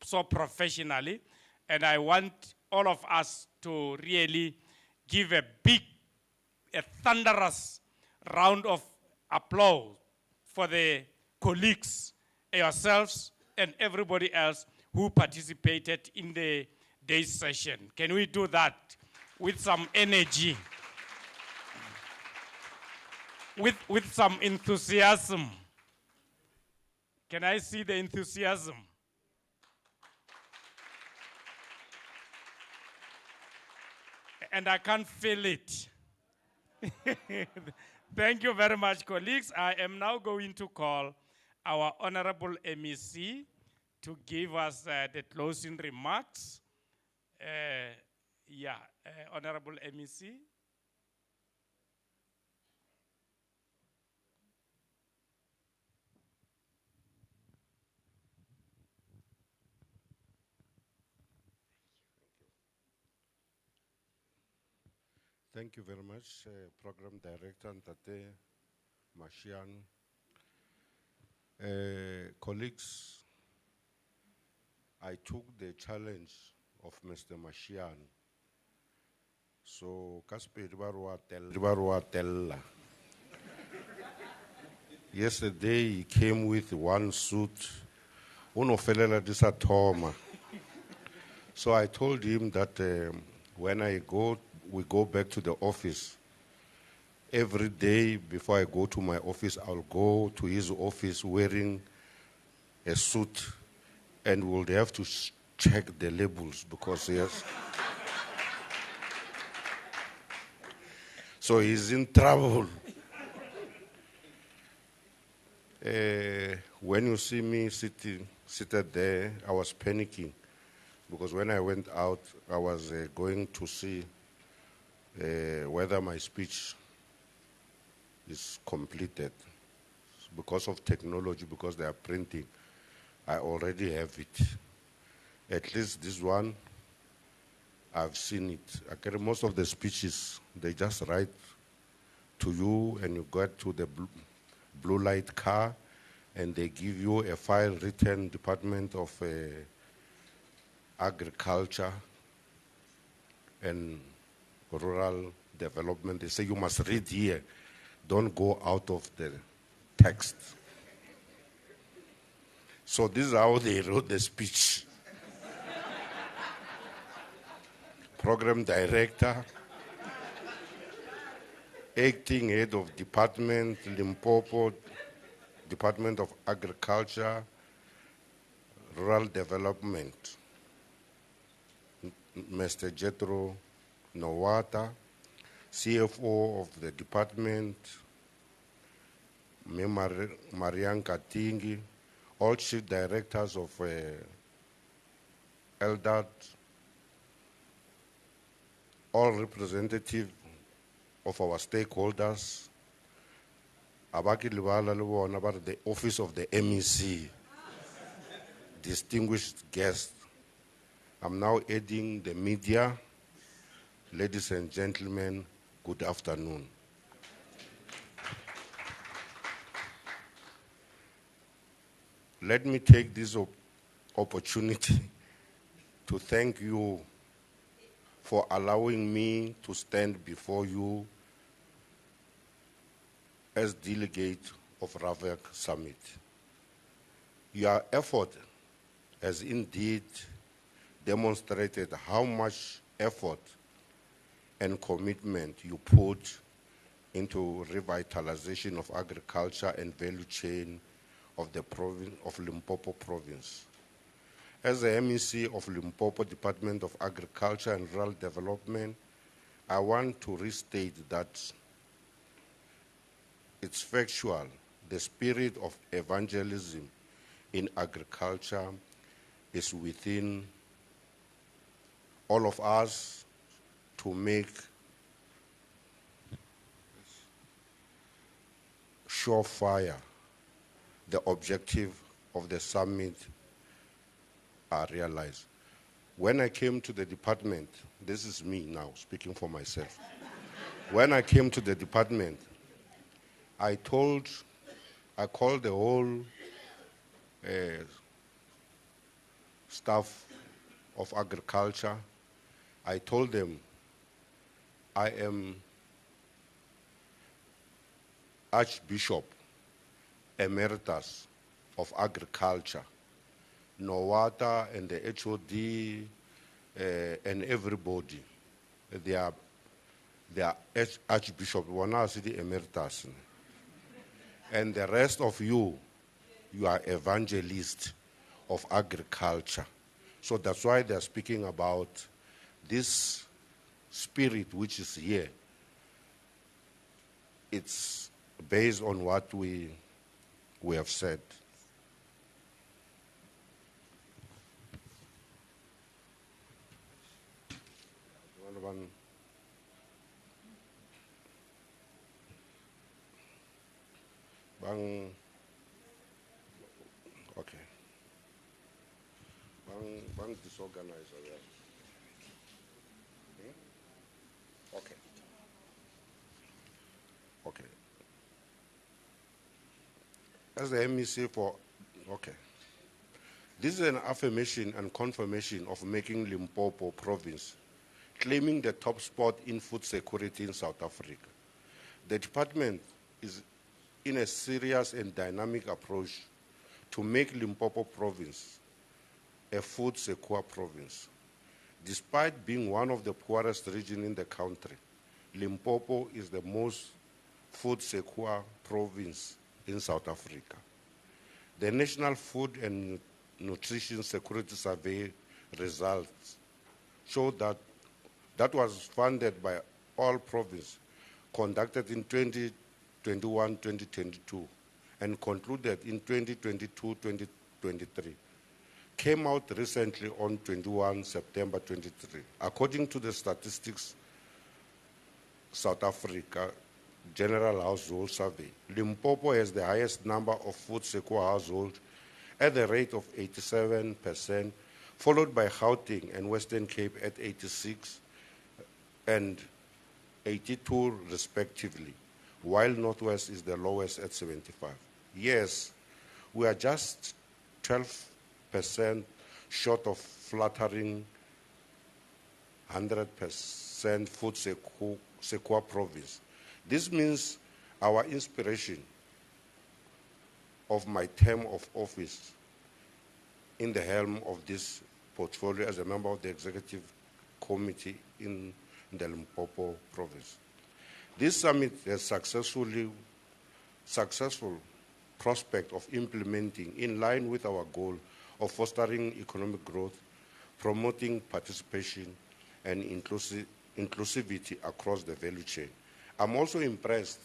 so professionally. And I want all of us to really give a thunderous round of applause for the colleagues, yourselves, and everybody else who participated in the day's session. Can we do that with some energy? With some enthusiasm. Can I see the enthusiasm? And I can't feel it. Thank you very much, colleagues. I am now going to call our Honorable MEC to give us the closing remarks. Honorable MEC. Thank you very much, Program Director Ntate Mashiane. Colleagues, I took the challenge of Mr. Mashiane. So, yesterday he came with one suit. So I told him that when we go back to the office, every day before I go to my office, I'll go to his office wearing a suit, and we'll have to check the labels because yes. So he's in trouble. When you see me seated there, I was panicking because when I went out, I was going to see whether my speech is completed. Because of technology, because they are printing, I already have it. At least this one, I've seen it. Most of the speeches, they just write to you and you get to the blue light car and they give you a file written Department of Agriculture and Rural Development. They say you must read here. Don't go out of the text. So this is how they wrote the speech. Program Director, Acting Head of Department, Limpopo Department of Agriculture, Rural Development. Mr. Jethro Nowata, CFO of the department, Marian Katingi, all chief directors of LDAT, all representatives of our stakeholders, the office of the MEC, distinguished guests. I'm now adding the media. Ladies and gentlemen, good afternoon. Let me take this opportunity to thank you for allowing me to stand before you as delegate of RAAVC Summit. Your effort has indeed demonstrated how much effort and commitment you put into revitalization of agriculture and value chain of the province of Limpopo province. As the MEC of Limpopo Department of Agriculture and Rural Development, I want to restate that it's factual. The spirit of evangelism in agriculture is within all of us to make surefire the objective of the summit are realized. When I came to the department, this is me now speaking for myself. When I came to the department, I called the whole staff of agriculture. I told them I am Archbishop Emeritus of Agriculture. Nowata and the HOD and everybody, they are Archbishop, the Emeritus. And the rest of you are evangelists of agriculture. So that's why they're speaking about this spirit which is here. It's based on what we have said. Okay. Bang disorganizer there. Okay. Okay. As the MEC for, okay. This is an affirmation and confirmation of making Limpopo province, claiming the top spot in food security in South Africa. The department is in a serious and dynamic approach to make Limpopo province a food secure province. Despite being one of the poorest regions in the country, Limpopo is the most food secure province in South Africa. The National Food and Nutrition Security Survey results show that was funded by all provinces, conducted in 2021-2022, and concluded in 2022-2023. Came out recently on 21 September 23. According to the Statistics South Africa General Household Survey, Limpopo has the highest number of food secure households at the rate of 87%, followed by Gauteng and Western Cape at 86 and 82 respectively, while Northwest is the lowest at 75. Yes, we are just 12% short of flattering 100% food secure province. This means our inspiration of my term of office in the helm of this portfolio as a member of the executive committee in the Limpopo province. This summit has successful prospect of implementing in line with our goal of fostering economic growth, promoting participation, and inclusivity across the value chain. I'm also impressed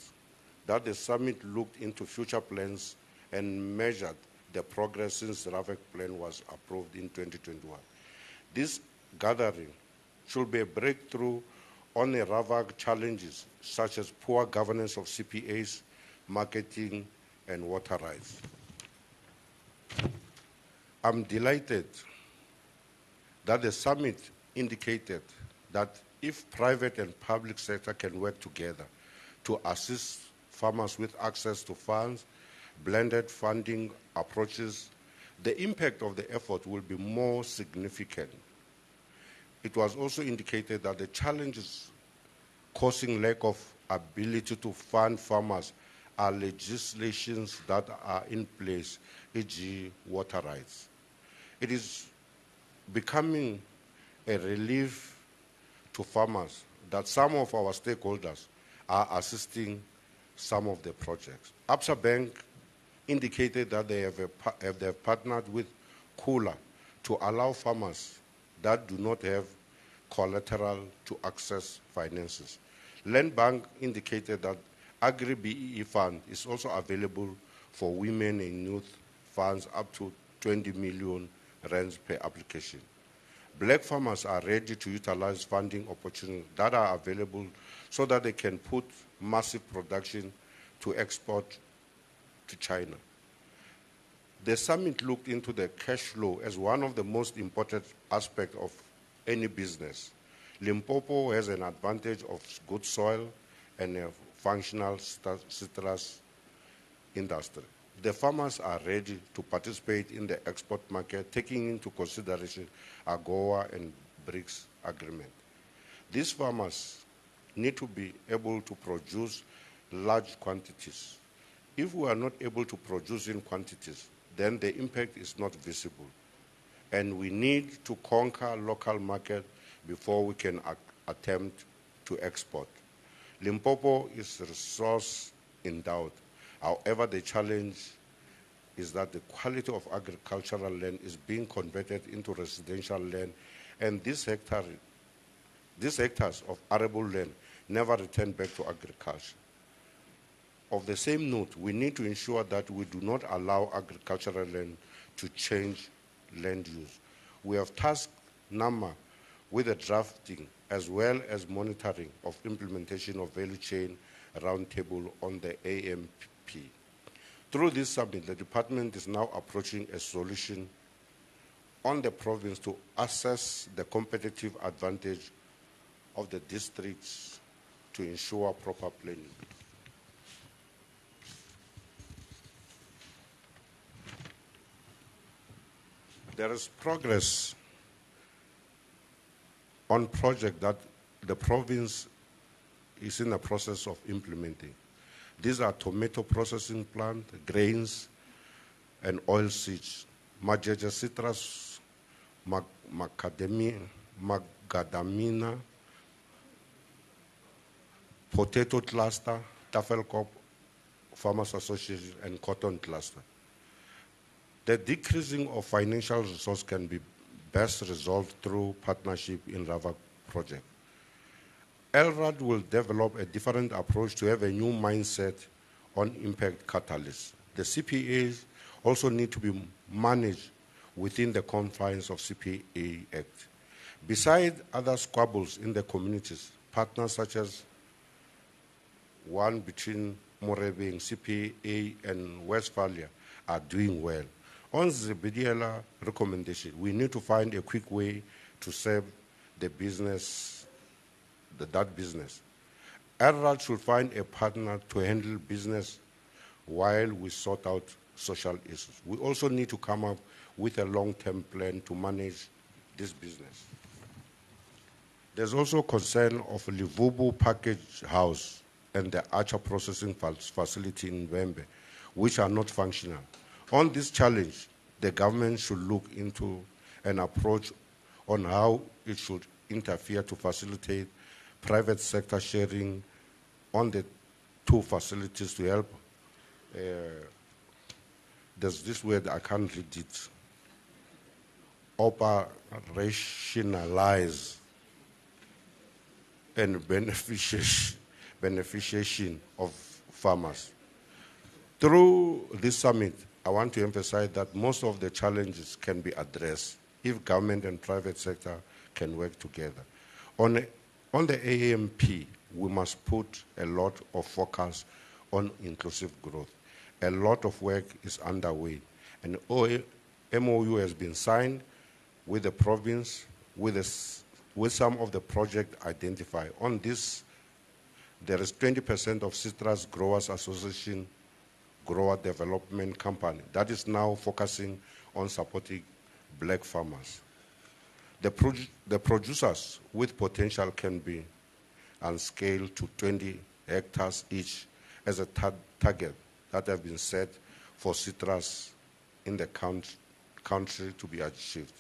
that the summit looked into future plans and measured the progress since the RAAVC plan was approved in 2021. This gathering should be a breakthrough on the RAAVC challenges such as poor governance of CPAs, marketing, and water rights. I'm delighted that the summit indicated that if private and public sector can work together to assist farmers with access to funds, blended funding approaches, the impact of the effort will be more significant. It was also indicated that the challenges causing lack of ability to fund farmers are legislations that are in place, e.g. water rights. It is becoming a relief to farmers that some of our stakeholders are assisting some of the projects. Absa Bank indicated that they have partnered with Kula to allow farmers that do not have collateral to access finances. Land Bank indicated that Agri-BEE Fund is also available for women and youth funds up to 20 million rands per application. Black farmers are ready to utilize funding opportunities that are available so that they can put massive production to export to China. The summit looked into the cash flow as one of the most important aspects of any business. Limpopo has an advantage of good soil and a functional citrus industry. The farmers are ready to participate in the export market, taking into consideration AGOA and BRICS agreement. These farmers need to be able to produce large quantities. If we are not able to produce in quantities, then the impact is not visible. And we need to conquer local market before we can attempt to export. Limpopo is resource endowed. However, the challenge is that the quality of agricultural land is being converted into residential land, and these hectares of arable land never return back to agriculture. Of the same note, we need to ensure that we do not allow agricultural land to change land use. We have tasked NAMA with the drafting as well as monitoring of implementation of value chain roundtable on the AMP. Through this summit, the department is now approaching a solution on the province to assess the competitive advantage of the districts to ensure proper planning. There is progress on project that the province is in the process of implementing. These are tomato processing plant, grains, and oil seeds, Majeja citrus, macadamina, potato cluster, Tafelkop Farmers Association, and cotton cluster. The decreasing of financial resource can be best resolved through partnership in RAAVC project. LRAD will develop a different approach to have a new mindset on impact catalysts. The CPAs also need to be managed within the confines of CPA Act. Besides other squabbles in the communities, partners such as one between Morebeng, CPA, and Westphalia are doing well. On the BDLR recommendation, we need to find a quick way to serve the business, that business. LRAD should find a partner to handle business while we sort out social issues. We also need to come up with a long-term plan to manage this business. There's also concern of Livubu Package House and the Agro-processing facility in Wembe, which are not functional. On this challenge, the government should look into an approach on how it should interfere to facilitate private sector sharing on the two facilities to help. There's this word, I can't read it. Operationalize and beneficiation of farmers. Through this summit, I want to emphasize that most of the challenges can be addressed if government and private sector can work together. On the AMP, we must put a lot of focus on inclusive growth. A lot of work is underway. An MOU has been signed with the province, with some of the projects identified. On this, there is 20% of Citrus Growers Association Grower Development Company that is now focusing on supporting black farmers. The producers with potential can be unscaled to 20 hectares each as a target that have been set for citrus in the country to be achieved.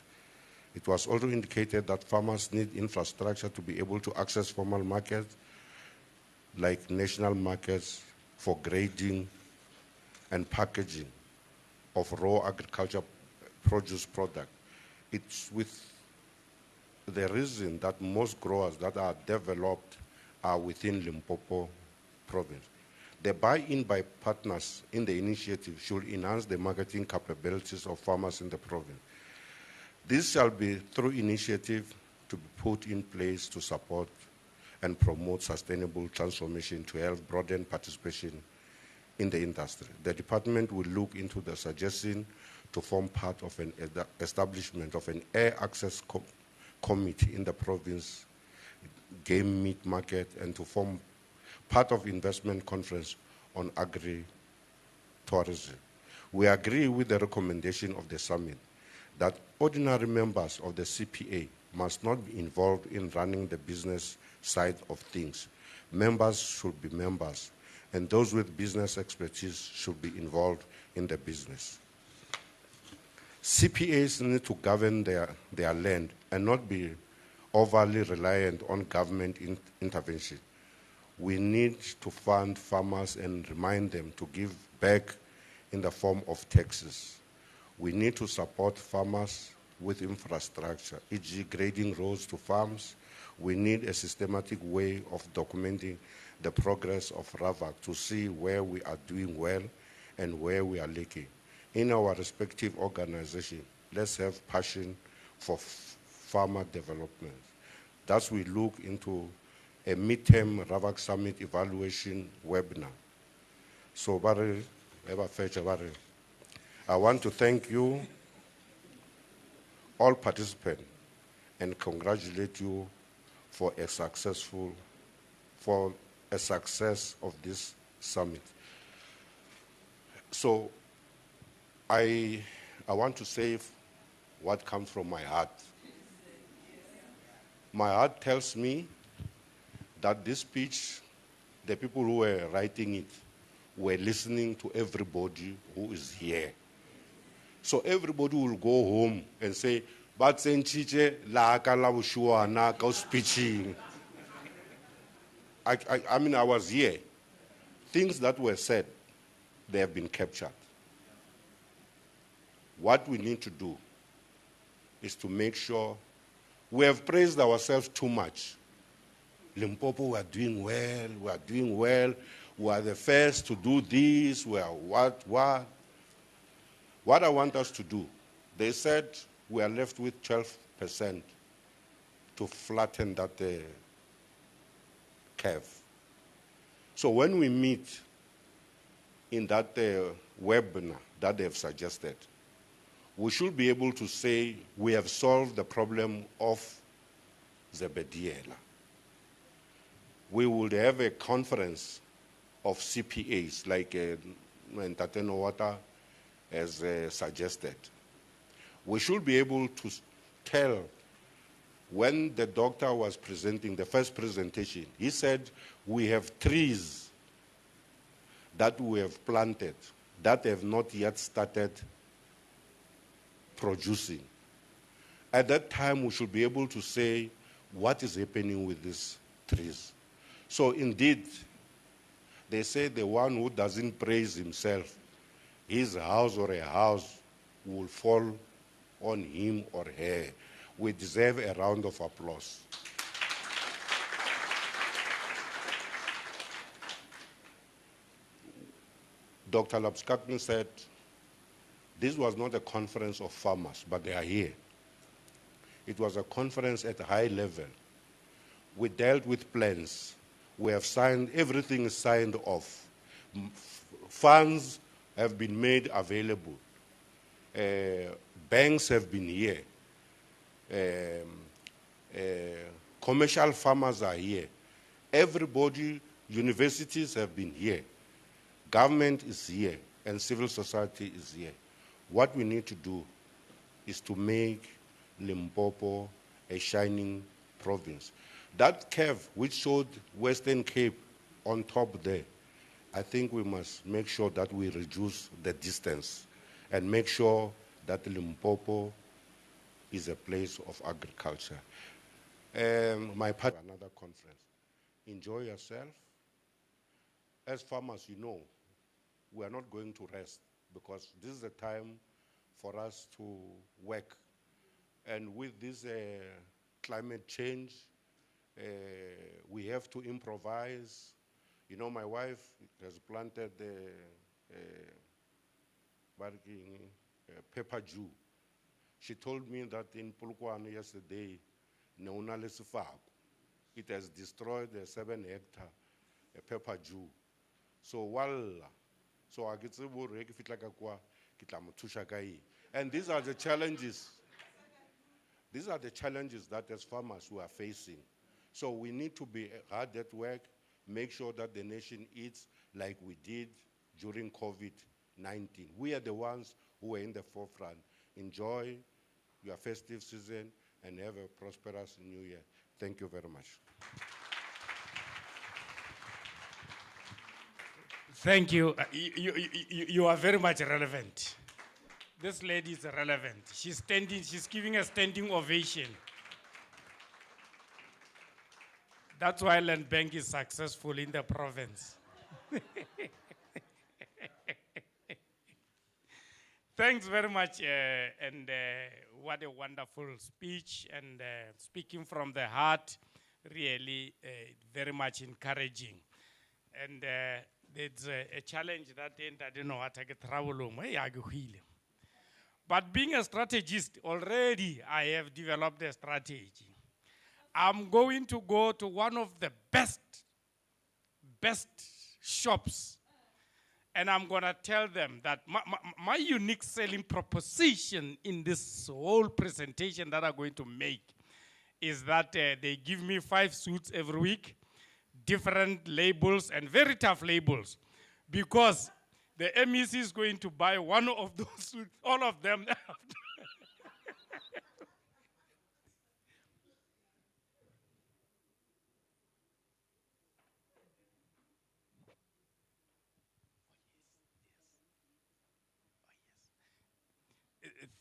It was also indicated that farmers need infrastructure to be able to access formal markets like national markets for grading and packaging of raw agriculture produce product. It's with the reason that most growers that are developed are within Limpopo province. The buy-in by partners in the initiative should enhance the marketing capabilities of farmers in the province. This shall be through initiative to be put in place to support and promote sustainable transformation to help broaden participation in the industry. The department will look into the suggestion to form part of an establishment of an air access committee in the province game meat market and to form part of investment conference on agri-tourism. We agree with the recommendation of the summit that ordinary members of the CPA must not be involved in running the business side of things. Members should be members, and those with business expertise should be involved in the business. CPAs need to govern their land and not be overly reliant on government intervention. We need to fund farmers and remind them to give back in the form of taxes. We need to support farmers with infrastructure, e.g. grading roads to farms. We need a systematic way of documenting the progress of RAAVC to see where we are doing well and where we are lacking. In our respective organization, let's have passion for farmer development. Thus, we look into a midterm RAAVC Summit evaluation webinar. So, I want to thank you, all participants, and congratulate you for a success of this summit. So, I want to say what comes from my heart. My heart tells me that this speech, the people who were writing it were listening to everybody who is here. So everybody will go home and say, but speeching. I mean, I was here. Things that were said, they have been captured. What we need to do is to make sure we have praised ourselves too much. Limpopo, we are doing well, we are doing well, we are the first to do this, we are what? What I want us to do, they said we are left with 12% to flatten that curve. So when we meet in that webinar that they have suggested, we should be able to say we have solved the problem of Zebediela. We would have a conference of CPAs like Ntate Nowata has suggested. We should be able to tell when the doctor was presenting the first presentation, he said we have trees that we have planted that have not yet started producing. At that time, we should be able to say what is happening with these trees. So indeed, they say the one who doesn't praise himself, his house or a house will fall on him or her. We deserve a round of applause. Dr. Lapskakne said, this was not a conference of farmers, but they are here. It was a conference at a high level. We dealt with plans. We have signed, everything is signed off. Funds have been made available. Banks have been here. Commercial farmers are here. Everybody, universities have been here. Government is here, and civil society is here. What we need to do is to make Limpopo a shining province. That curve which showed Western Cape on top there, I think we must make sure that we reduce the distance and make sure that Limpopo is a place of agriculture. My part, another conference. Enjoy yourself. As farmers, you know, we are not going to rest because this is the time for us to work. And with this climate change, we have to improvise. You know, my wife has planted pepper Jew. She told me that in Polokwane yesterday, it has destroyed the 7-hectare pepper Jew. So I get and these are the challenges. These are the challenges that as farmers we are facing. So we need to be hard at work, make sure that the nation eats like we did during COVID-19. We are the ones who are in the forefront. Enjoy your festive season and have a prosperous new year. Thank you very much. Thank you. You are very much relevant. This lady is relevant. She's standing, she's giving a standing ovation. That's why Land Bank is successful in the province. Thanks very much, and what a wonderful speech, and speaking from the heart, really very much encouraging. And there's a challenge that I don't know what I get travel. But being a strategist, already I have developed a strategy. I'm going to go to one of the best shops, and I'm going to tell them that my unique selling proposition in this whole presentation that I'm going to make is that they give me 5 suits every week, different labels and very tough labels, because the MEC is going to buy one of those suits, all of them.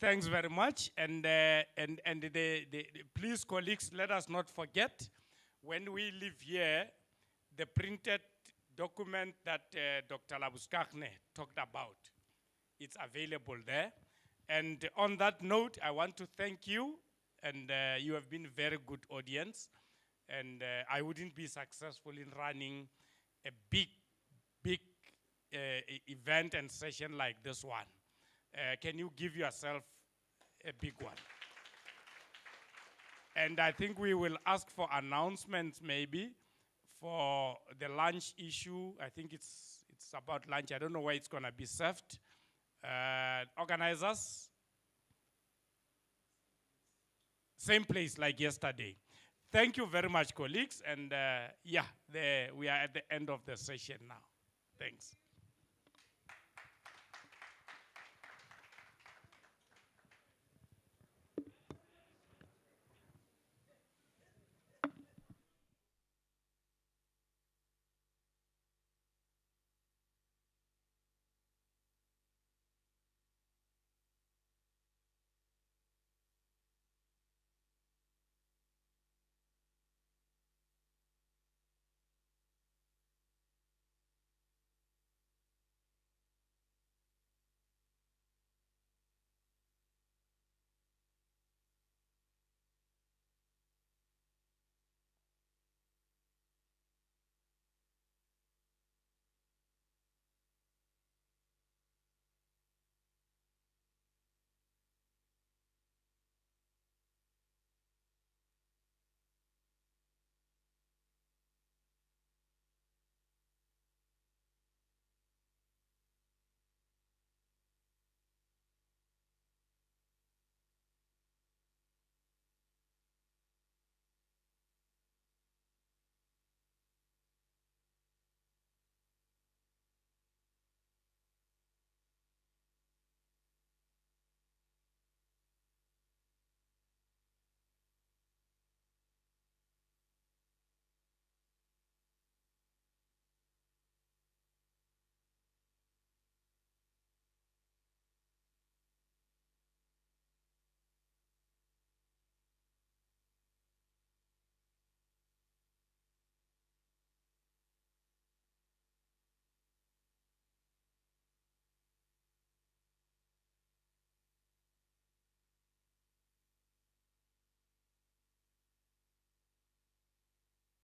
Thanks very much, and please, colleagues, let us not forget, when we leave here, the printed document that Dr. Lapskakne talked about, it's available there. And on that note, I want to thank you, and you have been a very good audience, and I wouldn't be successful in running a big event and session like this one. Can you give yourself a big one? And I think we will ask for announcements maybe for the lunch issue. I think it's about lunch. I don't know where it's going to be served. Organizers, same place like yesterday. Thank you very much, colleagues. And yeah, we are at the end of the session now. Thanks.